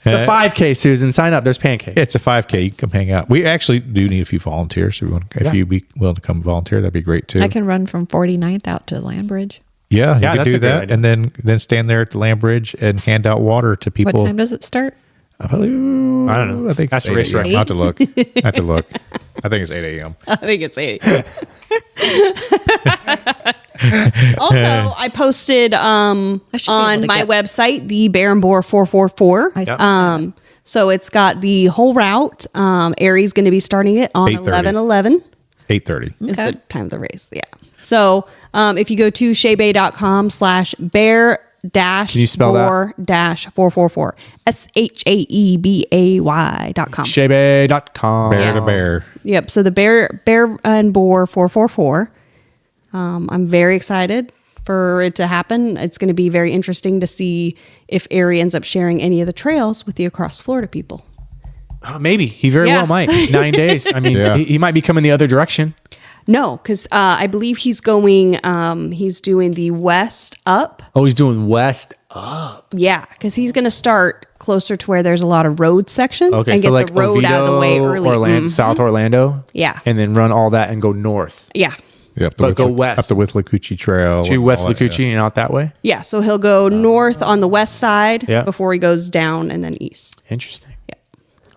S2: The 5K, Susan. Sign up. There's pancake.
S4: It's a 5K. You can come hang out. We actually do need a few volunteers. So if you'd be willing to come volunteer, that'd be great too.
S5: I can run from 49th out to Landbridge.
S4: Yeah, you
S2: Yeah,
S4: could
S2: that's
S4: do
S2: a great
S4: that,
S2: idea.
S4: and then stand there at the land bridge and hand out water to people.
S5: What time does it start?
S4: I don't
S2: know.
S4: I think
S2: That's
S4: it's
S2: a
S4: 8
S2: racetrack.
S4: a.m. I have to look. I have to look. I think it's 8 a.m.
S3: I think it's 80. Also, I posted on
S5: should be able to
S3: my
S5: get-
S3: website the Bear and Boar 444.
S5: I saw
S3: So it's got the whole route. Ari's going to be starting it on
S4: 8:30.
S3: 11/11
S4: 8:30.
S3: is
S5: Okay.
S3: the time of the race. Yeah. So if you go to shaebay.com/bear
S2: you spell that?
S3: boar 444 SHAEBAY.com.
S2: Shabe.com.
S4: Bear to bear.
S3: Yep. So the Bear and Boar 444. I'm very excited for it to happen. It's going to be very interesting to see if Ari ends up sharing any of the trails with the Across Florida people.
S2: Maybe. He very
S3: Yeah.
S2: well might. 9 days. I mean,
S4: Yeah.
S2: he might be coming the other direction.
S3: No, because I believe he's going. He's doing the west up.
S2: Oh, he's doing west.
S3: Yeah, because he's going to start closer to where there's a lot of road sections
S2: Okay,
S3: and
S2: so
S3: get
S2: like
S3: the road
S2: Oviedo,
S3: out of the way early.
S2: Orlando, South Orlando.
S3: Yeah.
S2: And then run all that and go north
S3: Yeah.
S4: Yep.
S2: But go west.
S4: Up the Withlacoochee Trail.
S2: to
S4: and
S2: West
S4: all that,
S2: Lacucci and out that way.
S3: Yeah. So he'll go north on the west side
S2: Yeah.
S3: before he goes down and then east.
S2: Interesting.
S3: Yeah.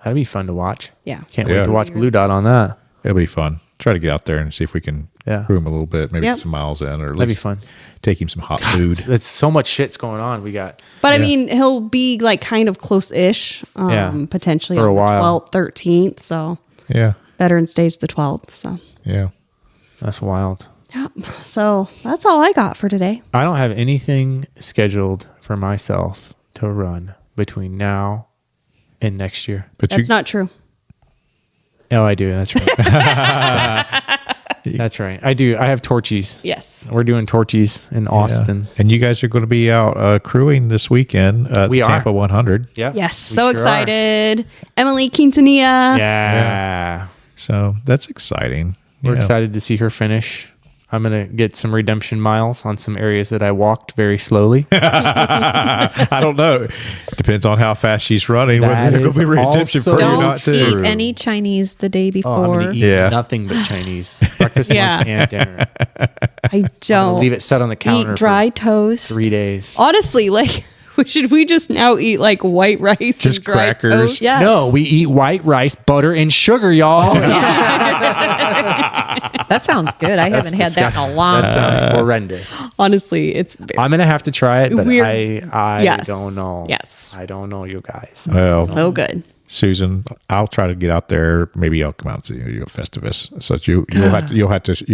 S2: That'd be fun to watch.
S3: Yeah.
S2: Can't
S4: Yeah.
S2: wait to watch Blue Dot on that.
S4: It'll be fun. Try to get out there and see if we can crew him a little bit, maybe
S3: Yep.
S4: get some miles in, or at
S2: That'd be
S4: least
S2: fun.
S4: take him some hot food.
S2: That's so much shit's going on. We got
S3: But I mean, he'll be like kind of close-ish,
S2: Yeah.
S3: potentially
S2: For a
S3: on the
S2: while.
S3: 12th, 13th. So
S4: Yeah.
S3: Veterans Day's the 12th. So
S4: Yeah.
S2: that's wild.
S3: yeah. So that's all I got for today.
S2: I don't have anything scheduled for myself to run between now and next year.
S4: But
S3: That's not true.
S2: Oh, I do. That's right. That's right. I do. I have Torchies.
S3: Yes.
S2: We're doing Torchies in Austin.
S4: And you guys are going to be out crewing this weekend at
S2: We are.
S4: Tampa 100.
S2: Yeah.
S3: Yes.
S2: we
S3: So
S2: sure are.
S3: excited. Emily Quintanilla.
S2: Yeah.
S4: So that's exciting.
S2: We're
S4: Yeah.
S2: excited to see her finish. I'm going to get some redemption miles on some areas that I walked very slowly.
S4: I don't know. Depends on how fast she's running.
S2: That
S4: Whether there's going to be
S2: is
S4: redemption for
S2: also
S4: you or
S5: Don't
S4: not
S5: eat
S4: too.
S5: any Chinese the day
S2: Oh, I'm
S5: before.
S2: going to eat
S4: Yeah.
S2: nothing but Chinese. Breakfast,
S3: Yeah.
S2: lunch, and dinner.
S3: I
S2: I'll
S3: don't.
S2: leave it set on the counter
S5: Eat dry
S2: for
S5: toast.
S2: 3 days.
S3: Honestly, like, should we just now eat like white rice
S4: Just
S3: and dry
S4: crackers.
S3: toast?
S5: Yes.
S2: No, we eat white rice, butter, and sugar, y'all.
S5: That sounds good. I haven't had that in a long
S2: That
S5: time.
S2: sounds horrendous.
S3: Honestly, it's very
S2: I'm gonna have to try it, but
S3: Weird.
S2: I
S3: Yes.
S2: don't know.
S3: Yes.
S2: I don't know, you guys.
S4: Well,
S3: so good.
S4: Susan, I'll try to get out there. Maybe I'll come out and see you at Festivus. So that you'll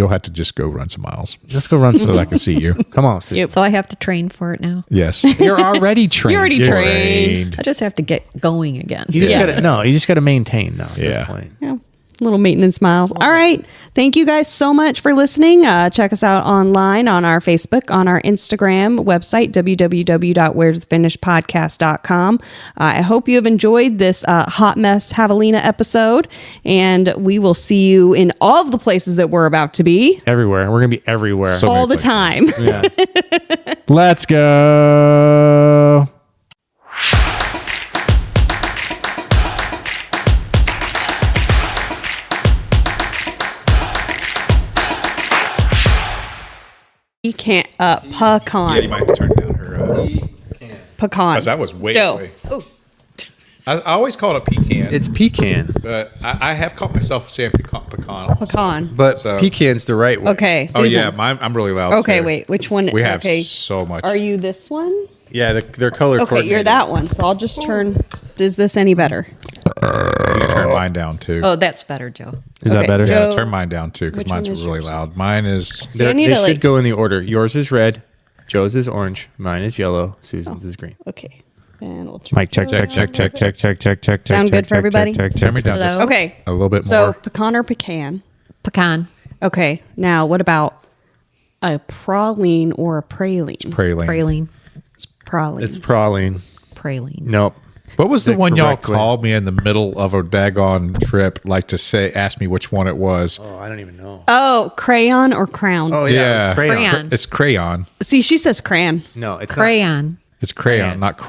S4: have to just go run some miles
S2: Let's go run
S4: so that I can see you.
S2: Come on, Susan.
S3: Yep.
S5: So I have to train for it now.
S4: Yes.
S2: You're already trained.
S3: You're already
S4: You're
S3: trained.
S5: I just have to get going again.
S2: You just
S3: Yeah.
S2: gotta you just gotta maintain now at
S4: Yeah.
S2: this point.
S3: Yeah. Little maintenance miles. All right. Thank you guys so much for listening. Check us out online on our Facebook, on our Instagram website, www.where'sthefinishpodcast.com. I hope you have enjoyed this Hot Mess Javelina episode, and we will see you in all of the places that we're about to be
S2: Everywhere. We're gonna be everywhere.
S4: So-
S3: all the
S4: places.
S3: time.
S2: Yeah. Let's go.
S3: Pecan.
S4: Yeah, you
S3: Pecan.
S4: might have to turn down her.
S3: Pecan.
S4: That was way
S3: Joe.
S4: away. I always call it a pecan.
S2: It's pecan,
S4: but I have caught myself saying pecan. Also.
S3: Pecan.
S2: but
S4: So-
S2: pecan's the right way.
S3: Okay.
S4: Oh
S3: Susan.
S4: yeah, I'm really loud.
S3: Okay,
S4: too.
S3: wait. Which one?
S4: We have
S3: okay.
S4: so much.
S3: Are you this one?
S2: Yeah, they're color
S3: Okay,
S2: coordinated.
S3: you're that one. So I'll just turn. Is this any better?
S4: You turn mine down too.
S5: Oh, that's better, Joe.
S2: Is that
S3: Okay,
S2: better?
S3: Joe-
S4: Yeah, turn mine down too because
S3: Which
S4: mine's
S3: one is
S4: really
S3: yours?
S4: loud. Mine is.
S3: See, I need
S2: They
S3: to
S2: should
S3: like.
S2: go in the order. Yours is red, Joe's is orange, mine is yellow, Susan's is green.
S3: Okay. And we'll
S2: Mike, check.
S3: Sound good for everybody?
S4: Turn me down
S5: Hello?
S4: just
S3: Okay.
S4: a little bit
S3: So
S4: more.
S3: pecan or pecan?
S5: Pecan.
S3: Okay. Now, what about a praline or a praline?
S4: Praline.
S5: Praline.
S3: It's praline.
S2: It's praline.
S5: Praline.
S2: Nope.
S4: What was the
S2: The
S4: one y'all
S2: correct way.
S4: called me in the middle of a daggone trip, like to ask me which one it was?
S2: Oh, I don't even know.
S3: oh, crayon or crown?
S2: Oh
S4: yeah.
S2: it's crayon.
S5: Crayon.
S4: It's crayon.
S3: See, she says crayon.
S2: No, it's not.
S5: Crayon.
S4: It's crayon,
S2: Crayon.
S4: not crown.